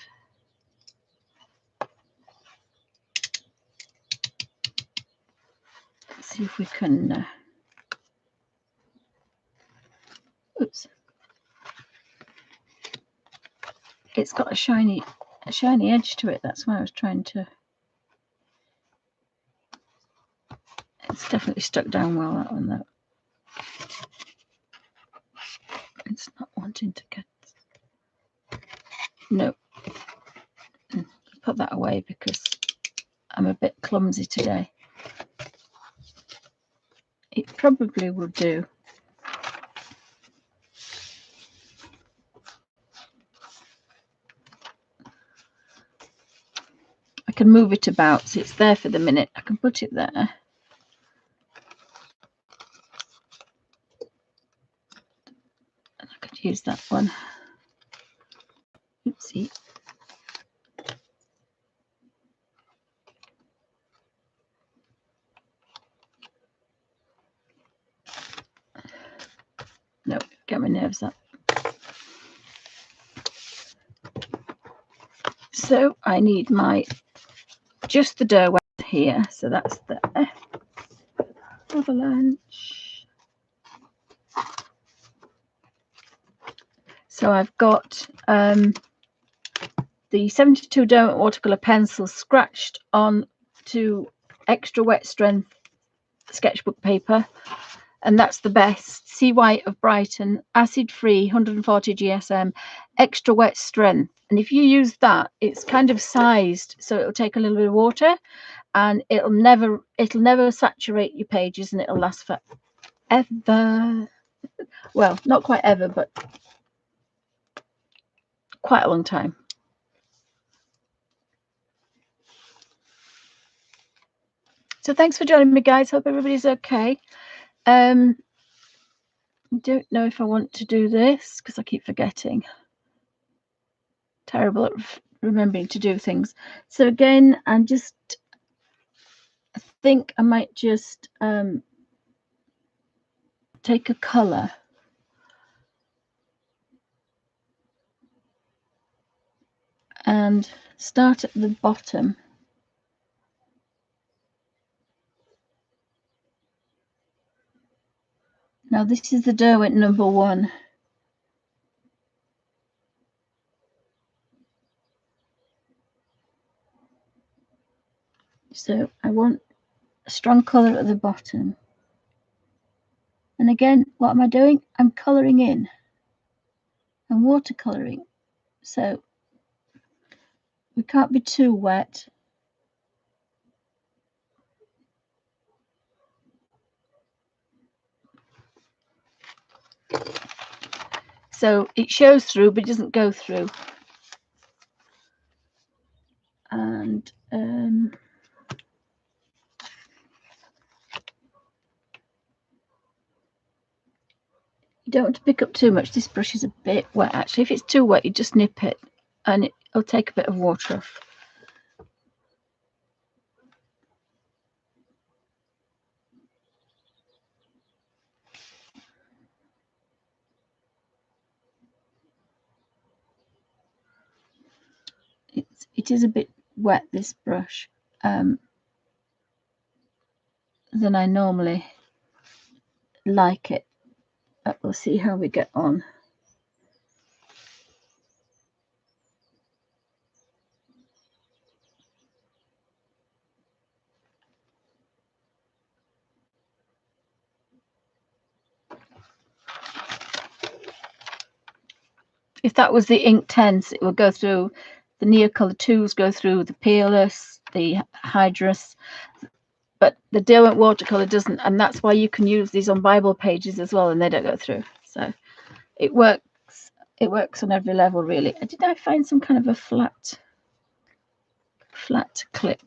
Let's see if we can... oops. It's got a shiny edge to it. That's why I was trying to... It's definitely stuck down well, that one, though. It's not wanting to get... No. Put that away because I'm a bit clumsy today. It probably will do. I can move it about, so it's there for the minute. I can put it there. And I could use that one. Oopsie. No, get my nerves up. So I need just the dough here. So that's there. Avalanche. So I've got the 72 Derwent watercolor pencil scratched on to extra wet strength sketchbook paper, and that's the best. Sea White of Brighton, acid free, 140 GSM, extra wet strength. And if you use that, it's kind of sized so it'll take a little bit of water, and it'll never saturate your pages, and it'll last forever. Well, not quite ever, but quite a long time. So thanks for joining me, guys. Hope everybody's okay. I don't know if I want to do this because I keep forgetting. Terrible at remembering to do things. So again, I think I might just take a colour. And start at the bottom. Now this is the Derwent number 1. So I want a strong colour at the bottom. And again, what am I doing? I'm colouring in. and watercolouring. So we can't be too wet. So it shows through, but it doesn't go through. And you don't want to pick up too much. This brush is a bit wet, actually. If it's too wet, you just nip it, and it'll take a bit of water off. It is a bit wet, this brush, than I normally like it, but we'll see how we get on. If that was the Inktense, it will go through. The Neocolor 2s go through, the Peerless, the Hydrus, but the Derwent watercolor doesn't, and that's why you can use these on Bible pages as well, and they don't go through. So it works. It works on every level, really. Did I find some kind of a flat clip?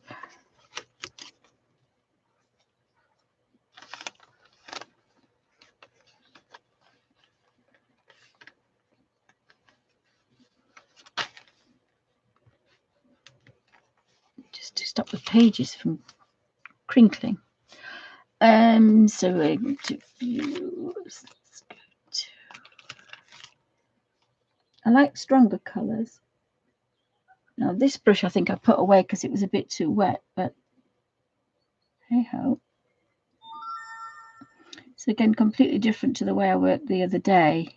Just to stop the pages from crinkling. So we're going to use. I like stronger colours. Now this brush I think I put away because it was a bit too wet, but hey ho. So again, completely different to the way I worked the other day,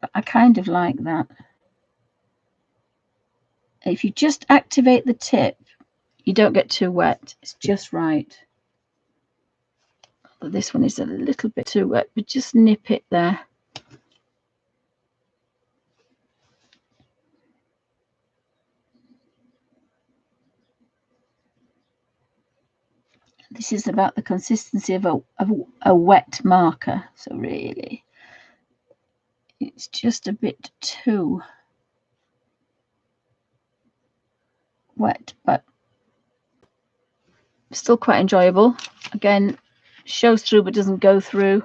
but I kind of like that. If you just activate the tip, you don't get too wet. It's just right. But this one is a little bit too wet, but just nip it there. This is about the consistency of a wet marker. So really, it's just a bit too wet, but still quite enjoyable. Again, shows through but doesn't go through.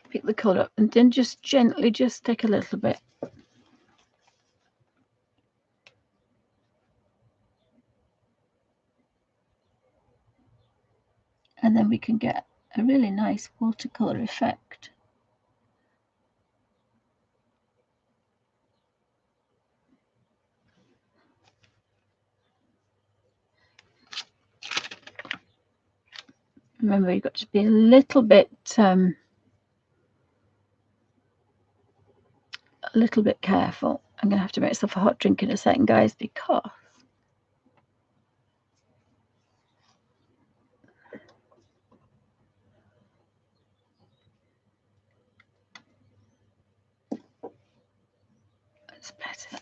Pick the colour up and then just gently just take a little bit. And then we can get a really nice watercolour effect. Remember, you've got to be a little bit careful. I'm going to have to make myself a hot drink in a second, guys, because it's better.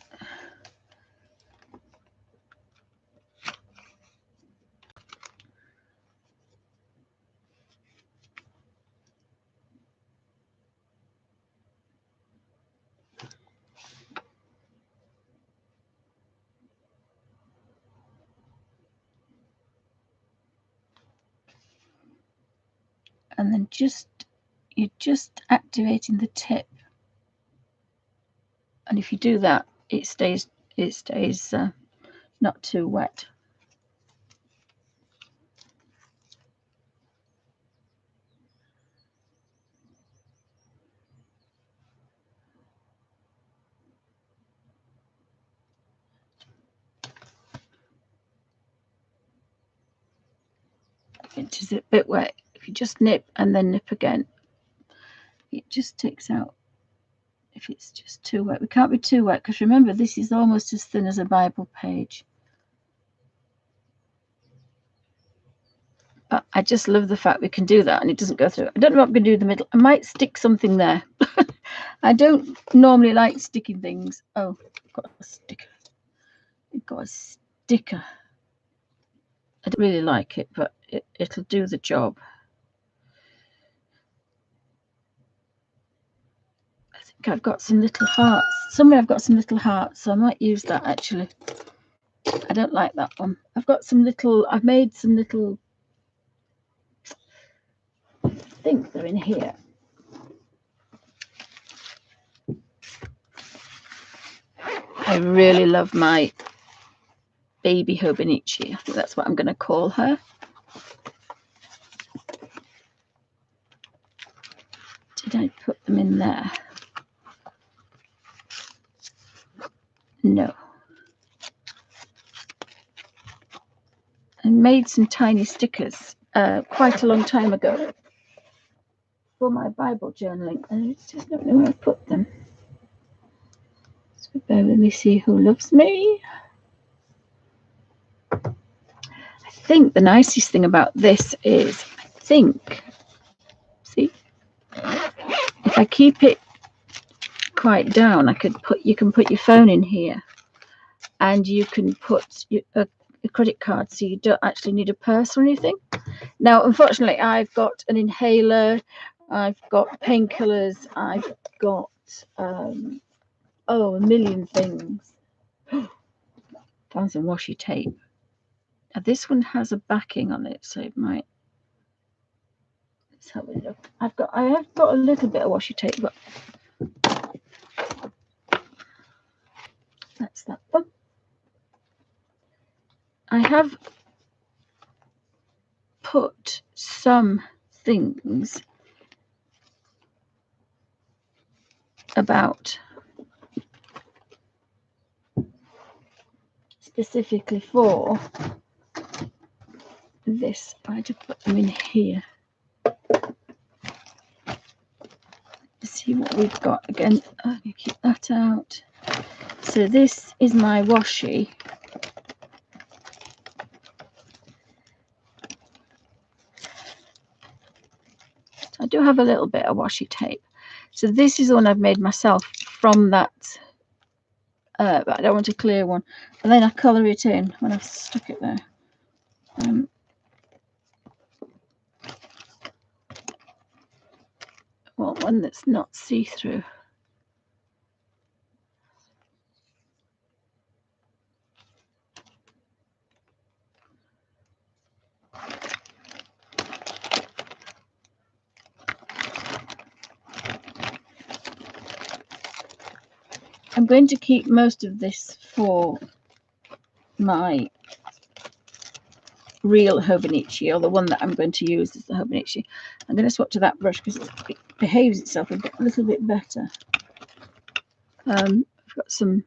And then you're just activating the tip, and if you do that, it stays not too wet. It is a bit wet. If you just nip and then nip again, it just takes out. If it's just too wet, we can't be too wet, because remember, this is almost as thin as a Bible page. I just love the fact we can do that and it doesn't go through. I don't know what I'm going to do in the middle. I might stick something there. I don't normally like sticking things. Oh, I've got a sticker. I've got a sticker. I don't really like it, but it'll do the job. I think I've got some little hearts. Somewhere I've got some little hearts, so I might use that actually. I don't like that one. I've got some little, I've made some little, I think they're in here. I really love my baby hobonochi. I think that's what I'm going to call her. Did I put them in there? No. I made some tiny stickers quite a long time ago for my Bible journaling, and I just don't know where I put them. So bear with me, see who loves me. I think the nicest thing about this is, I think, see, if I keep it quite down, I could put, you can put your phone in here, and you can put a credit card, so you don't actually need a purse or anything. Now, unfortunately, I've got an inhaler, I've got painkillers, I've got a million things. Found some washi tape. Now, this one has a backing on it, so it might. Let's have a look. I have got a little bit of washi tape, but that's that one. I have put some things about specifically for this. I just put them in here. See what we've got again. I'm going to keep that out. So this is my washi. I do have a little bit of washi tape. So this is the one I've made myself from that, but I don't want a clear one. And then I colour it in when I've stuck it there. Well, one that's not see-through. I'm going to keep most of this for my real hobonochi, or the one that I'm going to use as the hobonochi. I'm going to swap to that brush because it behaves itself a little bit better. I've got some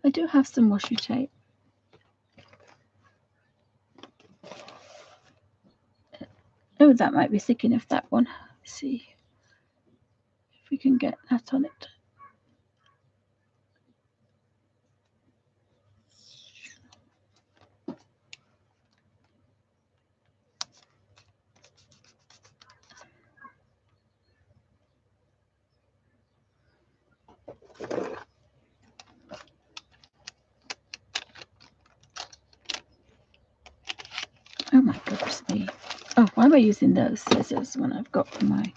I do have some washi tape. Oh, that might be thick enough, that one. Let's see if we can get that on it. Oh my goodness me. Oh, why am I using those scissors when I've got my...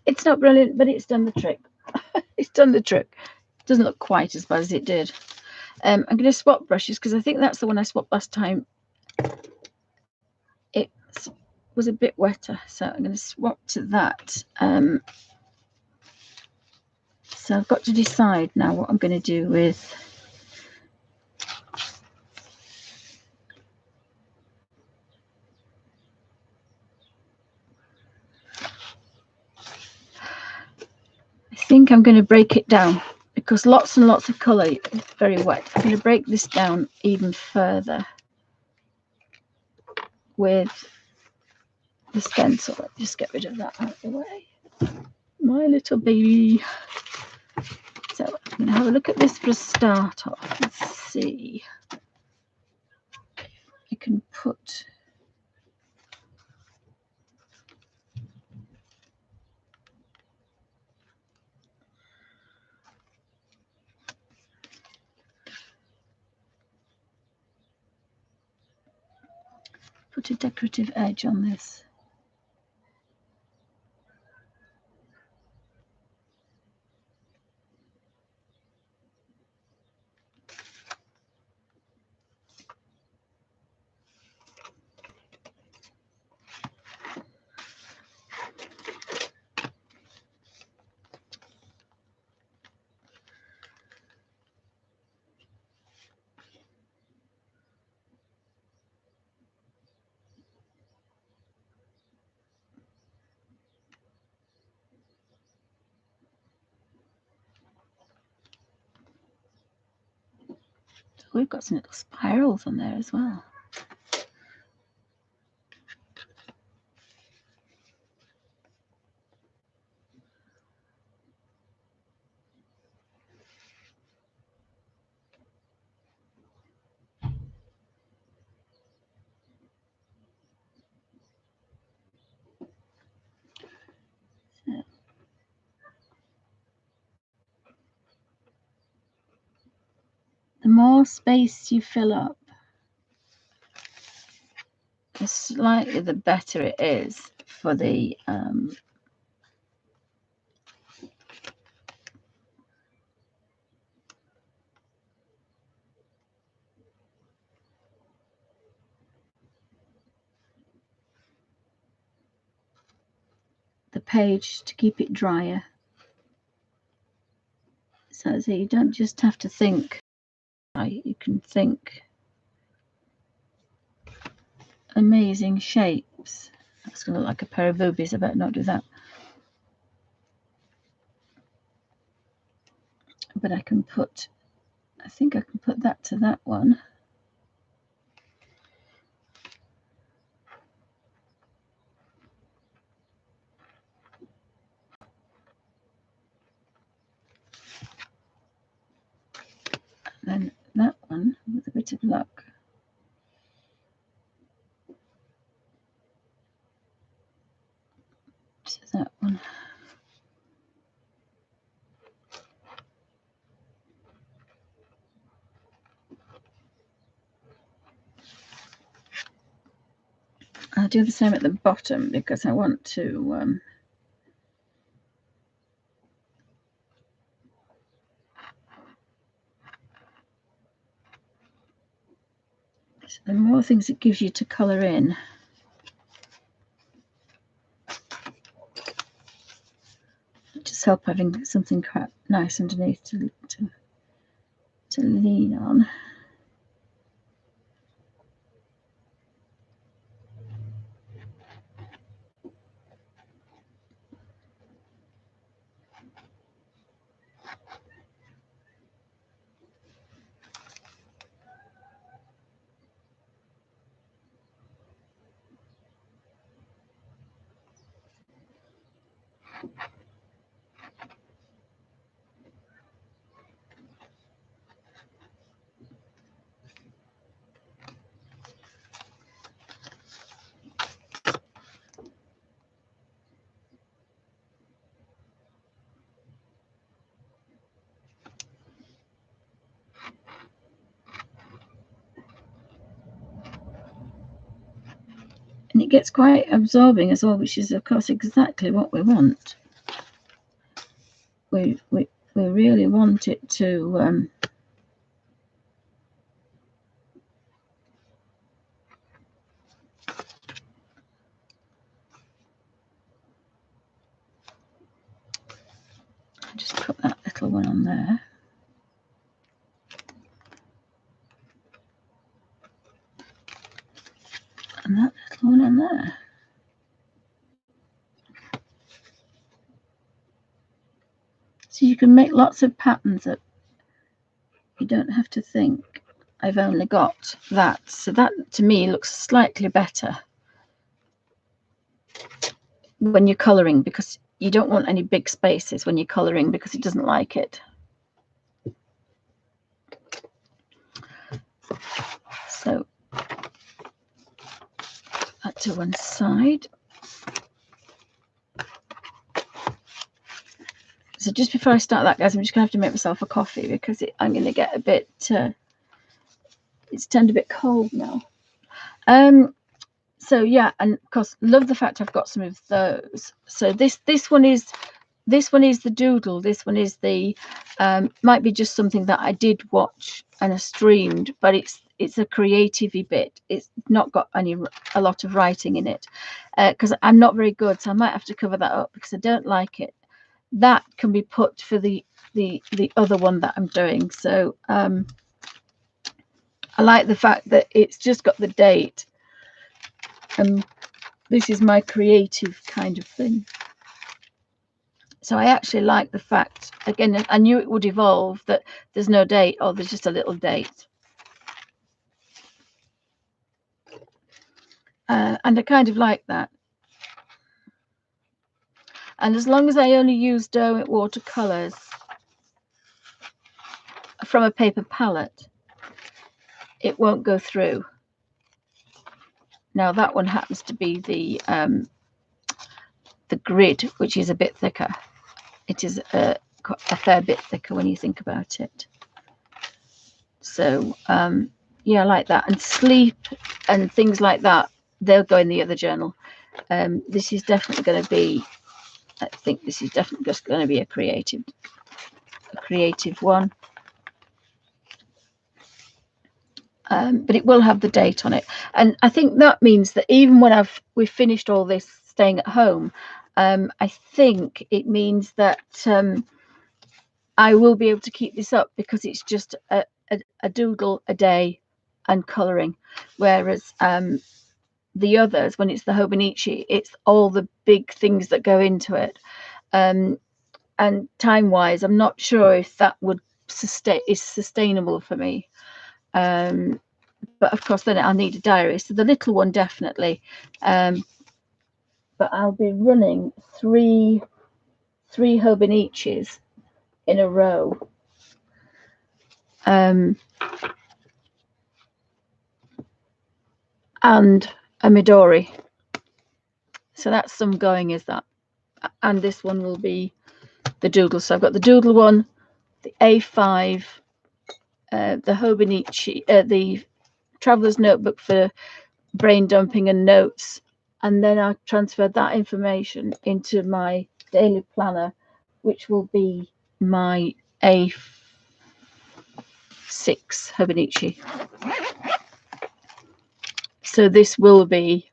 It's not brilliant, but it's done the trick. It's done the trick. It doesn't look quite as bad as it did. I'm going to swap brushes because I think that's the one I swapped last time. It was a bit wetter, so I'm going to swap to that. So I've got to decide now what I'm going to do with think I'm going to break it down because lots and lots of colour is very wet. I'm going to break this down even further with the stencil. Let's just get rid of that out of the way. My little baby. So I'm going to have a look at this for a start off. Let's see. I can put a decorative edge on this. So we've got some little spirals on there as well. The more space you fill up, the slightly the better it is for the page to keep it drier. So you don't just have to think, you can think amazing shapes. That's going to look like a pair of boobies. I better not do that. But I can put, I think I can put that to that one. And then that one, with a bit of luck, to that one. I'll do the same at the bottom because I want to so the more things it gives you to colour in, just help having something quite nice underneath to lean on. And it gets quite absorbing as well, which is of course exactly what we want. We really want it to just put that little one on there. And that little one on there. you can make lots of patterns that you don't have to think I've only got that. So that to me looks slightly better when you're colouring, because you don't want any big spaces when you're colouring because it doesn't like it. So that to one side. So just before I start that, guys, I'm just gonna have to make myself a coffee because I'm gonna get a bit it's turned a bit cold now. So yeah, and of course love the fact I've got some of those. So this one is the doodle. This one is the might be just something that I did watch and I streamed, but it's a creative-y bit. It's not got a lot of writing in it because I'm not very good, so I might have to cover that up because I don't like it. That can be put for the other one that I'm doing. So I like the fact that it's just got the date. This is my creative kind of thing. So I actually like the fact, again, I knew it would evolve, that there's no date, or there's just a little date. And I kind of like that. And as long as I only use Derwent watercolors from a paper palette, it won't go through. Now that one happens to be the grid, which is a bit thicker. It is a fair bit thicker when you think about it. So yeah, I like that. And sleep and things like that, they'll go in the other journal. This is definitely going to be, I think this is definitely just going to be a creative one. But it will have the date on it, and I think that means that even when we've finished all this staying at home, I think it means that I will be able to keep this up because it's just a doodle a day and colouring, whereas the others, when it's the hobonochi, it's all the big things that go into it, and time wise I'm not sure if that would is sustainable for me. But of course then I'll need a diary, so the little one definitely, but I'll be running three hobonochis in a row, and a Midori. So that's some going, is that, and this one will be the doodle. So I've got the doodle one, the A5, the hobonochi, the traveler's notebook for brain dumping and notes, and then I transferred that information into my daily planner, which will be my A6 hobonochi. So this will be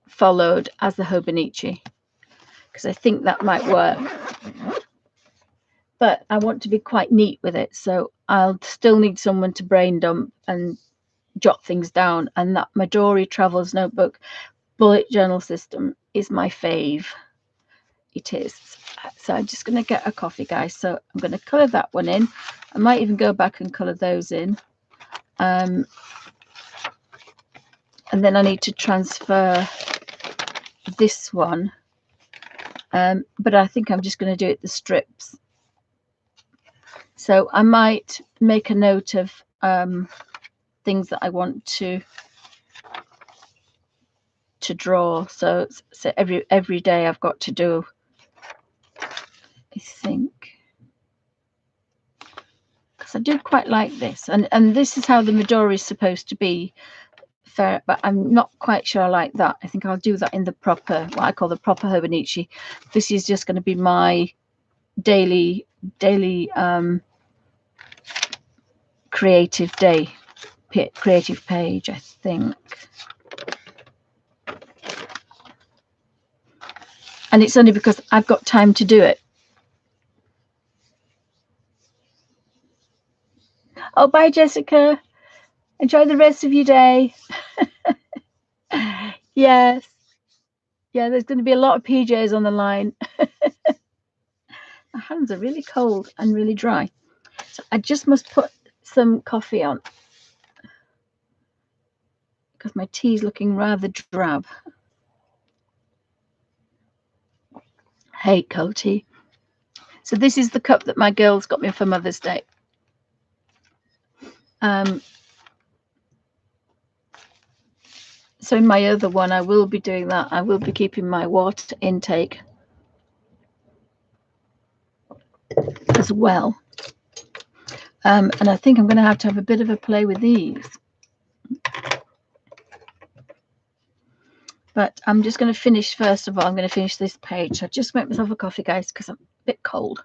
followed as the hobonochi, because I think that might work. But I want to be quite neat with it, so I'll still need someone to brain dump and jot things down, and that Midori Traveler's Notebook bullet journal system is my fave. It is. So I'm just going to get a coffee, guys. So I'm going to colour that one in. I might even go back and colour those in. And then I need to transfer this one. But I think I'm just going to do it the strips. So I might make a note of things that I want to draw. So every day I've got to do, I think, because I do quite like this, and this is how the Midori is supposed to be, fair, but I'm not quite sure I like that. I think I'll do that in the proper, what I call the proper hobonochi. This is just going to be my daily creative page, I think. And it's only because I've got time to do it. Oh, bye, Jessica. Enjoy the rest of your day. Yes. Yeah, there's going to be a lot of PJs on the line. My hands are really cold and really dry. So I just must put some coffee on because my tea is looking rather drab. Hey, Coty. So this is the cup that my girls got me for Mother's Day. So in my other one, I will be doing that. I will be keeping my water intake as well. And I think I'm going to have a bit of a play with these. But I'm just going to finish, first of all, I'm going to finish this page. So I just make myself a coffee, guys, because I'm a bit cold.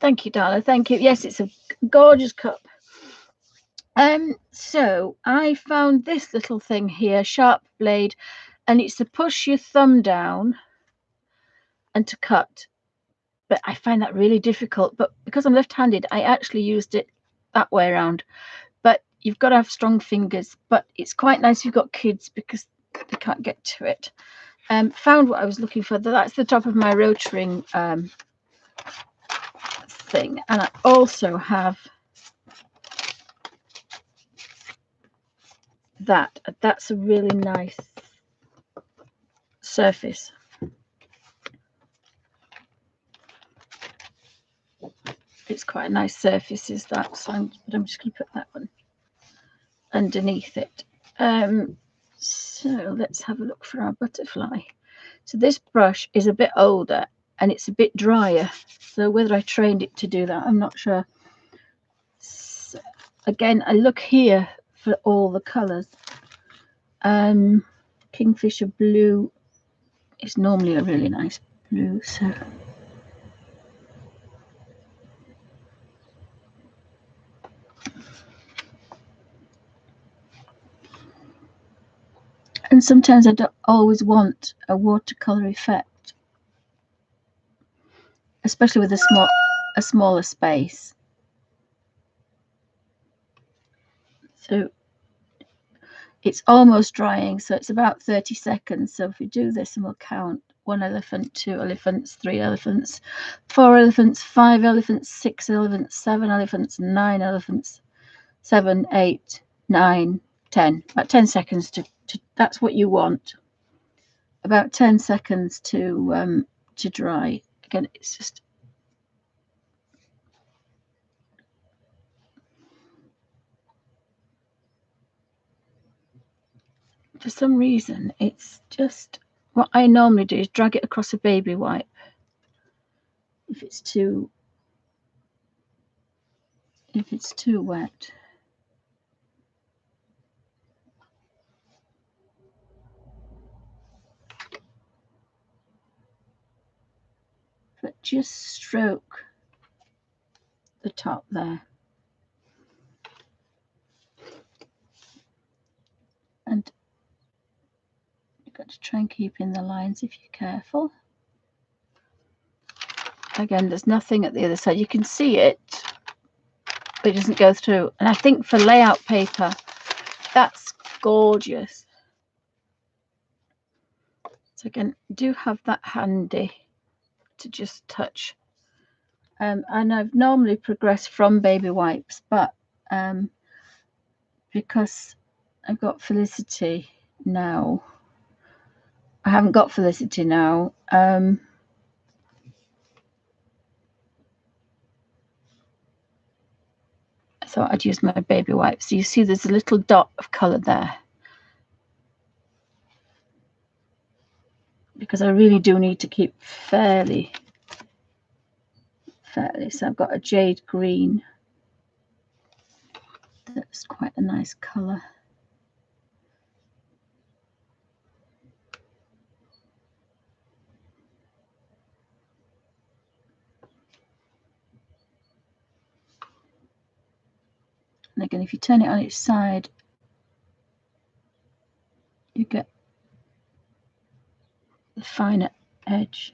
Thank you, Darla. Thank you. Yes, it's a gorgeous cup. So I found this little thing here, sharp blade, and it's to push your thumb down and to cut. But I find that really difficult. But because I'm left-handed, I actually used it that way around. But you've got to have strong fingers. But it's quite nice if you've got kids because they can't get to it. Found what I was looking for. That's the top of my rotary thing. And I also have that. That's a really nice surface. It's quite a nice surface, is that? So I'm just going to put that one underneath it. So let's have a look for our butterfly. So this brush is a bit older and it's a bit drier. So whether I trained it to do that, I'm not sure. So again, I look here for all the colours. Kingfisher blue is normally a really nice blue. So and sometimes I don't always want a watercolor effect, especially with a smaller space. So it's almost drying, so it's about 30 seconds. So if we do this and we'll count 1 elephant, 2 elephants, 3 elephants, 4 elephants, 5 elephants, 6 elephants, 7 elephants, 9 elephants, 7, 8, 9, 10. About 10 seconds to that's what you want. About 10 seconds to dry. Again, it's just for some reason it's just what I normally do is drag it across a baby wipe if it's too if it's too wet. But just stroke the top there. And you've got to try and keep in the lines if you're careful. Again, there's nothing at the other side. You can see it, but it doesn't go through. And I think for layout paper, that's gorgeous. So again, do have that handy to just touch. And I've normally progressed from baby wipes, but because I've got Felicity now, I haven't got Felicity now. I thought I'd use my baby wipes. So you see there's a little dot of colour there. Because I really do need to keep fairly. So I've got a jade green. That's quite a nice colour. And again, if you turn it on its side, you get the finer edge.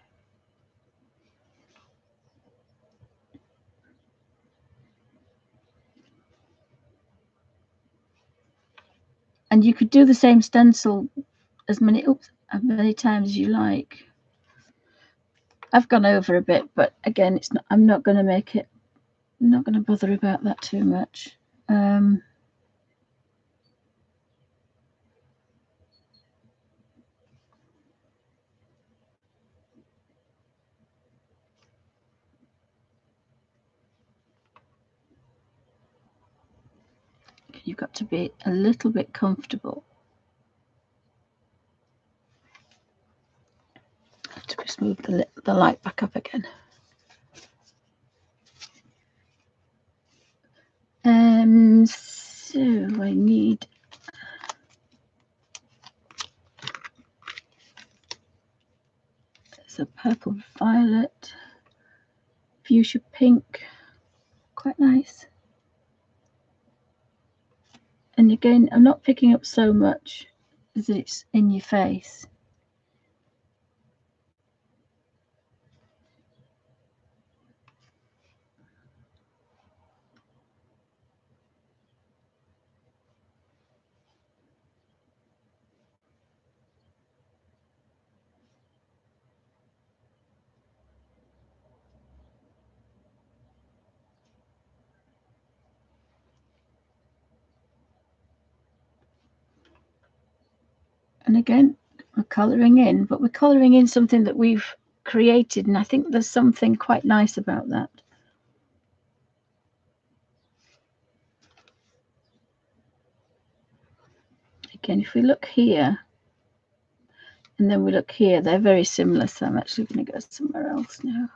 And you could do the same stencil as many times as you like. I've gone over a bit, but again, it's not. I'm not going to make it. I'm not going to bother about that too much. You've got to be a little bit comfortable. I have to just move the light back up again. So I need a purple violet, fuchsia pink, quite nice. And again, I'm not picking up so much as it's in your face. And again, we're colouring in, but we're colouring in something that we've created, and I think there's something quite nice about that. Again, if we look here, and then we look here, they're very similar, so I'm actually going to go somewhere else now.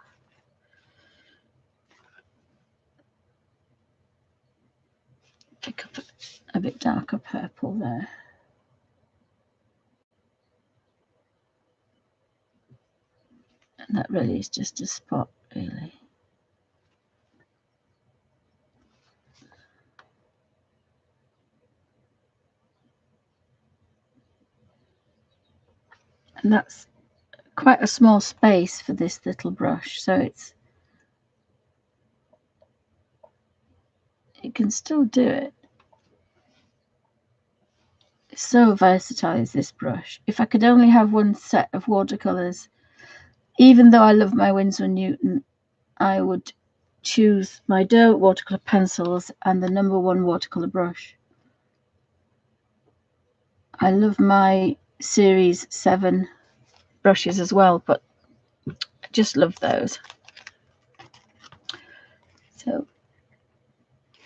Pick up a bit darker purple there. And that really is just a spot, really. And that's quite a small space for this little brush, so it can still do it. It's so versatile is this brush. If I could only have one set of watercolors, even though I love my Winsor & Newton, I would choose my Doe watercolor pencils and the #1 watercolor brush. I love my series 7 brushes as well, but I just love those. So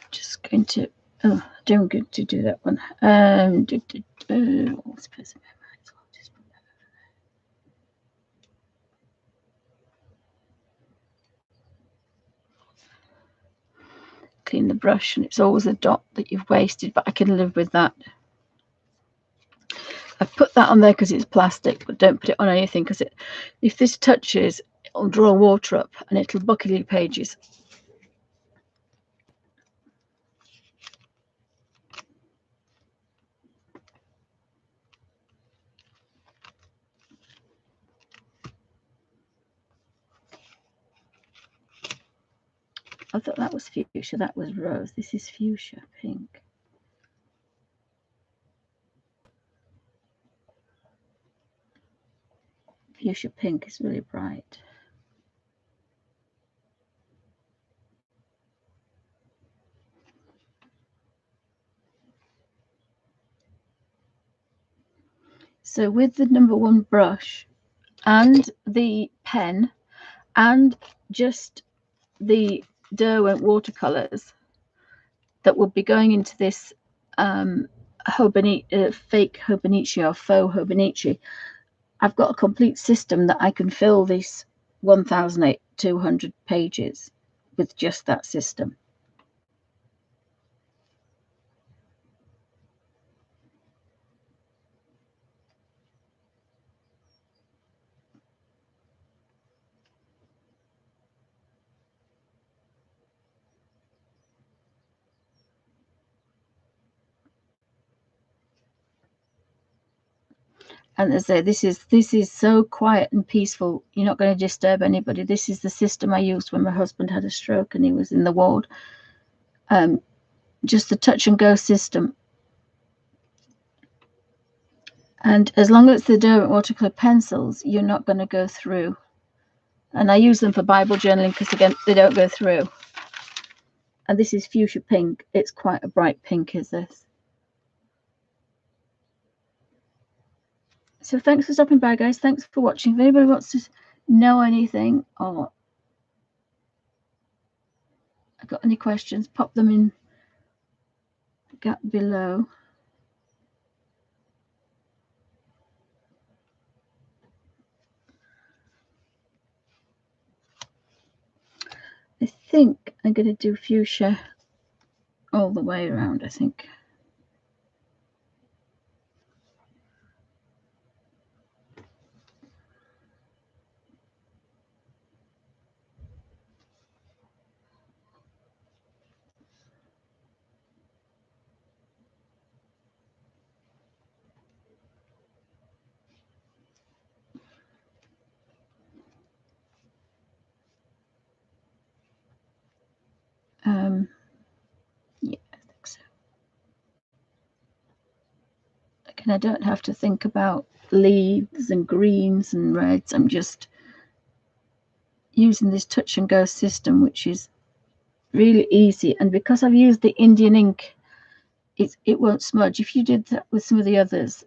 just going to, oh, I don't get to do that one. clean the brush, and it's always a dot that you've wasted, but I can live with that. I've put that on there because it's plastic, but don't put it on anything, because if this touches, it'll draw water up and it'll buckle your pages. I thought that was fuchsia, that was rose. This is fuchsia pink. Fuchsia pink is really bright. So with the number 1 brush and the pen and just the Derwent watercolors that will be going into this fake hobonochi or faux hobonochi, I've got a complete system that I can fill this 1,200 pages with just that system. And as I say, this is so quiet and peaceful. You're not going to disturb anybody. This is the system I used when my husband had a stroke and he was in the ward. Just the touch and go system. And as long as the Derwent watercolor pencils, you're not going to go through. And I use them for Bible journaling because, again, they don't go through. And this is fuchsia pink. It's quite a bright pink, is this. So thanks for stopping by, guys. Thanks for watching. If anybody wants to know anything or got any questions, pop them in the gap below. I think I'm going to do fuchsia all the way around, I think. Yeah, I think so. Again, I don't have to think about leaves and greens and reds. I'm just using this touch and go system, which is really easy. And because I've used the Indian ink, it won't smudge. If you did that with some of the others,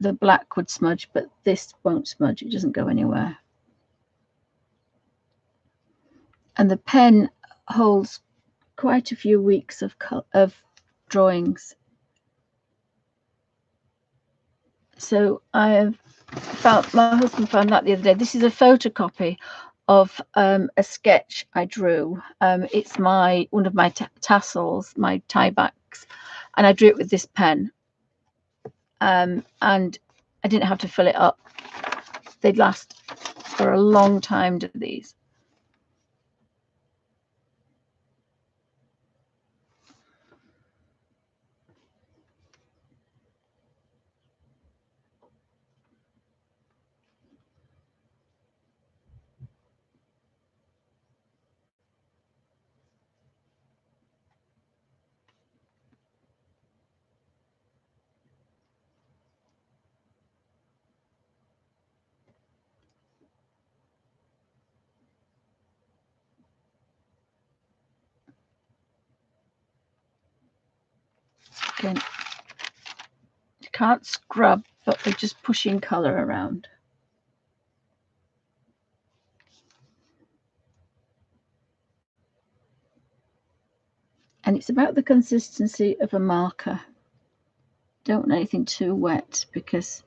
the black would smudge, but this won't smudge. It doesn't go anywhere. And the pen holds quite a few weeks of drawings. So my husband found that the other day. This is a photocopy of a sketch I drew. It's one of my tassels, my tie backs, and I drew it with this pen. And I didn't have to fill it up. They'd last for a long time, do these. Again, you can't scrub, but they're just pushing colour around. And it's about the consistency of a marker. Don't want anything too wet because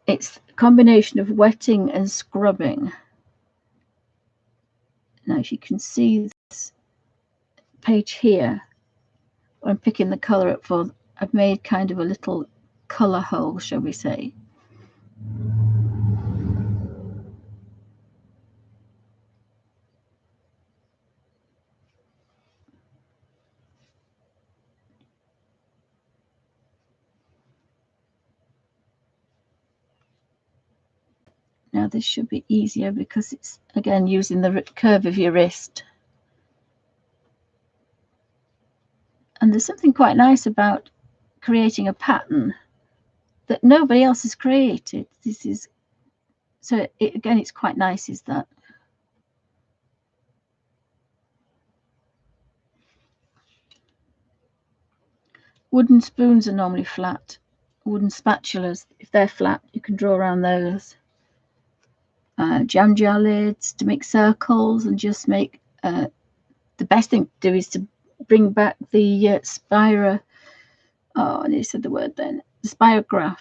it's a combination of wetting and scrubbing. Now, as you can see, this page here, where I'm picking the colour up for, I've made kind of a little colour hole, shall we say. Now this should be easier because it's, again, using the curve of your wrist. And there's something quite nice about creating a pattern that nobody else has created. This is, so it, again, it's quite nice, is that. Wooden spoons are normally flat. Wooden spatulas, if they're flat, you can draw around those. Jam jar lids to make circles and just make, the best thing to do is to bring back the spira, oh, I nearly said the word then, the spirograph.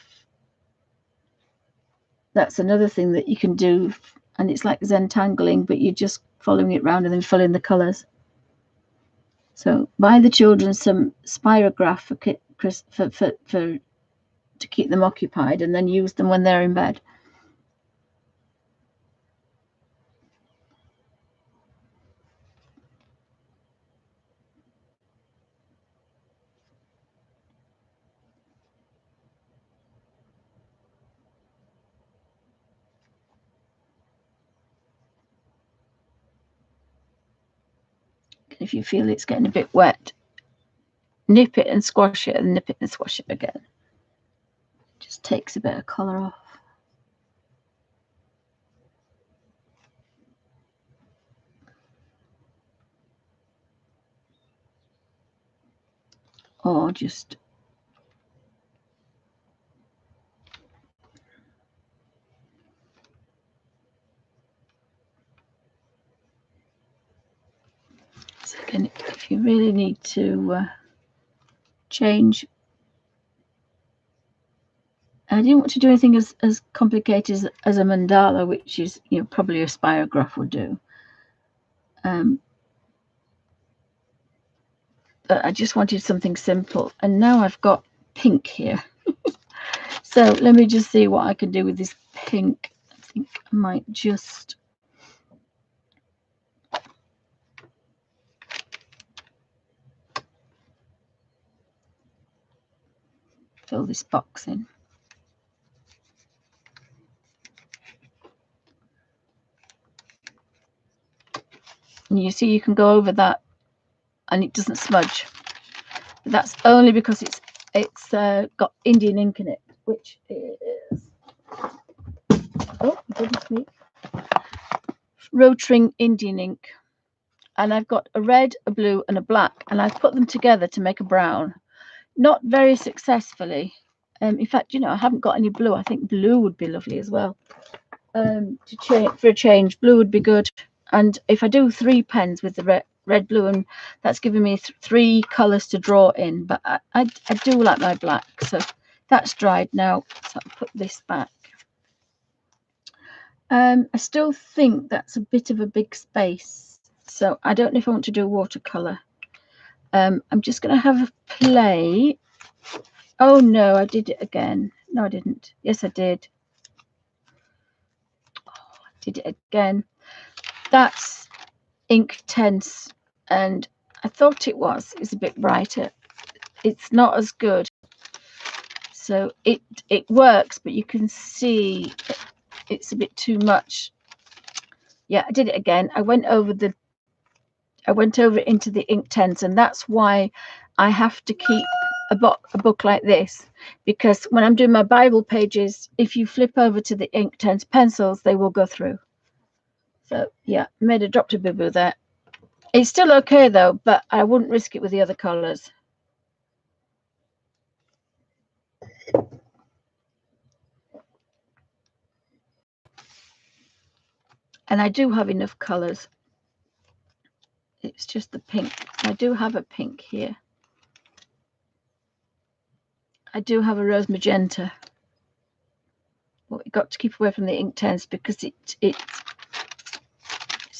That's another thing that you can do, and it's like Zentangling, but you're just following it round and then filling the colours. So buy the children some spirograph for to keep them occupied, and then use them when they're in bed. If you feel it's getting a bit wet, nip it and squash it, and nip it and squash it again. It just takes a bit of colour off. Or just so again, if you really need to change, I didn't want to do anything as complicated as a mandala, which is, you know, probably a spirograph would do. But I just wanted something simple, and now I've got pink here. So let me just see what I can do with this pink. I think I might just fill this box in. And you see you can go over that and it doesn't smudge. But that's only because it's got Indian ink in it, which is, oh goodness me, Rotring Indian ink. And I've got a red, a blue and a black, and I've put them together to make a brown. Not very successfully. In fact, you know, I haven't got any blue. I think blue would be lovely as well. For a change, blue would be good. And if I do 3 pens with the red, blue, and that's giving me 3 colours to draw in. But I do like my black, so that's dried now. So I'll put this back. I still think that's a bit of a big space, so I don't know if I want to do watercolour. I'm just going to have a play. Oh no, I did it again. No, I didn't. Yes, I did. Oh, I did it again. That's Inktense, and I thought it was. It's a bit brighter. It's not as good. So it works, but you can see it's a bit too much. Yeah, I did it again. I went over into the Inktense, and that's why I have to keep a book like this, because when I'm doing my Bible pages, if you flip over to the Inktense pencils, they will go through. So yeah, dropped a boo-boo there. It's still okay though, but I wouldn't risk it with the other colours. And I do have enough colours. It's just the pink. I do have a pink here. I do have a rose magenta. But we've got to keep away from the Inktense because it's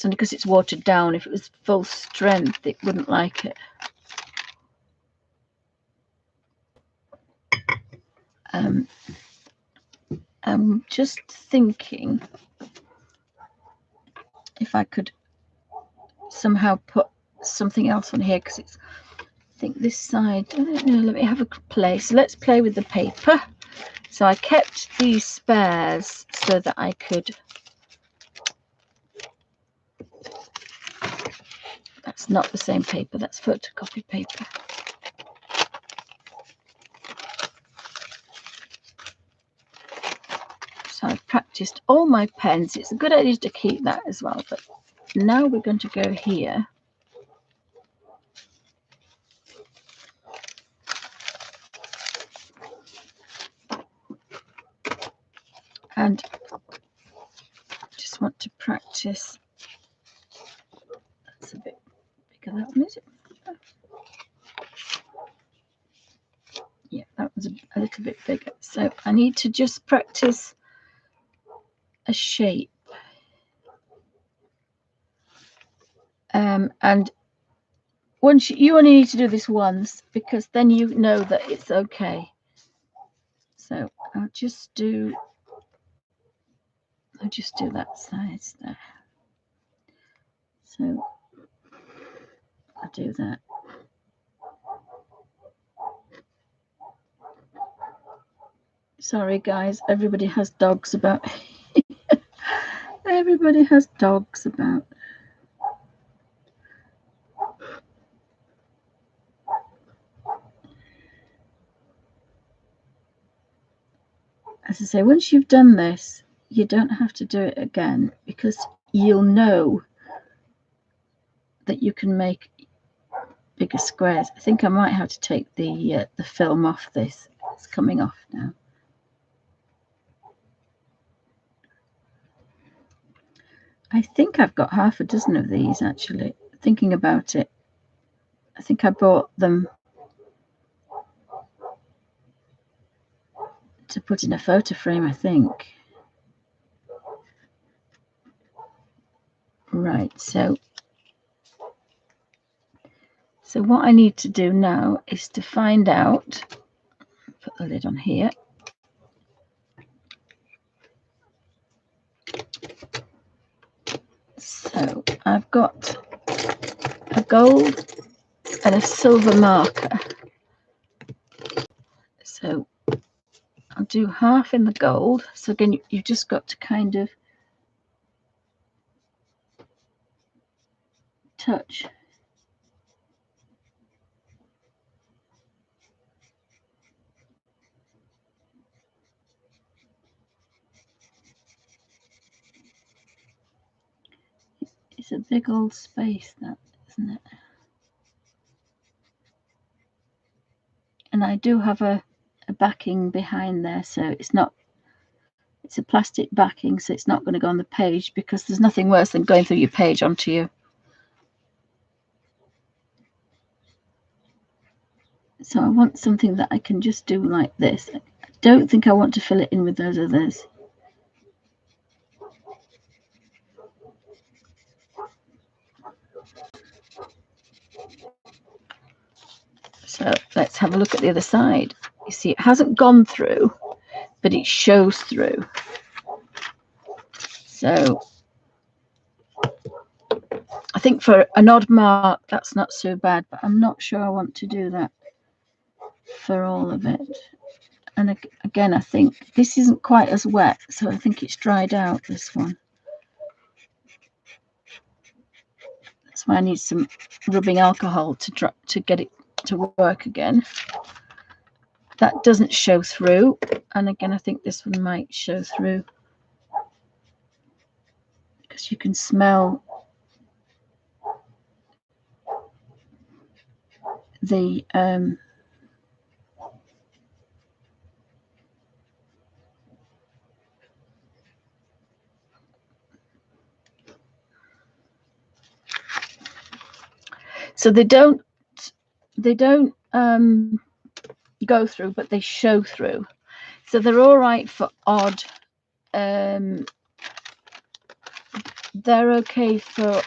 It's only because it's watered down. If it was full strength, it wouldn't like it. I'm just thinking if I could somehow put something else on here, because it's, I think this side, I don't know, let me have a play. So let's play with the paper. So I kept these spares so that I could, that's not the same paper, that's photocopy paper. So I've practiced all my pens. It's a good idea to keep that as well. But now we're going to go here. And just want to practice. That's a bit bigger, that one, is it? Yeah, that was a little bit bigger. So I need to just practice a shape. And once you only need to do this once, because then you know that it's okay. So I'll just do that side there. So I'll do that. Sorry guys, everybody has dogs about. Everybody has dogs about. As I say, once you've done this, you don't have to do it again, because you'll know that you can make bigger squares. I think I might have to take the film off this. It's coming off now. I think I've got half a dozen of these, actually, thinking about it. I think I bought them to put in a photo frame, I think. Right, so what I need to do now is to find out, put the lid on here. So I've got a gold and a silver marker. So I'll do half in the gold. So again, you've just got to kind of touch. It's a big old space, that, isn't it? And I do have a backing behind there, so it's not, it's a plastic backing, so it's not going to go on the page, because there's nothing worse than going through your page onto you. So I want something that I can just do like this. I don't think I want to fill it in with those others. So let's have a look at the other side. You see, it hasn't gone through, but it shows through. So I think for an odd mark, that's not so bad, but I'm not sure I want to do that for all of it. And again, I think this isn't quite as wet, so I think it's dried out, this one. That's why I need some rubbing alcohol to get it to work again. That doesn't show through, and again, I think this one might show through, because you can smell the so they don't go through, but they show through. So they're all right for odd they're okay for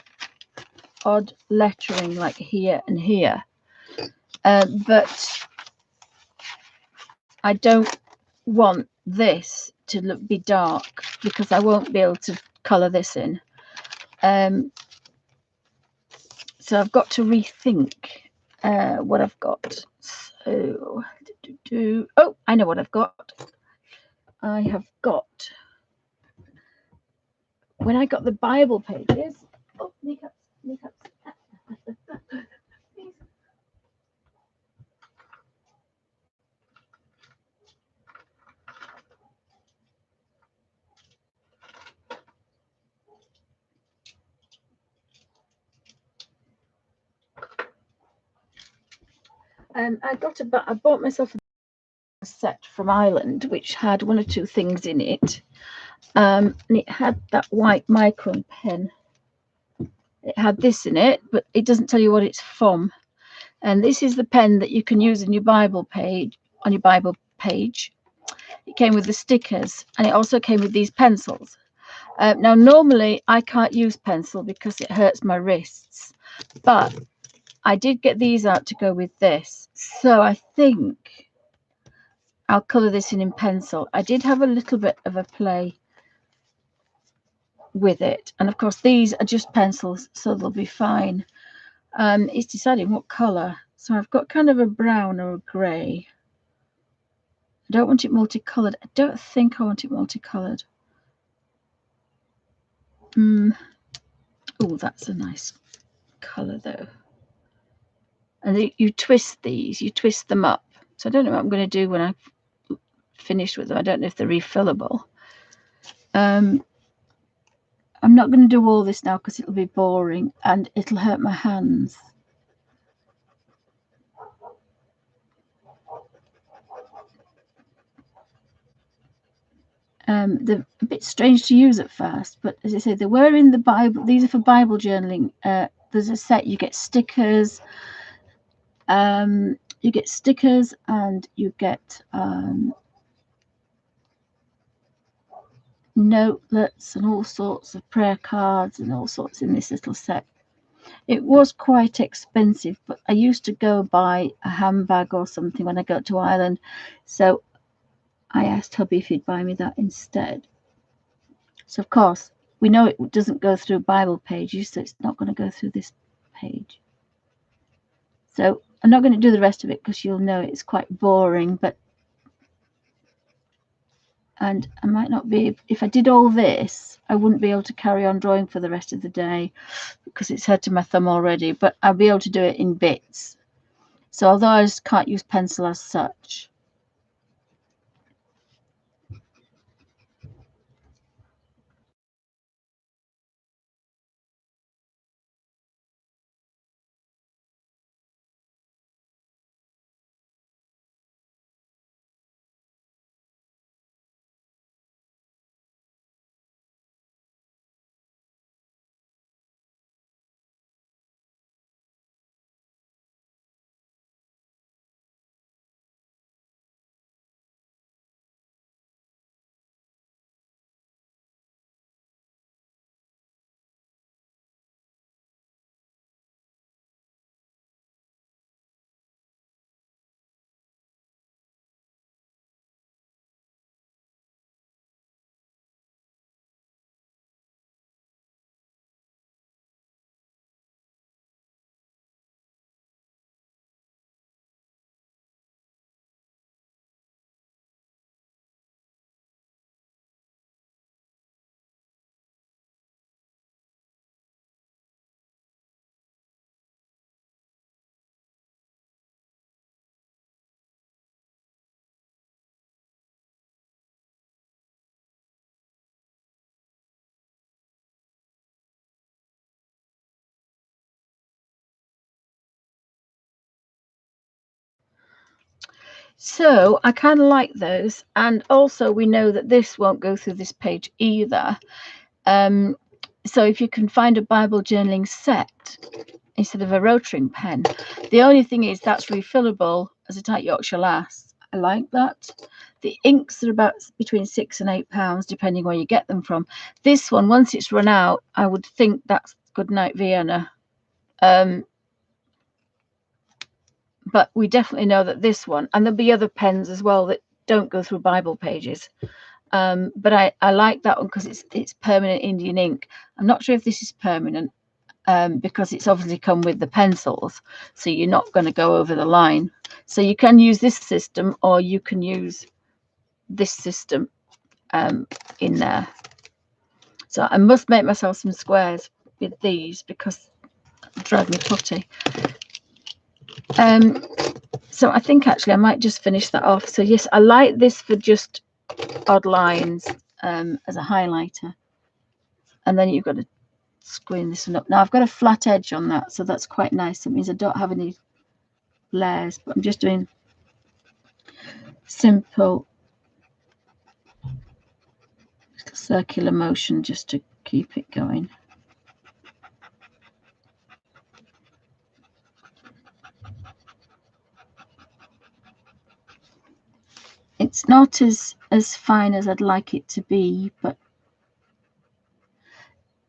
odd lettering like here and here, but I don't want this to be dark because I won't be able to colour this in. So I've got to rethink what I've got. So, oh, I know what I've got. I have got, when I got the Bible pages, oh, kneecaps. I bought myself a set from Ireland which had one or two things in it, and it had that white micron pen. It had this in it, but it doesn't tell you what it's from. And this is the pen that you can use in your Bible page, on your Bible page. It came with the stickers, and it also came with these pencils. Now, normally I can't use pencil because it hurts my wrists, but I did get these out to go with this. So I think I'll colour this in pencil. I did have a little bit of a play with it. And of course, these are just pencils, so they'll be fine. It's deciding what colour. So I've got kind of a brown or a grey. I don't want it multicoloured. I don't think I want it multicoloured. Oh, that's a nice colour though. And you twist these, you twist them up. So I don't know what I'm going to do when I've finished with them. I don't know if they're refillable. I'm not going to do all this now because it'll be boring and it'll hurt my hands. They're a bit strange to use at first, but as I say, they were in the Bible. These are for Bible journaling. There's a set, you get stickers. You get stickers and you get notelets and all sorts of prayer cards and all sorts in this little set. It was quite expensive, but I used to go buy a handbag or something when I got to Ireland, so I asked hubby if he'd buy me that instead. So of course we know it doesn't go through Bible pages, so it's not going to go through this page. So I'm not going to do the rest of it because you'll know it's quite boring, and I might not be, if I did all this, I wouldn't be able to carry on drawing for the rest of the day because it's hurting my thumb already, but I'll be able to do it in bits. So although I just can't use pencil as such. So I kind of like those, and also we know that this won't go through this page either. So if you can find a Bible journaling set instead of a rotary pen, the only thing is that's refillable as a tight Yorkshire lass. I like that. The inks are about between £6 and £8, depending where you get them from. This one, once it's run out, I would think that's Goodnight Vienna. But we definitely know that this one, and there'll be other pens as well that don't go through Bible pages. But I like that one because it's permanent Indian ink. I'm not sure if this is permanent because it's obviously come with the pencils, so you're not going to go over the line. So you can use this system, or you can use this system in there. So I must make myself some squares with these because drag me putty. So I think actually I might just finish that off. So yes, I like this for just odd lines as a highlighter, and then you've got to screen this one up. Now I've got a flat edge on that, so that's quite nice. It means I don't have any layers, but I'm just doing simple circular motion just to keep it going. It's not as fine as I'd like it to be, but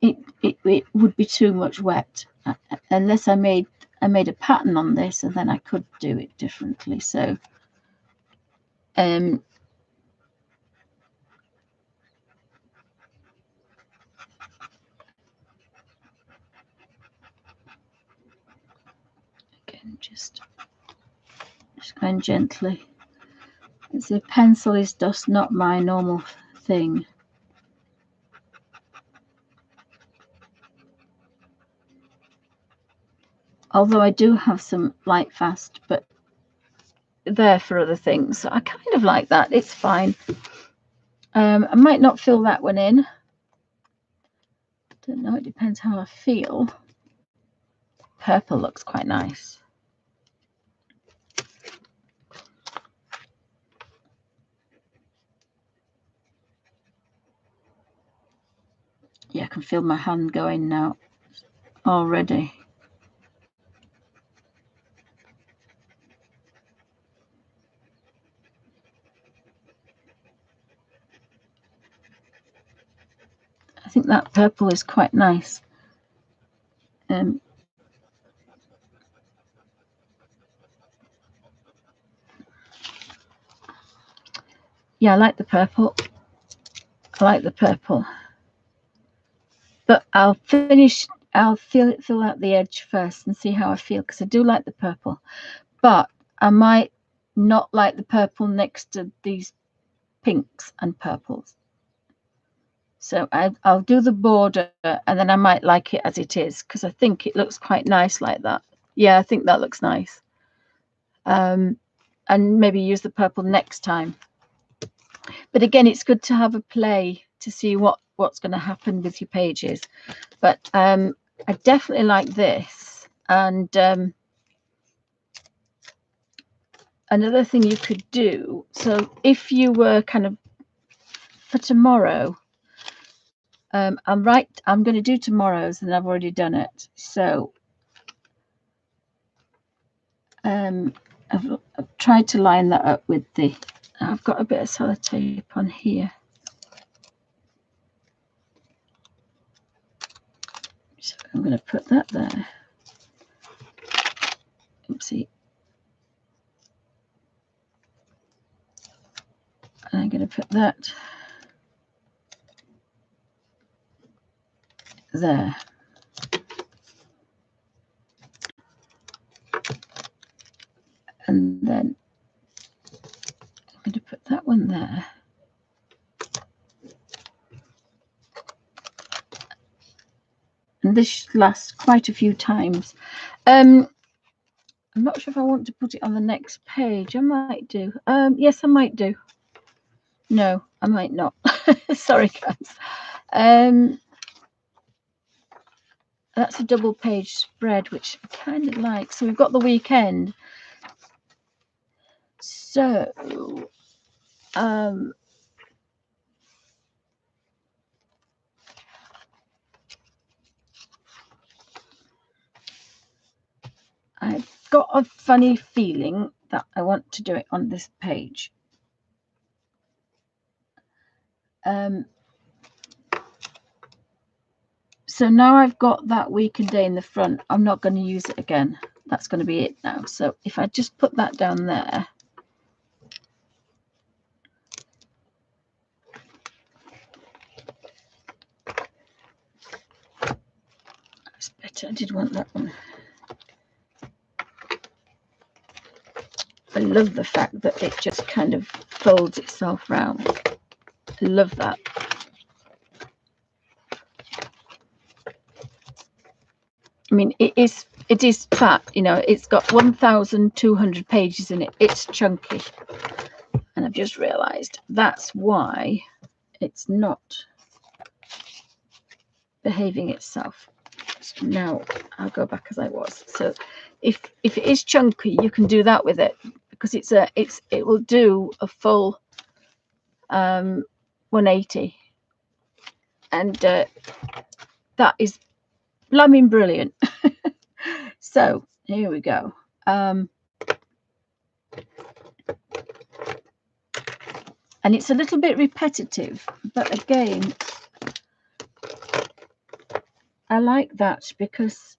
it would be too much wet unless I made a pattern on this, and then I could do it differently. So again, just going gently. The pencil is just not my normal thing. Although I do have some light fast, but there for other things. So I kind of like that. It's fine. I might not fill that one in. Don't know. It depends how I feel. Purple looks quite nice. Yeah, I can feel my hand going now already. I think that purple is quite nice. Yeah, I like the purple. But I'll fill out the edge first and see how I feel, because I do like the purple. But I might not like the purple next to these pinks and purples. So I'll do the border, and then I might like it as it is, because I think it looks quite nice like that. Yeah, I think that looks nice. And maybe use the purple next time. But again, it's good to have a play to see what's going to happen with your pages. But I definitely like this. And another thing you could do, so if you were kind of for tomorrow, I'm going to do tomorrow's, and I've already done it. So I've tried to line that up with the, I've got a bit of sellotape on here. So I'm going to put that there. Oopsie. And I'm going to put that there. And then I'm going to put that one there. And this lasts quite a few times. I'm not sure if I want to put it on the next page. I might do. Yes, I might do. No, I might not. Sorry, guys. That's a double page spread, which I kind of like. So we've got the weekend. So I've got a funny feeling that I want to do it on this page. So now I've got that week and day in the front. I'm not going to use it again. That's going to be it now. So if I just put that down there. That's better. I did want that one. I love the fact that it just kind of folds itself round. I love that. I mean, it is fat, you know, it's got 1,200 pages in it. It's chunky. And I've just realized that's why it's not behaving itself. So now I'll go back as I was. So if it is chunky, you can do that with it, because it will do a full 180, and that is blooming brilliant. So here we go. And it's a little bit repetitive, but again, I like that because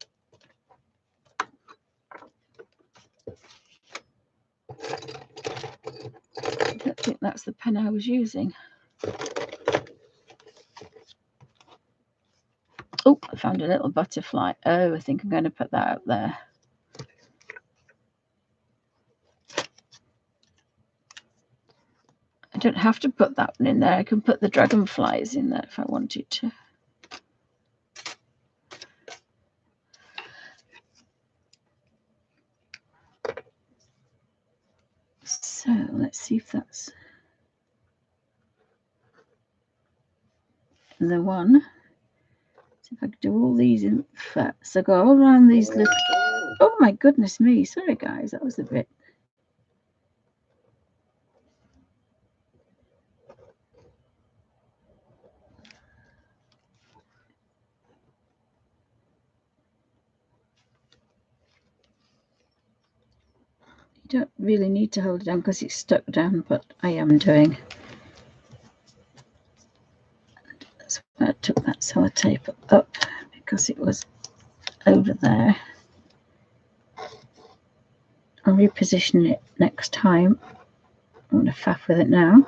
I don't think that's the pen I was using. Oh, I found a little butterfly. Oh, I think I'm going to put that up there. I don't have to put that one in there. I can put the dragonflies in there if I wanted to. So let's see if that's the one. See if I can do all these in fat. So go all around these little. Oh my goodness me! Sorry guys, that was a bit. You don't really need to hold it down because it's stuck down, but I am doing. That's why I took that sellotape up, because it was over there. I'll reposition it next time. I'm going to faff with it now.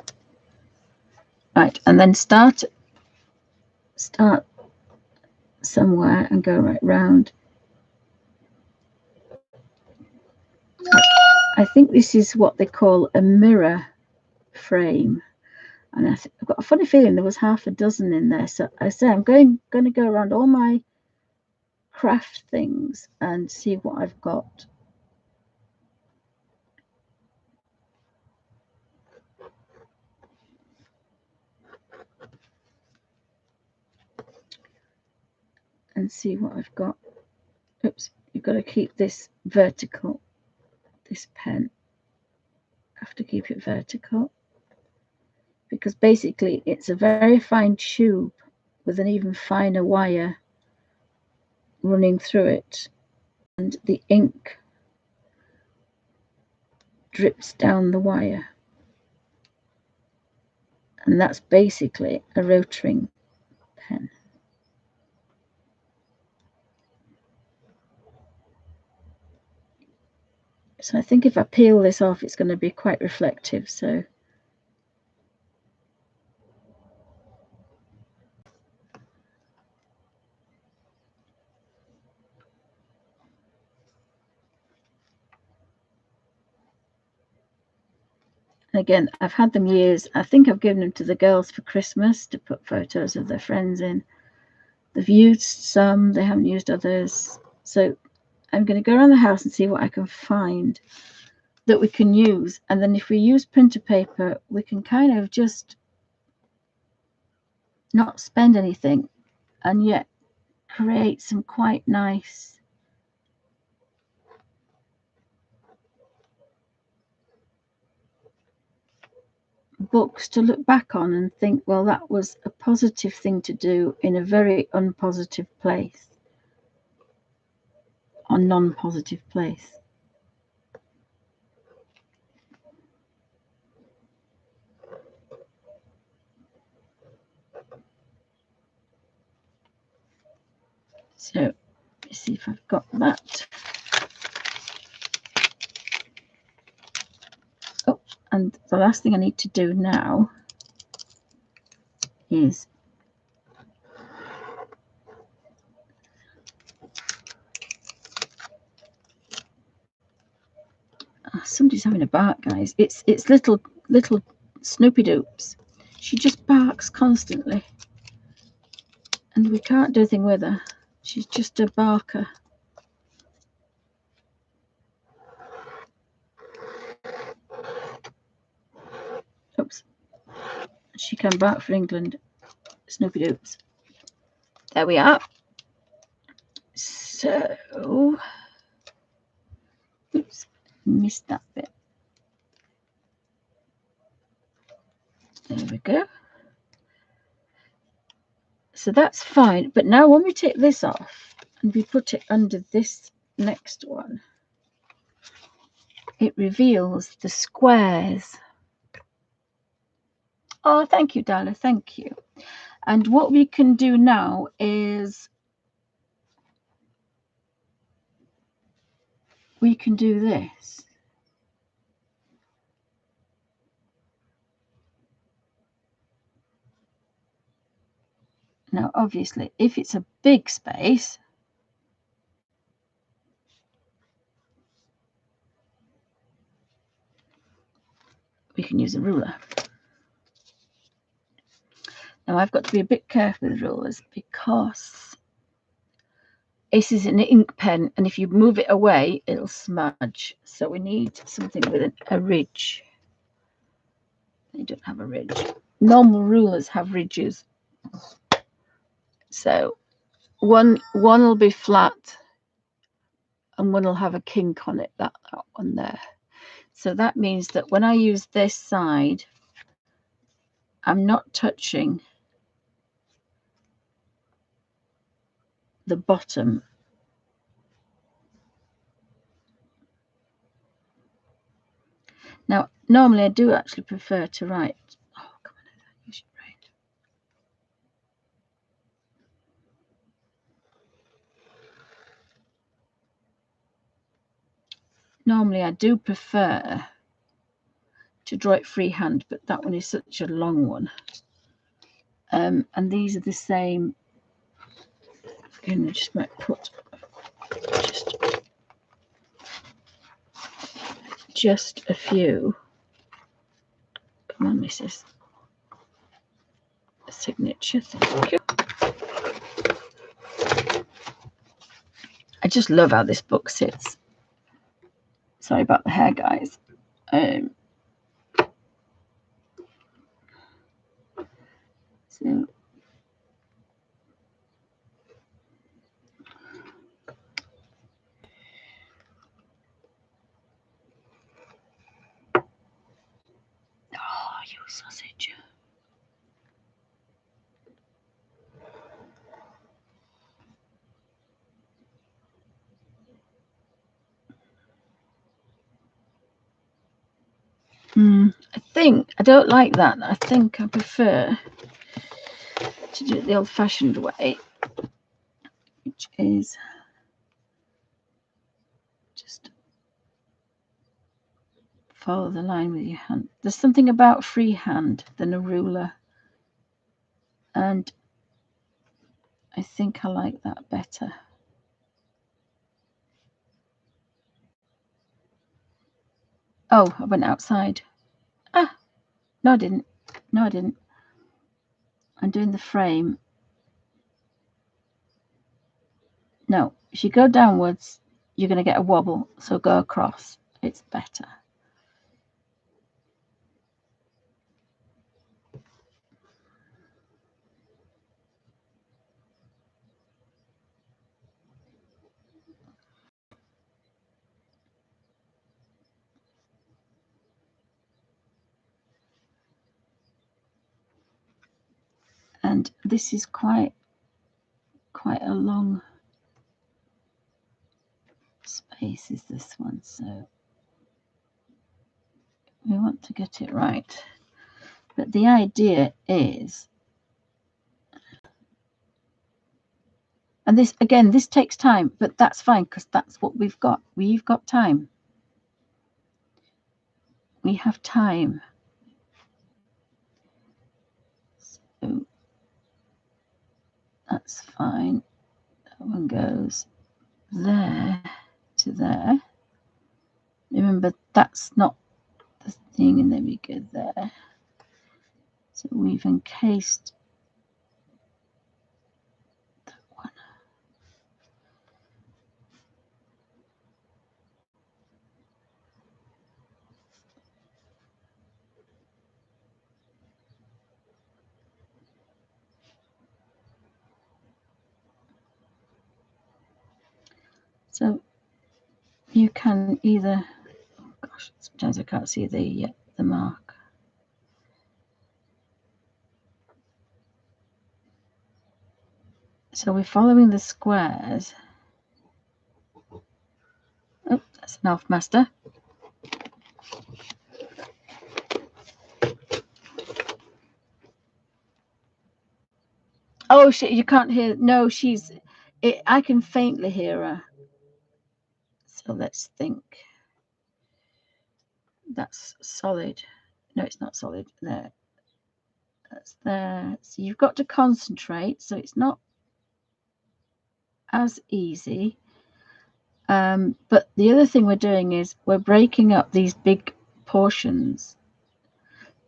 Right, and then start somewhere and go right round. I think this is what they call a mirror frame, and I've got a funny feeling there was half a dozen in there. So I say I'm going to go around all my craft things and see what I've got. And see what I've got. Oops, you've got to keep this vertical. This pen, I have to keep it vertical, because basically it's a very fine tube with an even finer wire running through it, and the ink drips down the wire, and that's basically a rotring pen. So I think if I peel this off, it's going to be quite reflective. So again, I've had them years. I think I've given them to the girls for Christmas to put photos of their friends in. They've used some, they haven't used others. So I'm going to go around the house and see what I can find that we can use. And then if we use printer paper, we can kind of just not spend anything and yet create some quite nice books to look back on and think, well, that was a positive thing to do in a very unpositive place or non-positive place. So let's see if I've got that. Oh, and the last thing I need to do now is somebody's having a bark, guys. It's little Snoopy Doops. She just barks constantly, and we can't do a thing with her. She's just a barker. Oops. She can bark for England. Snoopy Doops. There we are. So, oops, missed that bit. There we go. So that's fine. But now when we take this off and we put it under this next one, it reveals the squares. Oh, thank you, Darla. Thank you. And what we can do now is we can do this. Now, obviously, if it's a big space, we can use a ruler. Now, I've got to be a bit careful with rulers because this is an ink pen, and if you move it away, it'll smudge. So we need something with a ridge. They don't have a ridge. Normal rulers have ridges. So one will be flat and one will have a kink on it, that one there. So that means that when I use this side, I'm not touching the bottom. Now, normally I do actually prefer to write. Oh, come on, use your brain. Normally I do prefer to draw it freehand, but that one is such a long one. And these are the same. I'm going to just might put just a few. Come on, Mrs. A signature. Thank you. I just love how this book sits. Sorry about the hair, guys. So you sausage. I don't like that. I think I prefer to do it the old-fashioned way, which is just follow the line with your hand. There's something about freehand than a ruler, and I think I like that better. Oh, I went outside. No, I didn't. No, I didn't. I'm doing the frame. No, if you go downwards, you're going to get a wobble. So go across. It's better. And this is quite a long space, is this one, so we want to get it right. But the idea is And this, again, this takes time, but that's fine because that's what we've got. We've got time. We have time. So that's fine. That one goes there to there. Remember, that's not the thing, and then we go there. So we've encased that one. So you can either, oh gosh, sometimes I can't see the mark. So we're following the squares. Oh, that's an half master. Oh, you can't hear. No, I can faintly hear her. So let's think. That's solid. No, it's not solid. There. That's there. So you've got to concentrate. So it's not as easy. But the other thing we're doing is we're breaking up these big portions.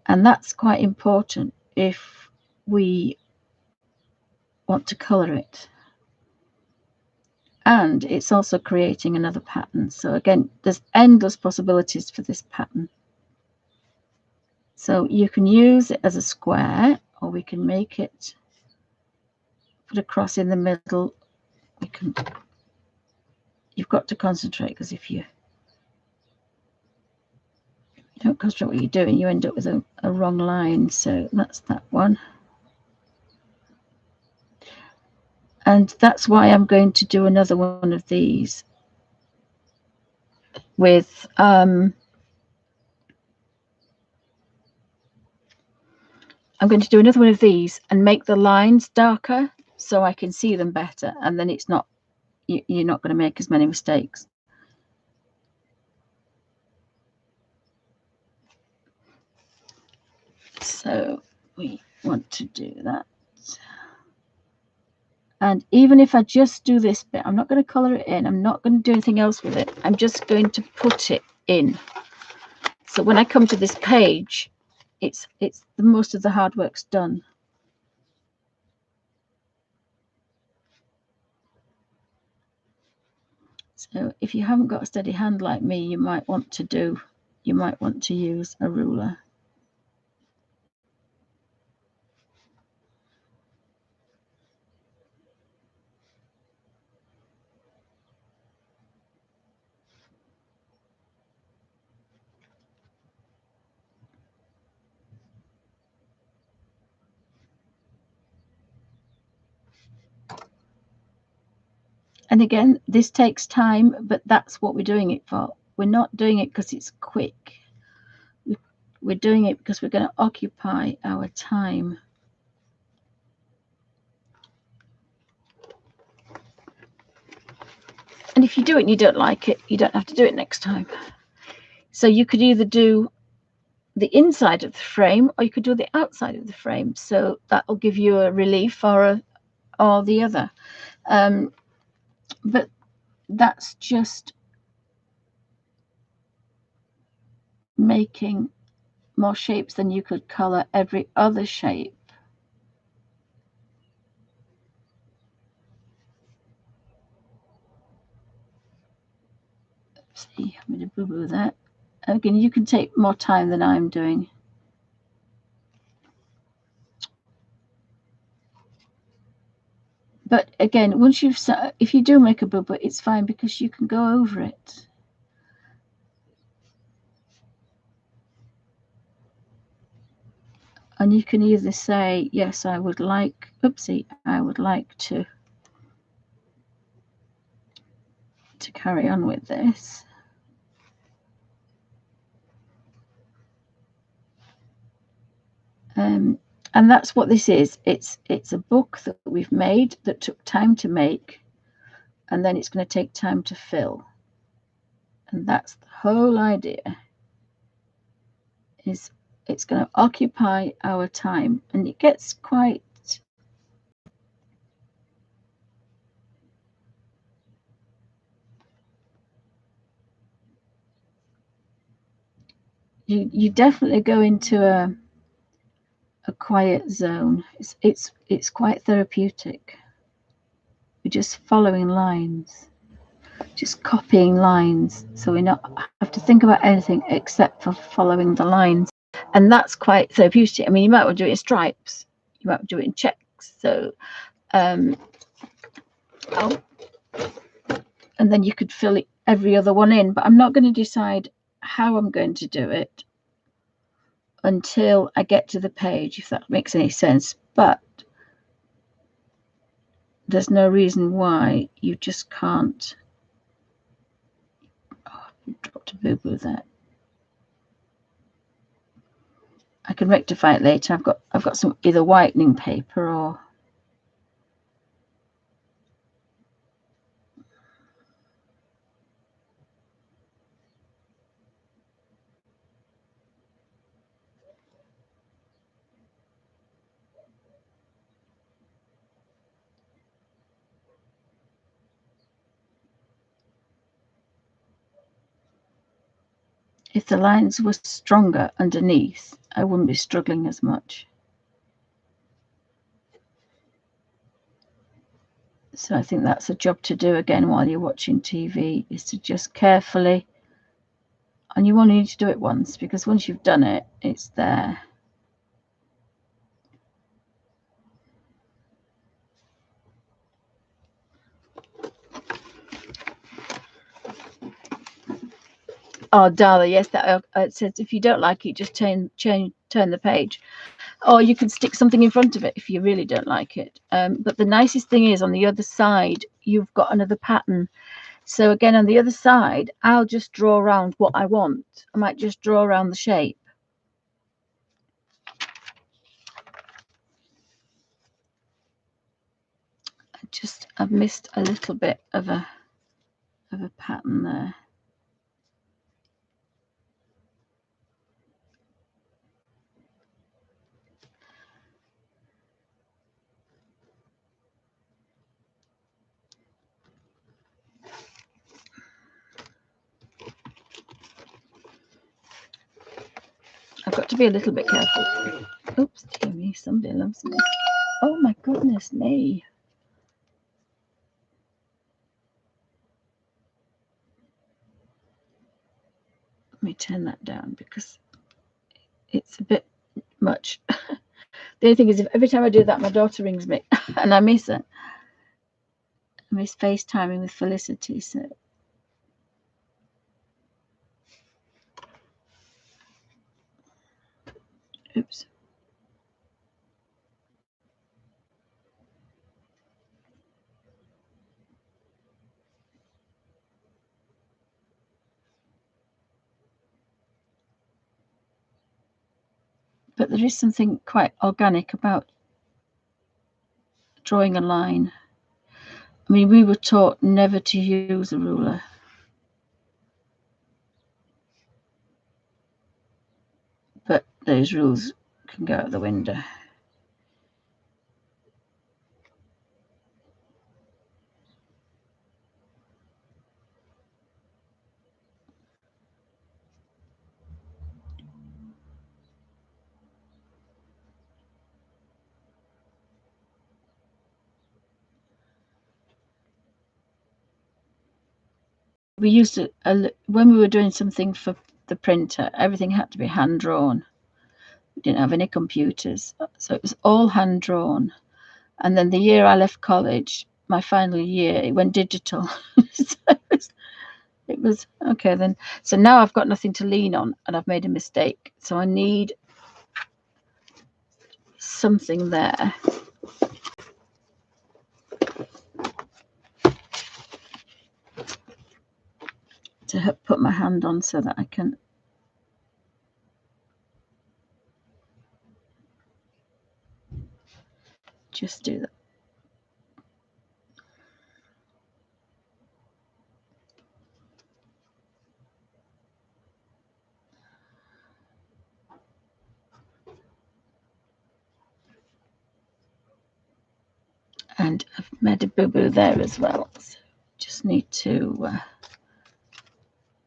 And that's quite important if we want to colour it. And it's also creating another pattern. So again, there's endless possibilities for this pattern. So you can use it as a square, or we can make it, put a cross in the middle. You've got to concentrate, because if you don't concentrate what you're doing, you end up with a wrong line. So that's that one. And that's why I'm going to do another one of these with I'm going to do another one of these and make the lines darker so I can see them better, and then it's not, you're not going to make as many mistakes. So we want to do that. And even if I just do this bit, I'm not going to colour it in. I'm not going to do anything else with it. I'm just going to put it in. So when I come to this page, it's the most of the hard work's done. So if you haven't got a steady hand like me, you might want to use a ruler. And again, this takes time, but that's what we're doing it for. We're not doing it because it's quick. We're doing it because we're going to occupy our time. And if you do it and you don't like it, you don't have to do it next time. So you could either do the inside of the frame, or you could do the outside of the frame. So that will give you a relief or the other. But that's just making more shapes than you could color every other shape. See, I'm going to boo-boo that. Again, you can take more time than I'm doing. But again, once if you do make a boo-boo, it's fine because you can go over it. And you can either say, yes, I would like to carry on with this. And that's what this is. It's a book that we've made that took time to make, and then it's going to take time to fill. And that's the whole idea, is it's going to occupy our time, and it gets quite you definitely go into a quiet zone. It's quite therapeutic. We're just following lines, just copying lines, so we not have to think about anything except for following the lines. And that's quite therapeutic. I mean, you might want to do it in stripes, you might do it in checks, so and then you could fill every other one in, but I'm not going to decide how I'm going to do it until I get to the page, if that makes any sense. But there's no reason why you just can't. Oh, I dropped a boo-boo there. I can rectify it later. I've got some either whitening paper or if the lines were stronger underneath, I wouldn't be struggling as much. So I think that's a job to do again while you're watching TV, is to just carefully, and you only need to do it once, because once you've done it, it's there. Oh, Dala, yes, that it says if you don't like it, just turn the page, or you can stick something in front of it if you really don't like it. But the nicest thing is on the other side, you've got another pattern. So again, on the other side, I'll just draw around what I want. I might just draw around the shape. I've missed a little bit of a pattern there. I've got to be a little bit careful. Oops, dear me, somebody loves me. Oh my goodness me. Let me turn that down because it's a bit much. The only thing is, if every time I do that, my daughter rings me and I miss her. I miss FaceTiming with Felicity, so. Oops. But there is something quite organic about drawing a line. I mean, we were taught never to use a ruler. But those rules can go out the window. We used to, when we were doing something for the printer, everything had to be hand drawn. We didn't have any computers, so it was all hand drawn. And then the year I left college, my final year, it went digital. So it was okay then. So now I've got nothing to lean on, and I've made a mistake. So I need something there. To put my hand on so that I can. just do that. And I've made a boo-boo there as well. So just need to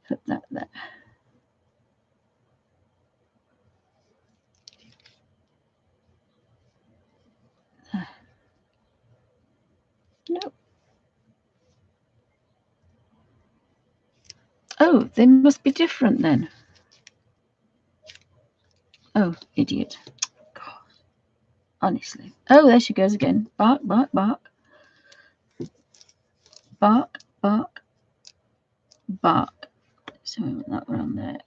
put that there. No. Oh, they must be different then. Oh, idiot. God. Honestly. Oh, there she goes again. Bark, bark, bark. Bark, bark, bark. So we want that one on there.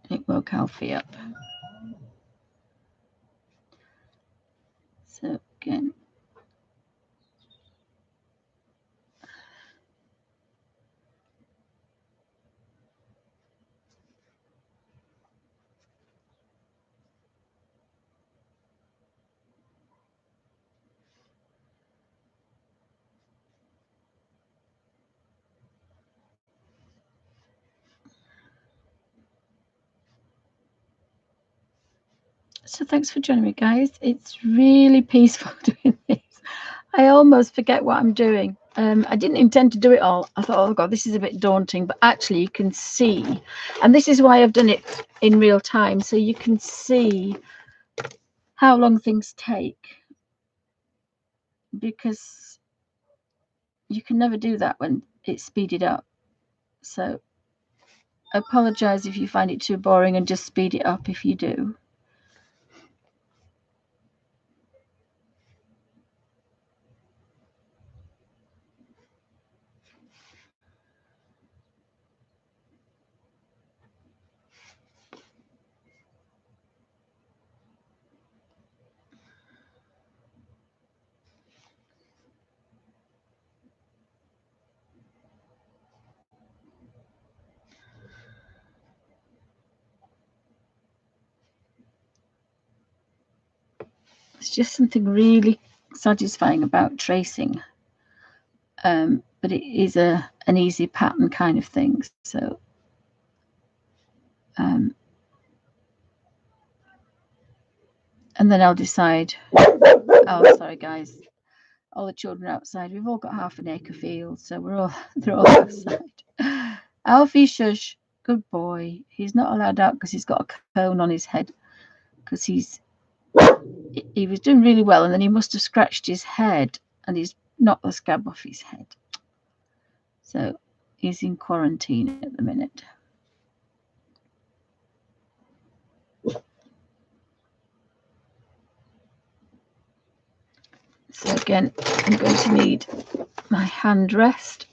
It woke Alfie up. So again. So thanks for joining me, guys. It's really peaceful doing this. I almost forget what I'm doing. I didn't intend to do it all. I thought, oh God, this is a bit daunting, but actually you can see, and this is why I've done it in real time, so you can see how long things take, because you can never do that when it's speeded up. So I apologize if you find it too boring, and just speed it up if you do. It's just something really satisfying about tracing, but it is an easy pattern kind of thing. So and then I'll decide. Oh, sorry guys, all the children outside. We've all got half an acre field, so they're all outside. Alfie, shush, good boy. He's not allowed out because he's got a cone on his head, because he was doing really well, and then he must have scratched his head, and he's knocked the scab off his head. So he's in quarantine at the minute. So again, I'm going to need my hand rest.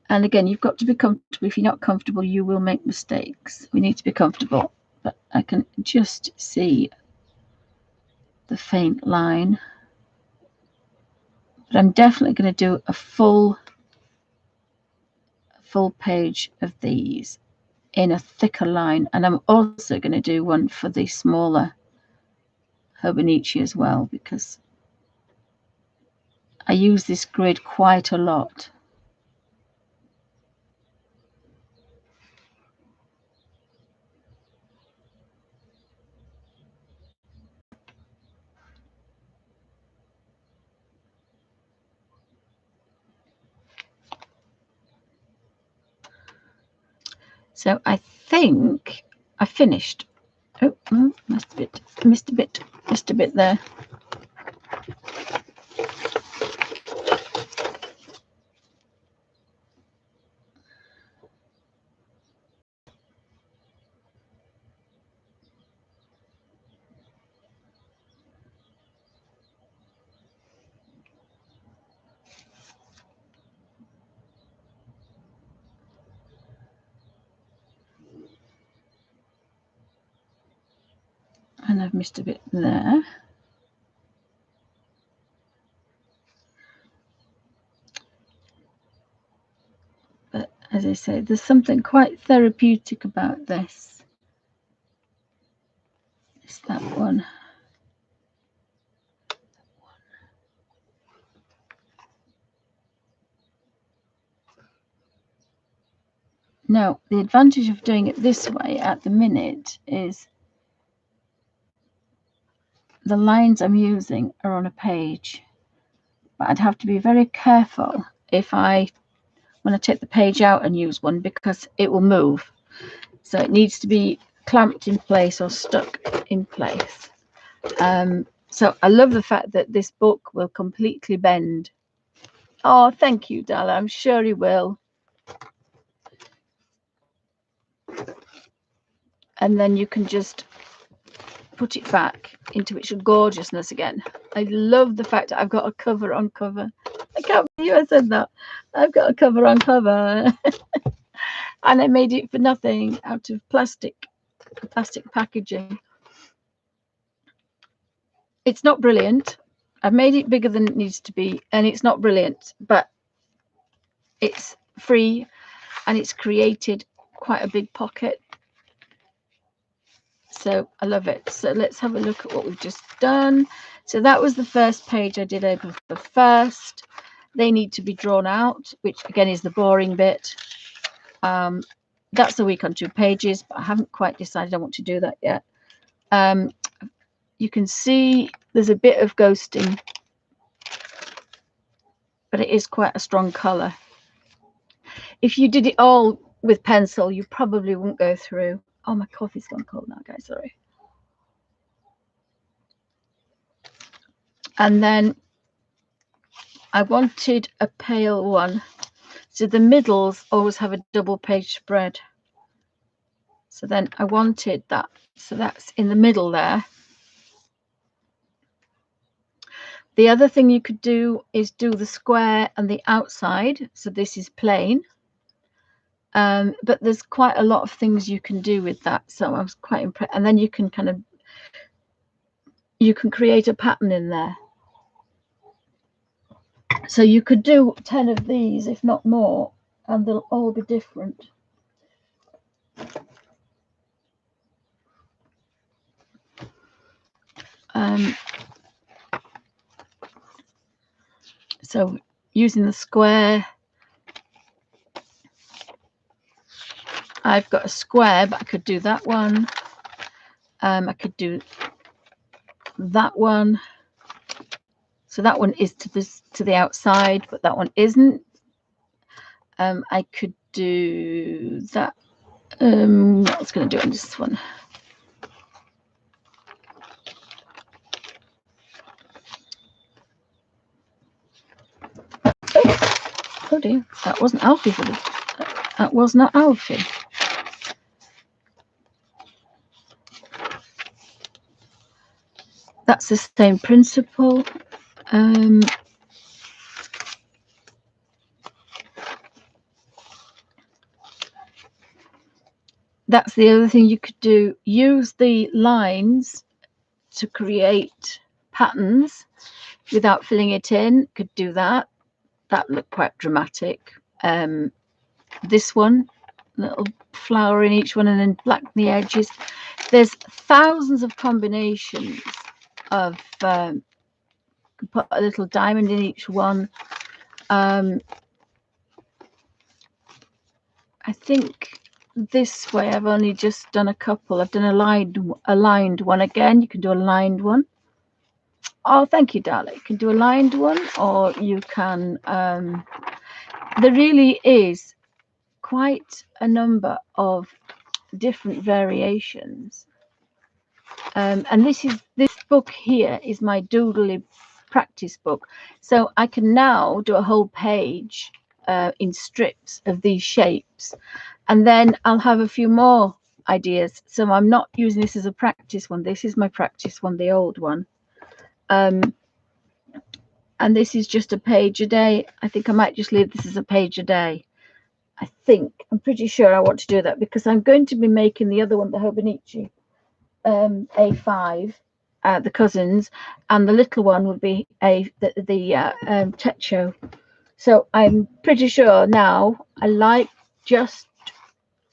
And again, you've got to be comfortable. If you're not comfortable, you will make mistakes. We need to be comfortable. But I can just see the faint line. But I'm definitely going to do a full page of these in a thicker line. And I'm also going to do one for the smaller hobonochi as well, because I use this grid quite a lot. So I think I finished. Oh, missed a bit there. And I've missed a bit there. as I say, there's something quite therapeutic about this. It's that one. Now, the advantage of doing it this way at the minute is the lines I'm using are on a page, but I'd have to be very careful when I take the page out and use one, because it will move. So it needs to be clamped in place or stuck in place. So I love the fact that this book will completely bend. Oh, thank you, Dalla. I'm sure he will. And then you can just put it back into its gorgeousness again. I love the fact that I've got a cover on cover. I can't believe I said that. I've got a cover on cover. And I made it for nothing out of plastic packaging. It's not brilliant. I've made it bigger than it needs to be, and it's not brilliant, but it's free and it's created quite a big pocket. So I love it. So let's have a look at what we've just done. So that was the first page I did over the first. They need to be drawn out, which again is the boring bit. That's a week on 2 pages, but I haven't quite decided I want to do that yet. You can see there's a bit of ghosting, but it is quite a strong colour. If you did it all with pencil, you probably wouldn't go through. Oh, my coffee's gone cold now, guys, sorry. And then I wanted a pale one. So the middles always have a double page spread. So then I wanted that. So that's in the middle there. The other thing you could do is do the square and the outside. So this is plain. But there's quite a lot of things you can do with that. So I was quite impressed. And then you can create a pattern in there. So you could do 10 of these, if not more, and they'll all be different. So using the square, I've got a square, but I could do that one. I could do that one. So that one is to the outside, but that one isn't. I could do that. What I was going to do on this one. Oh dear, that wasn't Alfie for this. That was not Alfie. That's the same principle. That's the other thing you could do. Use the lines to create patterns without filling it in. Could do that. That looked quite dramatic. This one, little flower in each one and then black on the edges. There's thousands of combinations of put a little diamond in each one. I think this way I've only just done a couple. I've done a lined one again. You can do a lined one. Oh, thank you, darling. You can do a lined one, or you can there really is quite a number of different variations. And this book here is my doodly practice book. So I can now do a whole page in strips of these shapes, and then I'll have a few more ideas. So I'm not using this as a practice one. This is my practice one, the old one. And this is just a page a day. I think I might just leave this as a page a day. I'm pretty sure I want to do that, because I'm going to be making the other one, the hobonochi, A5, the cousins, and the little one would be the techo. So I'm pretty sure now I like just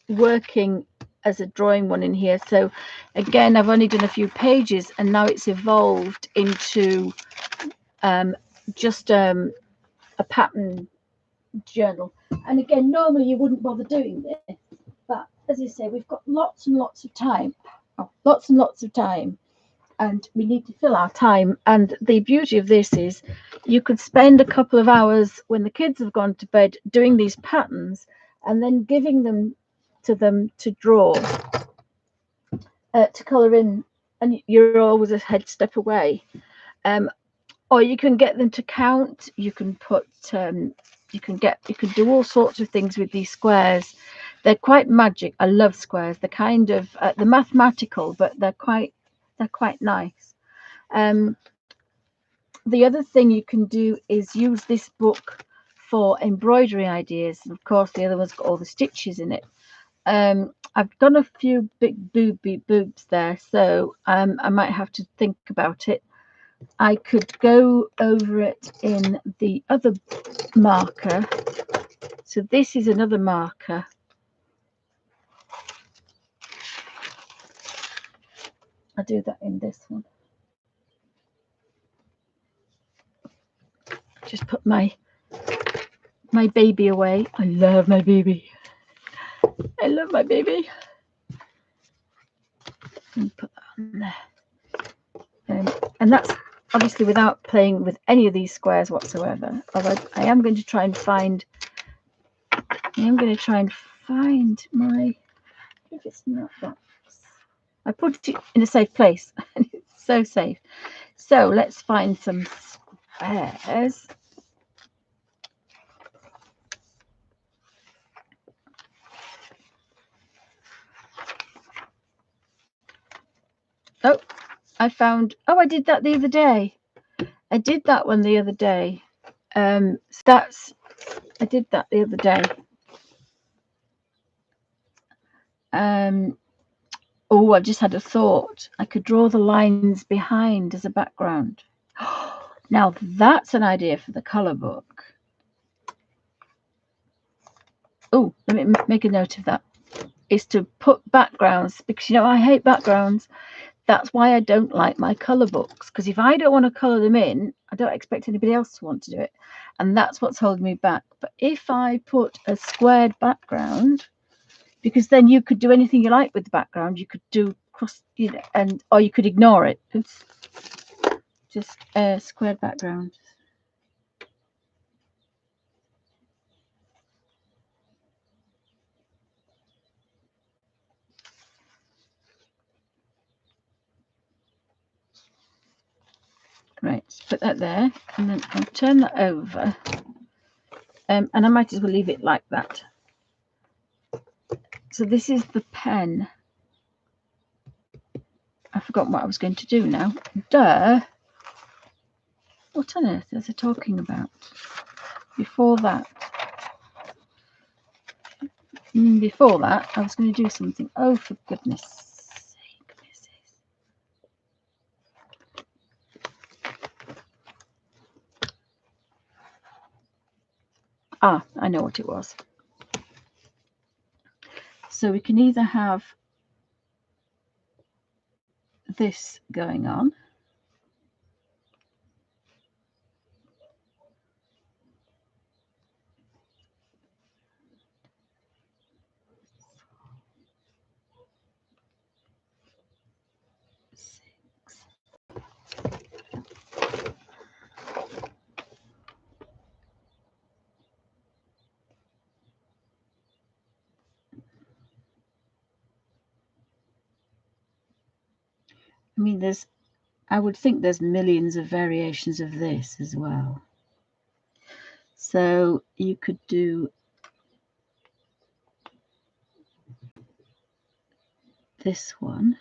working as a drawing one in here. So again, I've only done a few pages, and now it's evolved into just a pattern journal. And again, normally you wouldn't bother doing this, but as I say, we've got lots and lots of time, and we need to fill our time. And the beauty of this is you could spend a couple of hours when the kids have gone to bed doing these patterns, and then giving them to draw, to colour in, and you're always a head step away. Or you can get them to count. You can put you can do all sorts of things with these squares. They're quite magic. I love squares. They're kind of they're mathematical, but they're quite nice. The other thing you can do is use this book for embroidery ideas. And of course, the other one's got all the stitches in it. I've done a few big boobs there, so I might have to think about it. I could go over it in the other marker. So this is another marker. I'll do that in this one. Just put my baby away. I love my baby. I love my baby. And put that on there. And that's obviously without playing with any of these squares whatsoever. Although I am going to try and find. My. If it's not that. I put it in a safe place, and it's so safe. So let's find some squares. Oh, I found. Oh, I did that the other day. I did that one the other day. I did that the other day. Oh, I've just had a thought. I could draw the lines behind as a background. Now that's an idea for the colour book. Oh, let me make a note of that. Is to put backgrounds, because I hate backgrounds. That's why I don't like my colour books, because if I don't want to colour them in, I don't expect anybody else to want to do it, and that's what's holding me back. But if I put a squared background, because then you could do anything you like with the background. You could do cross, or you could ignore it. It's just a squared background. Right, put that there, and then I'll turn that over, and I might as well leave it like that. So this is the pen. I forgot what I was going to do now. Duh. What on earth is it talking about? Before that, I was going to do something. Oh, for goodness sake. Ah, I know what it was. So we can either have this going on, I mean, I would think there's millions of variations of this as well. So you could do this one.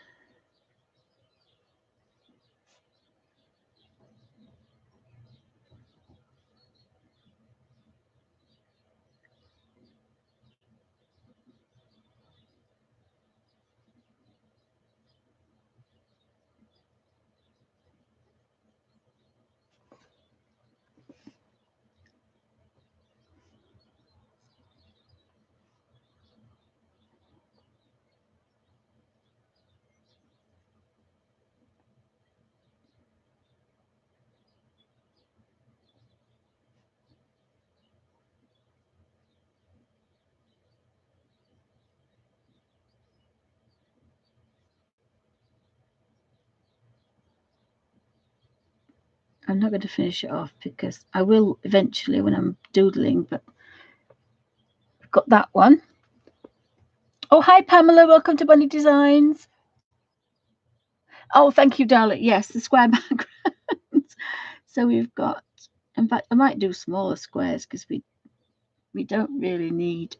I'm not going to finish it off because I will eventually when I'm doodling, but I've got that one. Oh, hi, Pamela. Welcome to Bunny Designs. Oh, thank you, darling. Yes, the square backgrounds. So we've got, in fact, I might do smaller squares because we don't really need,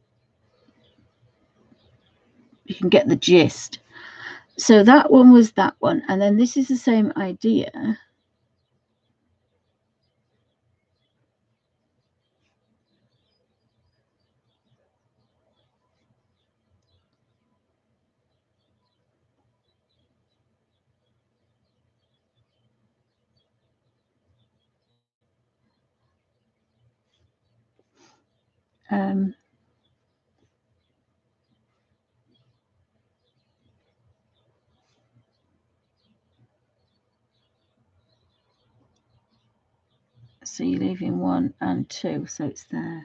you can get the gist. So that one was that one. And then this is the same idea. So you're leaving 1 and 2, so it's there.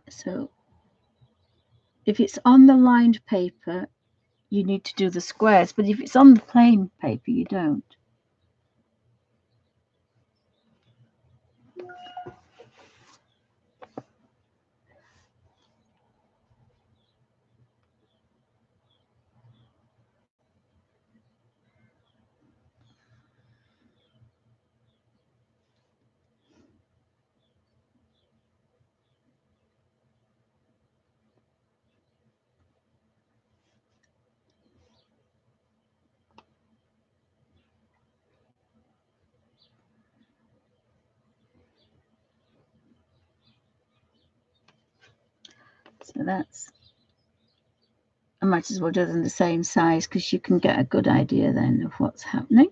So if it's on the lined paper, you need to do the squares, but if it's on the plain paper, you don't. So that's, I might as well do them the same size because you can get a good idea then of what's happening.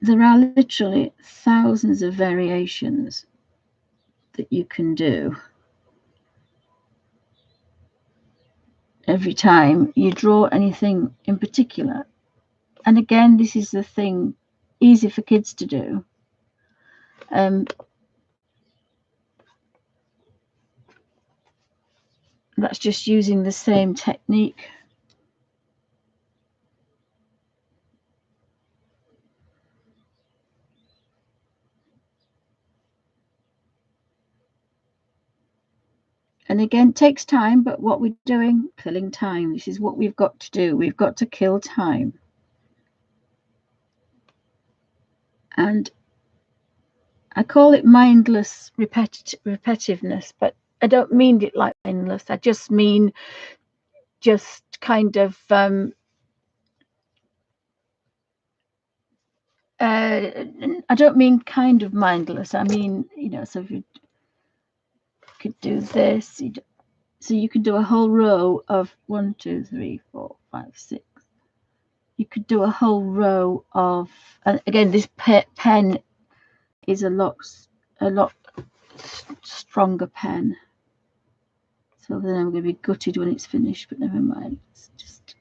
There are literally thousands of variations that you can do every time you draw anything in particular. And again, this is the thing, easy for kids to do. That's just using the same technique. And again, it takes time, but what we're doing, killing time. This is what we've got to do. We've got to kill time. And I call it mindless repetitiveness, but I don't mean it like mindless. I just mean just kind of I don't mean kind of mindless. I mean, you know, so if you could do this, so you could do a whole row of 1, 2, 3, 4, 5, 6. You could do a whole row of, and again, this pen is a lot stronger pen. So then I'm going to be gutted when it's finished, but never mind. It's just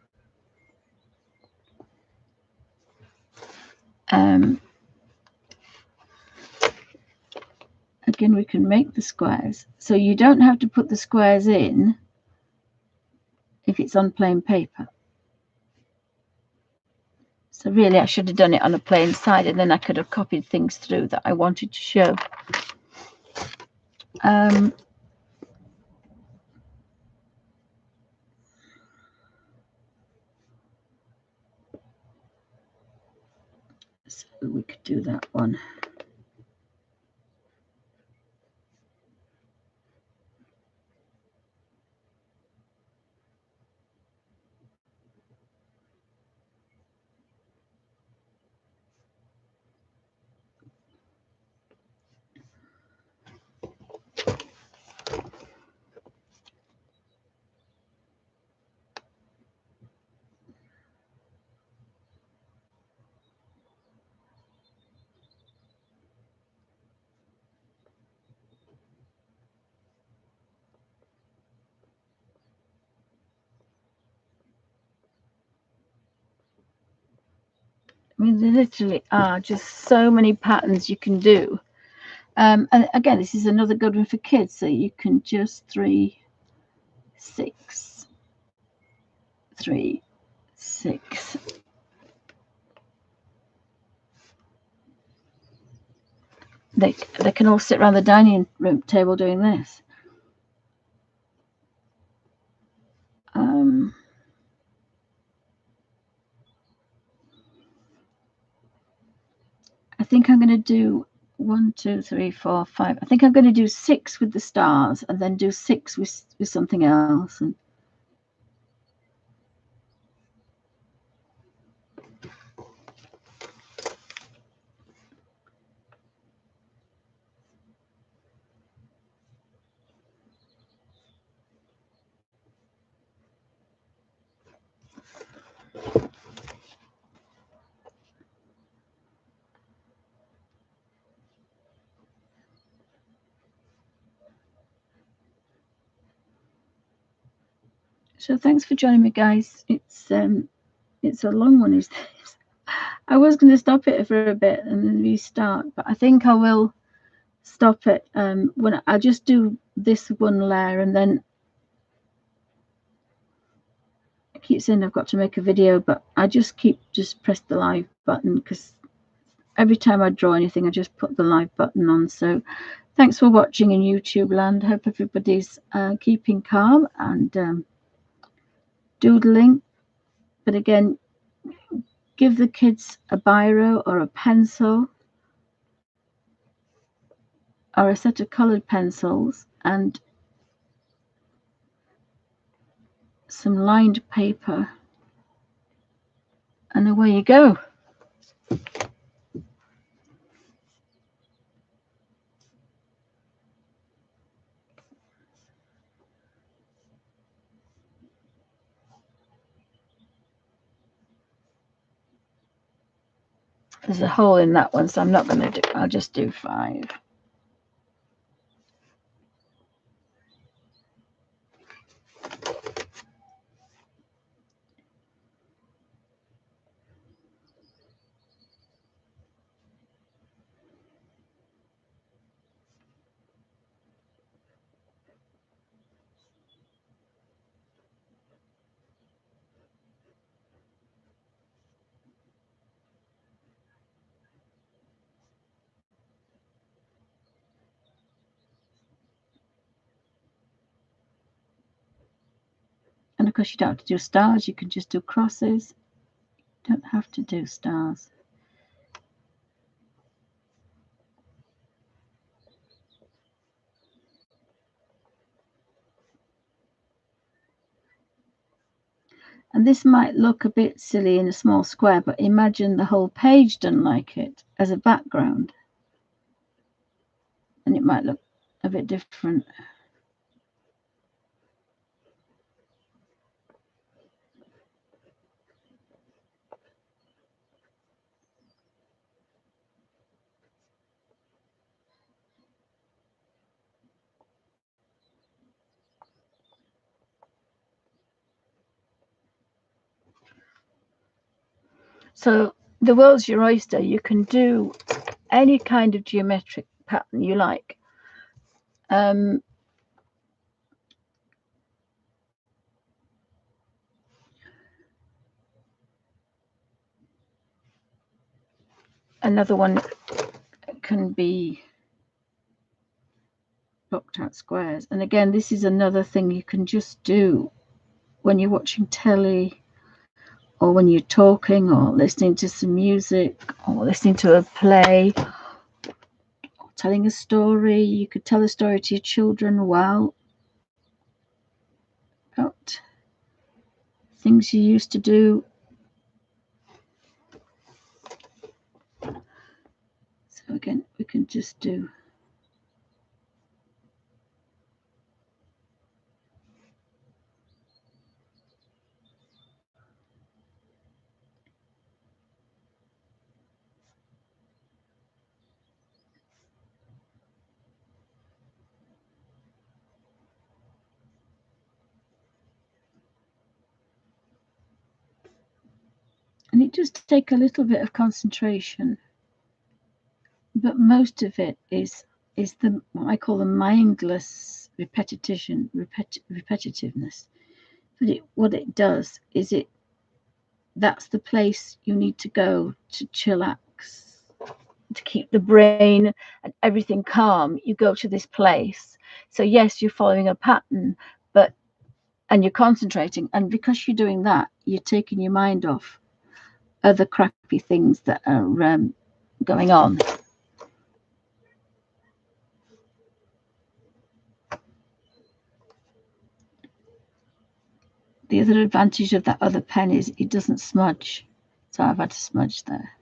again, we can make the squares. So you don't have to put the squares in if it's on plain paper. So really, I should have done it on a plain side, and then I could have copied things through that I wanted to show. So we could do that one. I mean, there literally are just so many patterns you can do. And again, this is another good one for kids. So you can just 3, 6. 3, 6. They can all sit around the dining room table doing this. I think I'm going to do 1, 2, 3, 4, 5. I think I'm going to do 6 with the stars and then do 6 with something else. And so thanks for joining me, guys. It's a long one, is this? I was going to stop it for a bit and then restart, but I think I will stop it when I'll just do this one layer, and then I keep saying I've got to make a video, but I just press the live button, because every time I draw anything I just put the live button on. So thanks for watching in YouTube land. Hope everybody's keeping calm and doodling. But again, give the kids a biro or a pencil or a set of coloured pencils and some lined paper, and away you go. There's a hole in that one, so I'm not going to do, I'll just do 5. And of course you don't have to do stars, you can just do crosses. You don't have to do stars. And this might look a bit silly in a small square, but imagine the whole page done like it as a background, and it might look a bit different. So the world's your oyster. You can do any kind of geometric pattern you like. Another one can be blocked out squares. And again, this is another thing you can just do when you're watching telly, or when you're talking, or listening to some music, or listening to a play, or telling a story. You could tell a story to your children about things you used to do. So again, we can just do and it does take a little bit of concentration, but most of it is the what I call the mindless repetitiveness. But what it does is that's the place you need to go to chillax, to keep the brain and everything calm. You go to this place. So yes, you're following a pattern, and you're concentrating. And because you're doing that, you're taking your mind off other crappy things that are going on. The other advantage of that other pen is it doesn't smudge. So I've had to smudge there.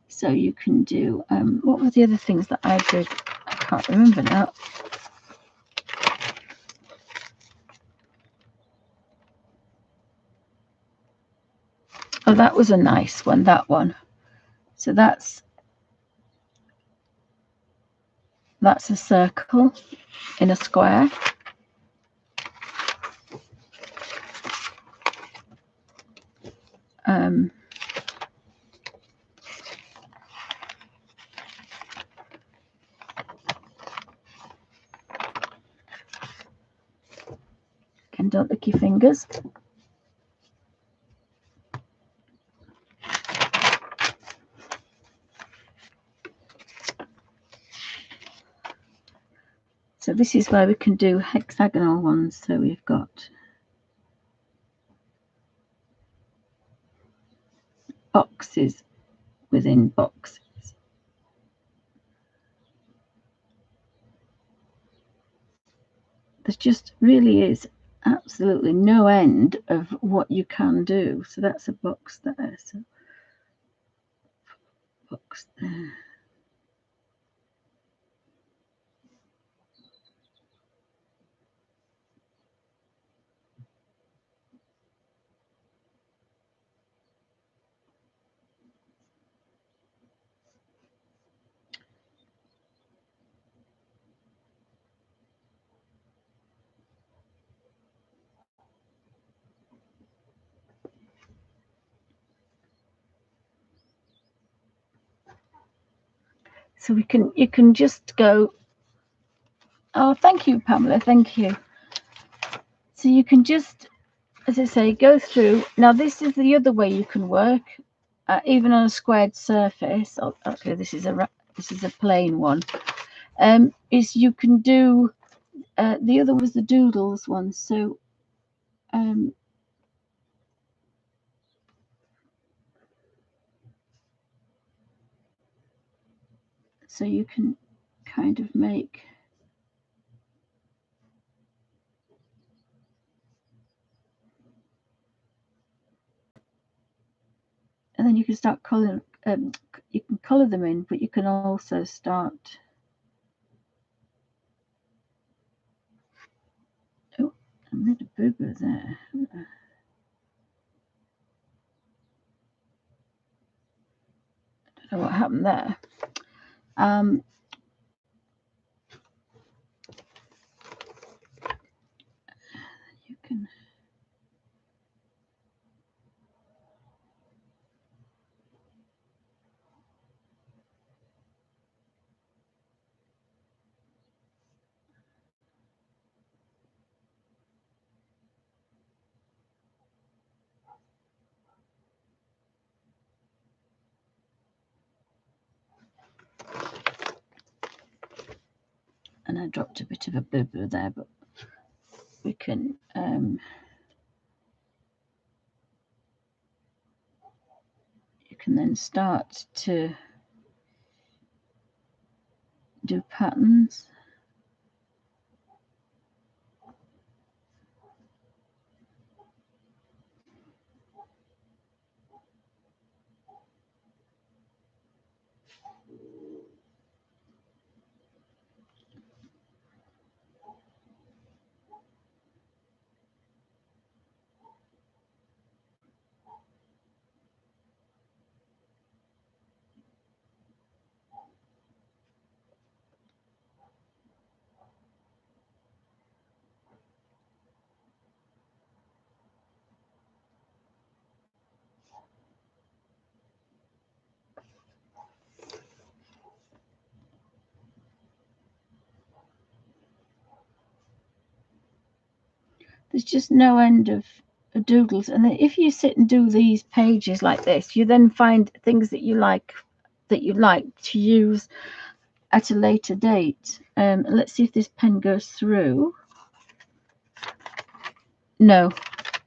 So you can do, what were the other things that I did? I can't remember now. Oh, that was a nice one, that one. So that's a circle in a square. And don't lick your fingers. So this is where we can do hexagonal ones. So we've got boxes within boxes. There just really is absolutely no end of what you can do. So that's a box there. So box there. So you can just go, oh, thank you, Pamela, thank you. So you can just, as I say, go through. Now this is the other way you can work, even on a squared surface. Oh, actually, this is a plain one. Is you can do, the other was the doodles one. So so you can kind of make, and then you can start coloring. You can color them in, but you can also start. Oh, I made a boo-boo there. I don't know what happened there. You can. And I dropped a bit of a boo-boo there, but we can you can then start to do patterns. There's just no end of doodles. And then if you sit and do these pages like this, you then find things that you like to use at a later date. Let's see if this pen goes through. No,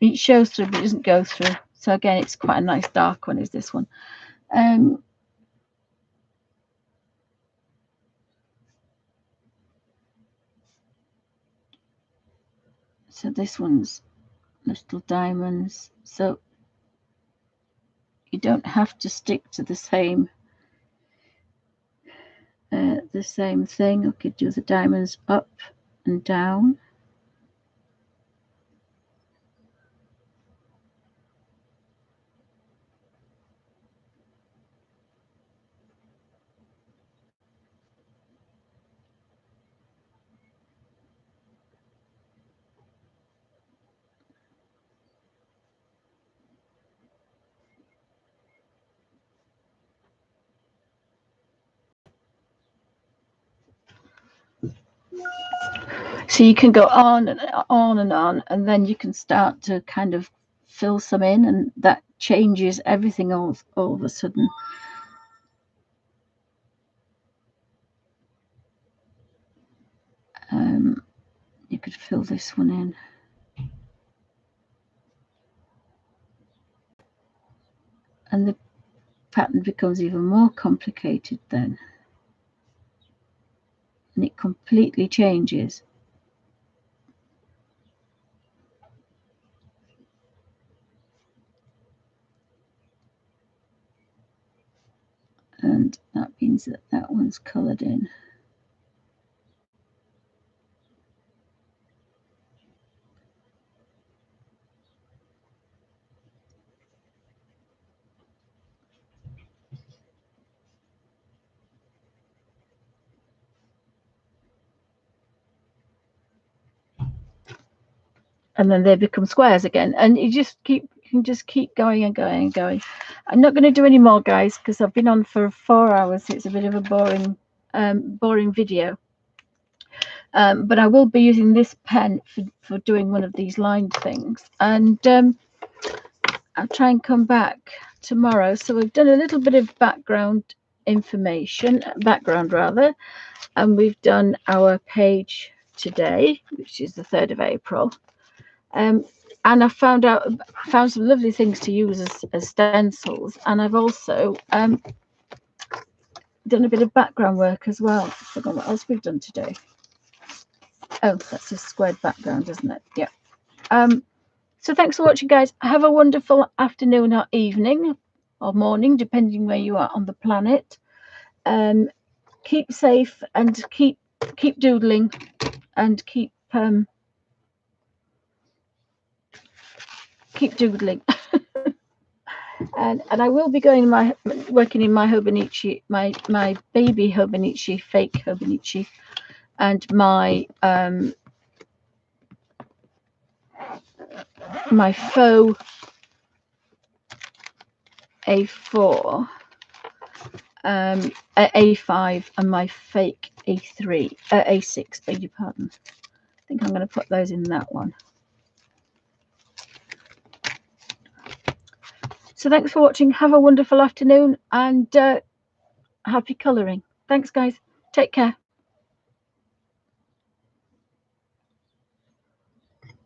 it shows through, but it doesn't go through. So again, it's quite a nice dark one, is this one. So this one's little diamonds. So you don't have to stick to the same thing. I could do the diamonds up and down. So you can go on and on and on, and then you can start to kind of fill some in, and that changes everything all of a sudden. You could fill this one in. And the pattern becomes even more complicated then. And it completely changes. And that means that that one's coloured in. And then they become squares again, and you can just keep going and going and going. I'm not going to do any more, guys, because I've been on for 4 hours. It's a bit of a boring video, but I will be using this pen for doing one of these lined things, and I'll try and come back tomorrow. So we've done a little bit of background rather, and we've done our page today, which is the 3rd of April. And I found some lovely things to use as stencils, and I've also done a bit of background work as well. I forgot what else we've done today. Oh, that's a squared background, isn't it? Yeah. So thanks for watching, guys. Have a wonderful afternoon or evening or morning, depending where you are on the planet. Keep safe and keep doodling and keep doodling. And I will be working in my hobonochi, my baby hobonochi, fake hobonochi, and my my faux A4, A5, and my fake A3, A6. Beg your pardon. I think I'm going to put those in that one. So thanks for watching. Have a wonderful afternoon, and happy colouring. Thanks, guys. Take care.